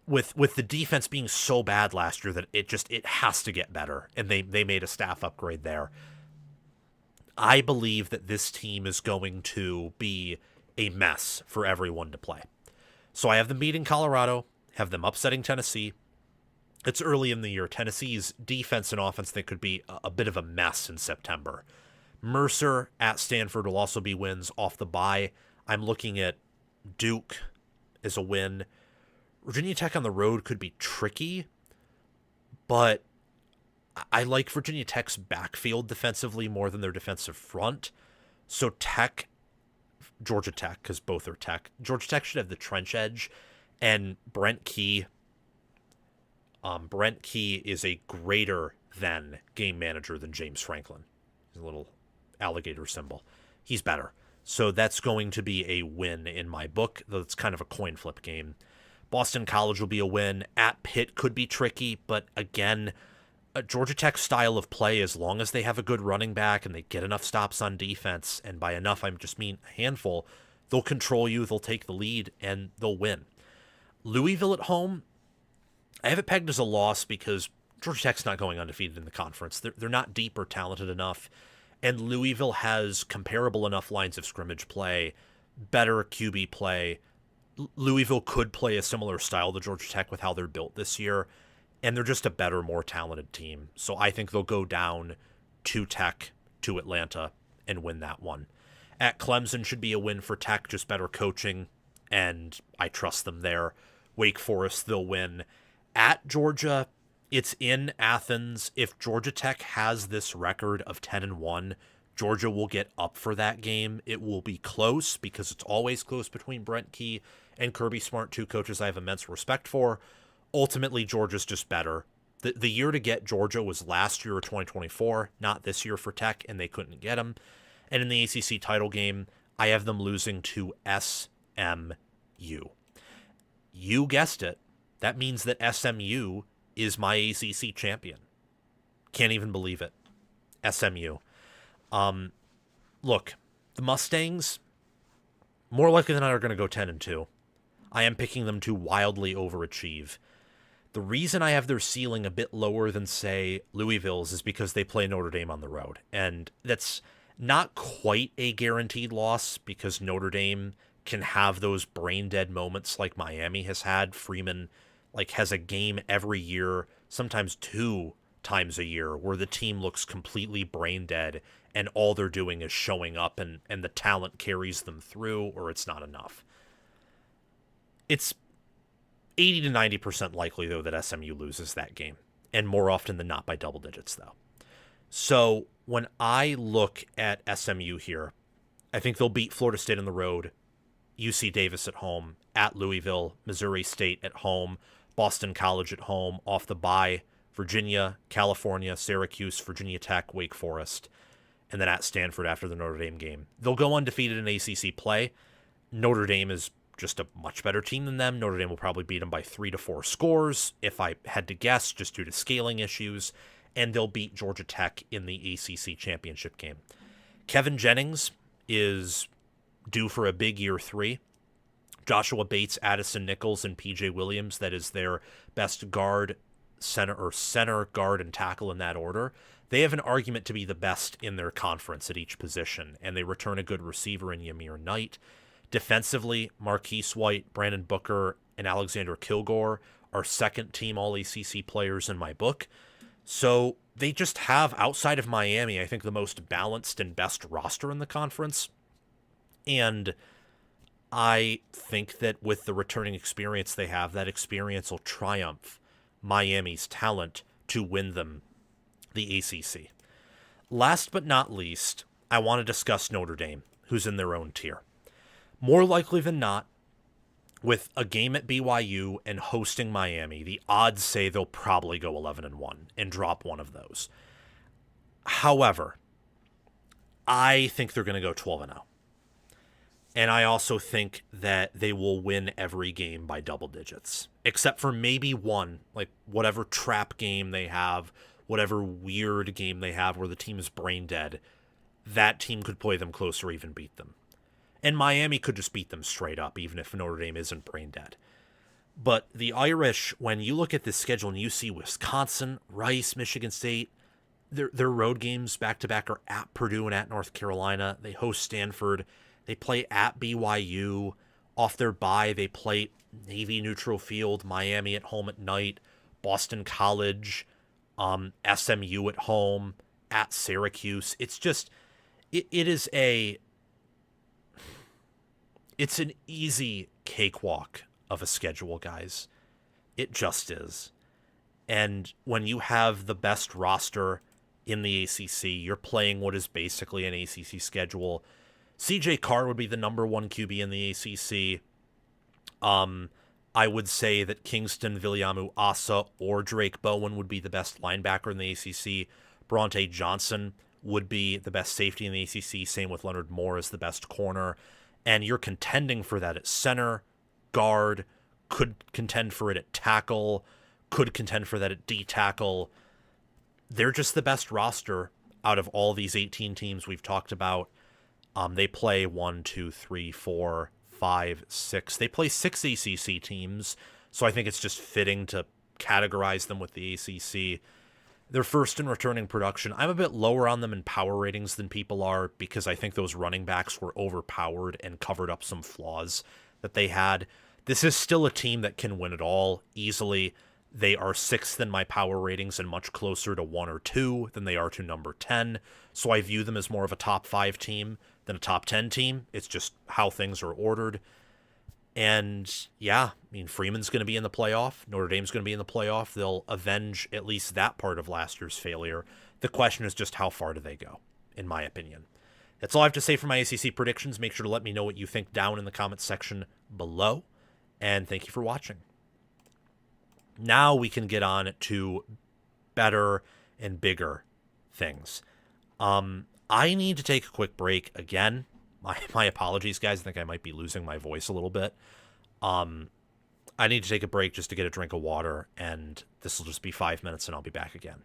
the defense being so bad last year that it has to get better, and they made a staff upgrade there, I believe that this team is going to be a mess for everyone to play. So I have them beating Colorado, have them upsetting Tennessee. It's early in the year. Tennessee's defense and offense, they could be a bit of a mess in September. Mercer at Stanford will also be wins off the bye. I'm looking at Duke as a win. Virginia Tech on the road could be tricky, but I like Virginia Tech's backfield defensively more than their defensive front. So Georgia Tech, because both are Tech. Georgia Tech should have the trench edge, and Brent Key is a greater than game manager than James Franklin. He's a little alligator symbol. He's better. So that's going to be a win in my book, though it's kind of a coin flip game. Boston College will be a win. At Pitt could be tricky, but again, a Georgia Tech style of play, as long as they have a good running back and they get enough stops on defense, and by enough I just mean a handful, they'll control you, they'll take the lead, and they'll win. Louisville at home, I have it pegged as a loss because Georgia Tech's not going undefeated in the conference. They're not deep or talented enough, and Louisville has comparable enough lines of scrimmage play, better QB play. Louisville could play a similar style to Georgia Tech with how they're built this year, and they're just a better, more talented team. So I think they'll go down to Tech, to Atlanta, and win that one. At Clemson should be a win for Tech, just better coaching, and I trust them there. Wake Forest, they'll win. At Georgia, it's in Athens. If Georgia Tech has this record of 10-1, Georgia will get up for that game. It will be close because it's always close between Brent Key and Kirby Smart, two coaches I have immense respect for. Ultimately, Georgia's just better. The year to get Georgia was last year or 2024, not this year for Tech, and they couldn't get them. And in the ACC title game, I have them losing to SMU. You guessed it. That means that SMU is my ACC champion. Can't even believe it. SMU. Look, the Mustangs, more likely than not, are going to go 10-2. I am picking them to wildly overachieve. The reason I have their ceiling a bit lower than, say, Louisville's is because they play Notre Dame on the road. And that's not quite a guaranteed loss because Notre Dame can have those brain-dead moments like Miami has had. Freeman has a game every year, sometimes 2 times a year, where the team looks completely brain-dead and all they're doing is showing up and the talent carries them through, or it's not enough. It's 80 to 90% likely, though, that SMU loses that game, and more often than not by double digits, though. So when I look at SMU here, I think they'll beat Florida State on the road, UC Davis at home, at Louisville, Missouri State at home, Boston College at home, off the bye, Virginia, California, Syracuse, Virginia Tech, Wake Forest, and then at Stanford after the Notre Dame game. They'll go undefeated in ACC play. Notre Dame is just a much better team than them. Notre Dame will probably beat them by 3 to 4 scores, if I had to guess, just due to scaling issues, and they'll beat Georgia Tech in the ACC championship game. Kevin Jennings is due for a big year 3. Joshua Bates, Addison Nichols, and PJ Williams, that is their best guard, center, guard, and tackle in that order. They have an argument to be the best in their conference at each position, and they return a good receiver in Ymir Knight. Defensively, Marquise White, Brandon Booker, and Alexander Kilgore are second-team All-ACC players in my book. So they just have, outside of Miami, I think the most balanced and best roster in the conference. And I think that with the returning experience they have, that experience will triumph Miami's talent to win them the ACC. Last but not least, I want to discuss Notre Dame, who's in their own tier. More likely than not, with a game at BYU and hosting Miami, the odds say they'll probably go 11-1 and drop one of those. However, I think they're going to go 12-0. And I also think that they will win every game by double digits, except for maybe one, like whatever trap game they have, whatever weird game they have where the team is brain dead. That team could play them close or even beat them. And Miami could just beat them straight up, even if Notre Dame isn't brain dead. But the Irish, when you look at this schedule and you see Wisconsin, Rice, Michigan State, their road games back-to-back are at Purdue and at North Carolina. They host Stanford. They play at BYU. Off their bye, they play Navy neutral field, Miami at home at night, Boston College, SMU at home, at Syracuse. It's just, it's an easy cakewalk of a schedule, guys. It just is. And when you have the best roster in the ACC, you're playing what is basically an ACC schedule. CJ Carr would be the number one QB in the ACC. I would say that Kingston Viliamu Asa or Drake Bowen would be the best linebacker in the ACC. Bronte Johnson would be the best safety in the ACC. Same with Leonard Moore as the best corner. And you're contending for that at center, guard, could contend for it at tackle, could contend for that at D tackle. They're just the best roster out of all these 18 teams we've talked about. They play 1, 2, 3, 4, 5, 6. They play 6 ACC teams, so I think it's just fitting to categorize them with the ACC. They're first in returning production. I'm a bit lower on them in power ratings than people are because I think those running backs were overpowered and covered up some flaws that they had. This is still a team that can win it all easily. They are 6th in my power ratings and much closer to 1 or 2 than they are to number 10. So I view them as more of a top 5 team than a top 10 team. It's just how things are ordered. And yeah, I mean, Freeman's going to be in the playoff. Notre Dame's going to be in the playoff. They'll avenge at least that part of last year's failure. The question is just how far do they go, in my opinion. That's all I have to say for my ACC predictions. Make sure to let me know what you think down in the comments section below. And thank you for watching. Now we can get on to better and bigger things. I need to take a quick break again. My apologies, guys. I think I might be losing my voice a little bit. I need to take a break just to get a drink of water, and this will just be 5 minutes, and I'll be back again.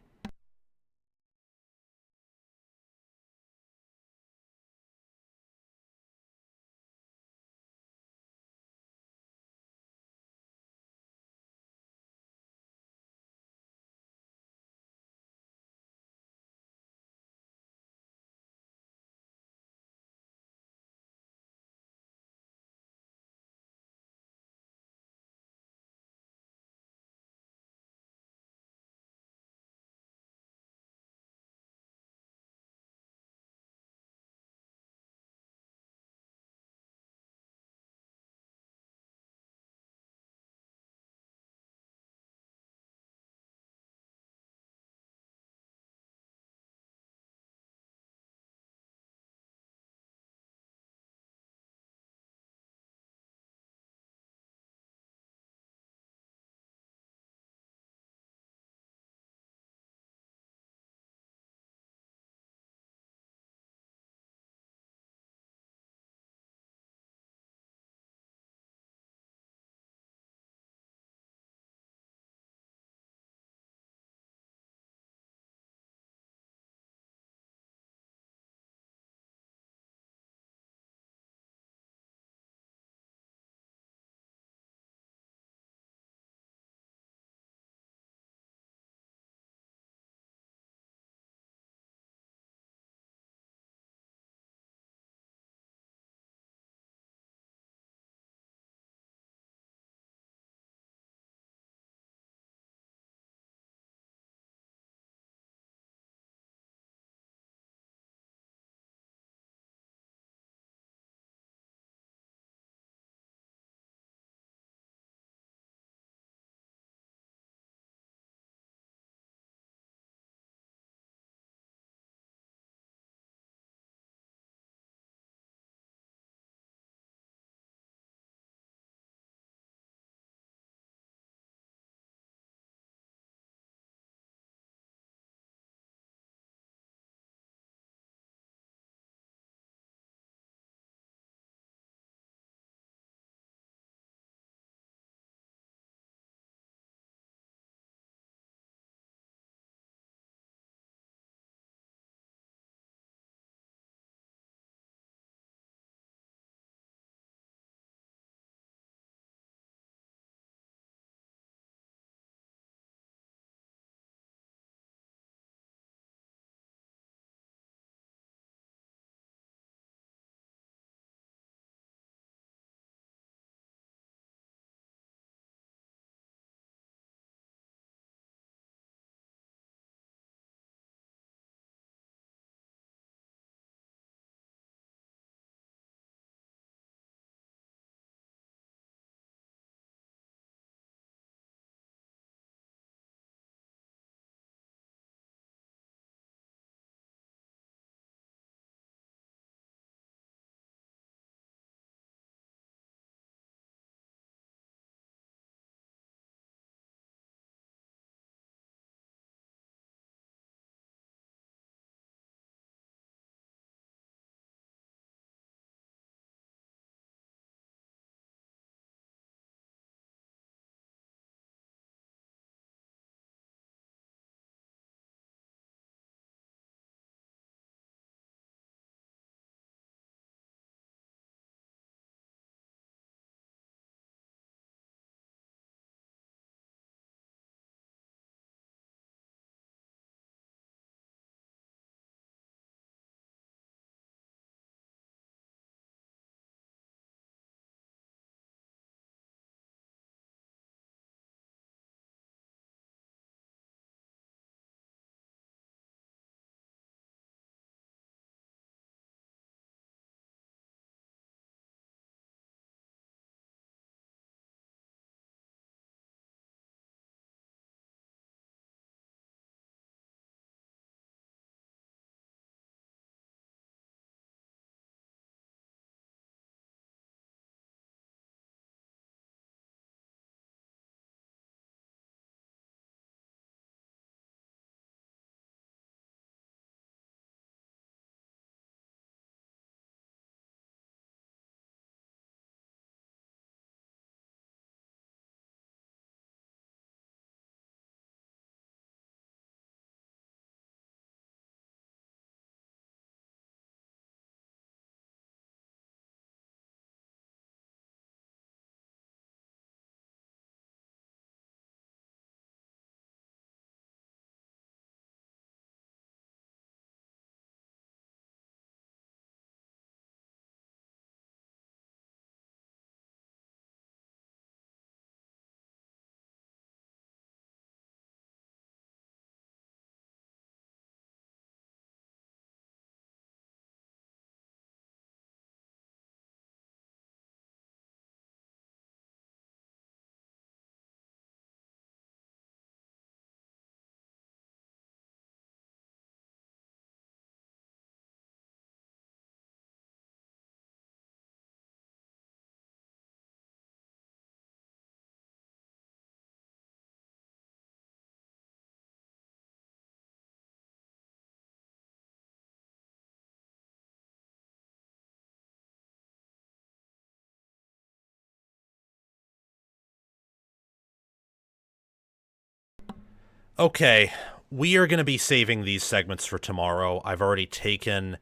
Okay, we are going to be saving these segments for tomorrow. I've already taken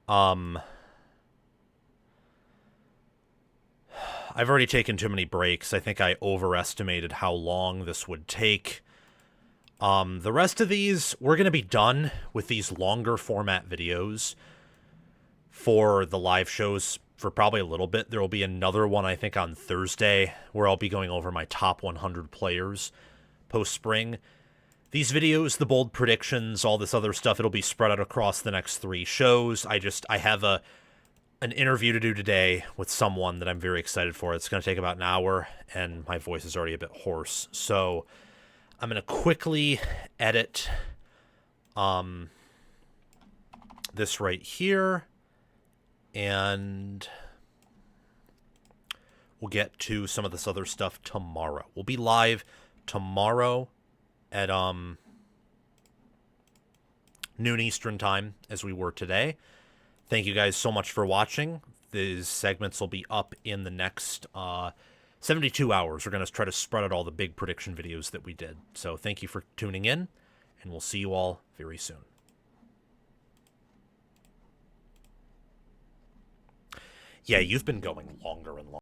too many breaks. I think I overestimated how long this would take. The rest of these, we're going to be done with these longer format videos for the live shows for probably a little bit. There will be another one, I think, on Thursday where I'll be going over my top 100 players post-spring. These videos, the bold predictions, all this other stuff, it'll be spread out across the next 3 shows. I have an interview to do today with someone that I'm very excited for. It's going to take about an hour, and my voice is already a bit hoarse. So I'm going to quickly edit this right here, and we'll get to some of this other stuff tomorrow. We'll be live tomorrow at noon Eastern time, as we were today. Thank you guys so much for watching. These segments will be up in the next 72 hours. We're going to try to spread out all the big prediction videos that we did. So thank you for tuning in, and we'll see you all very soon. Yeah, you've been going longer and longer.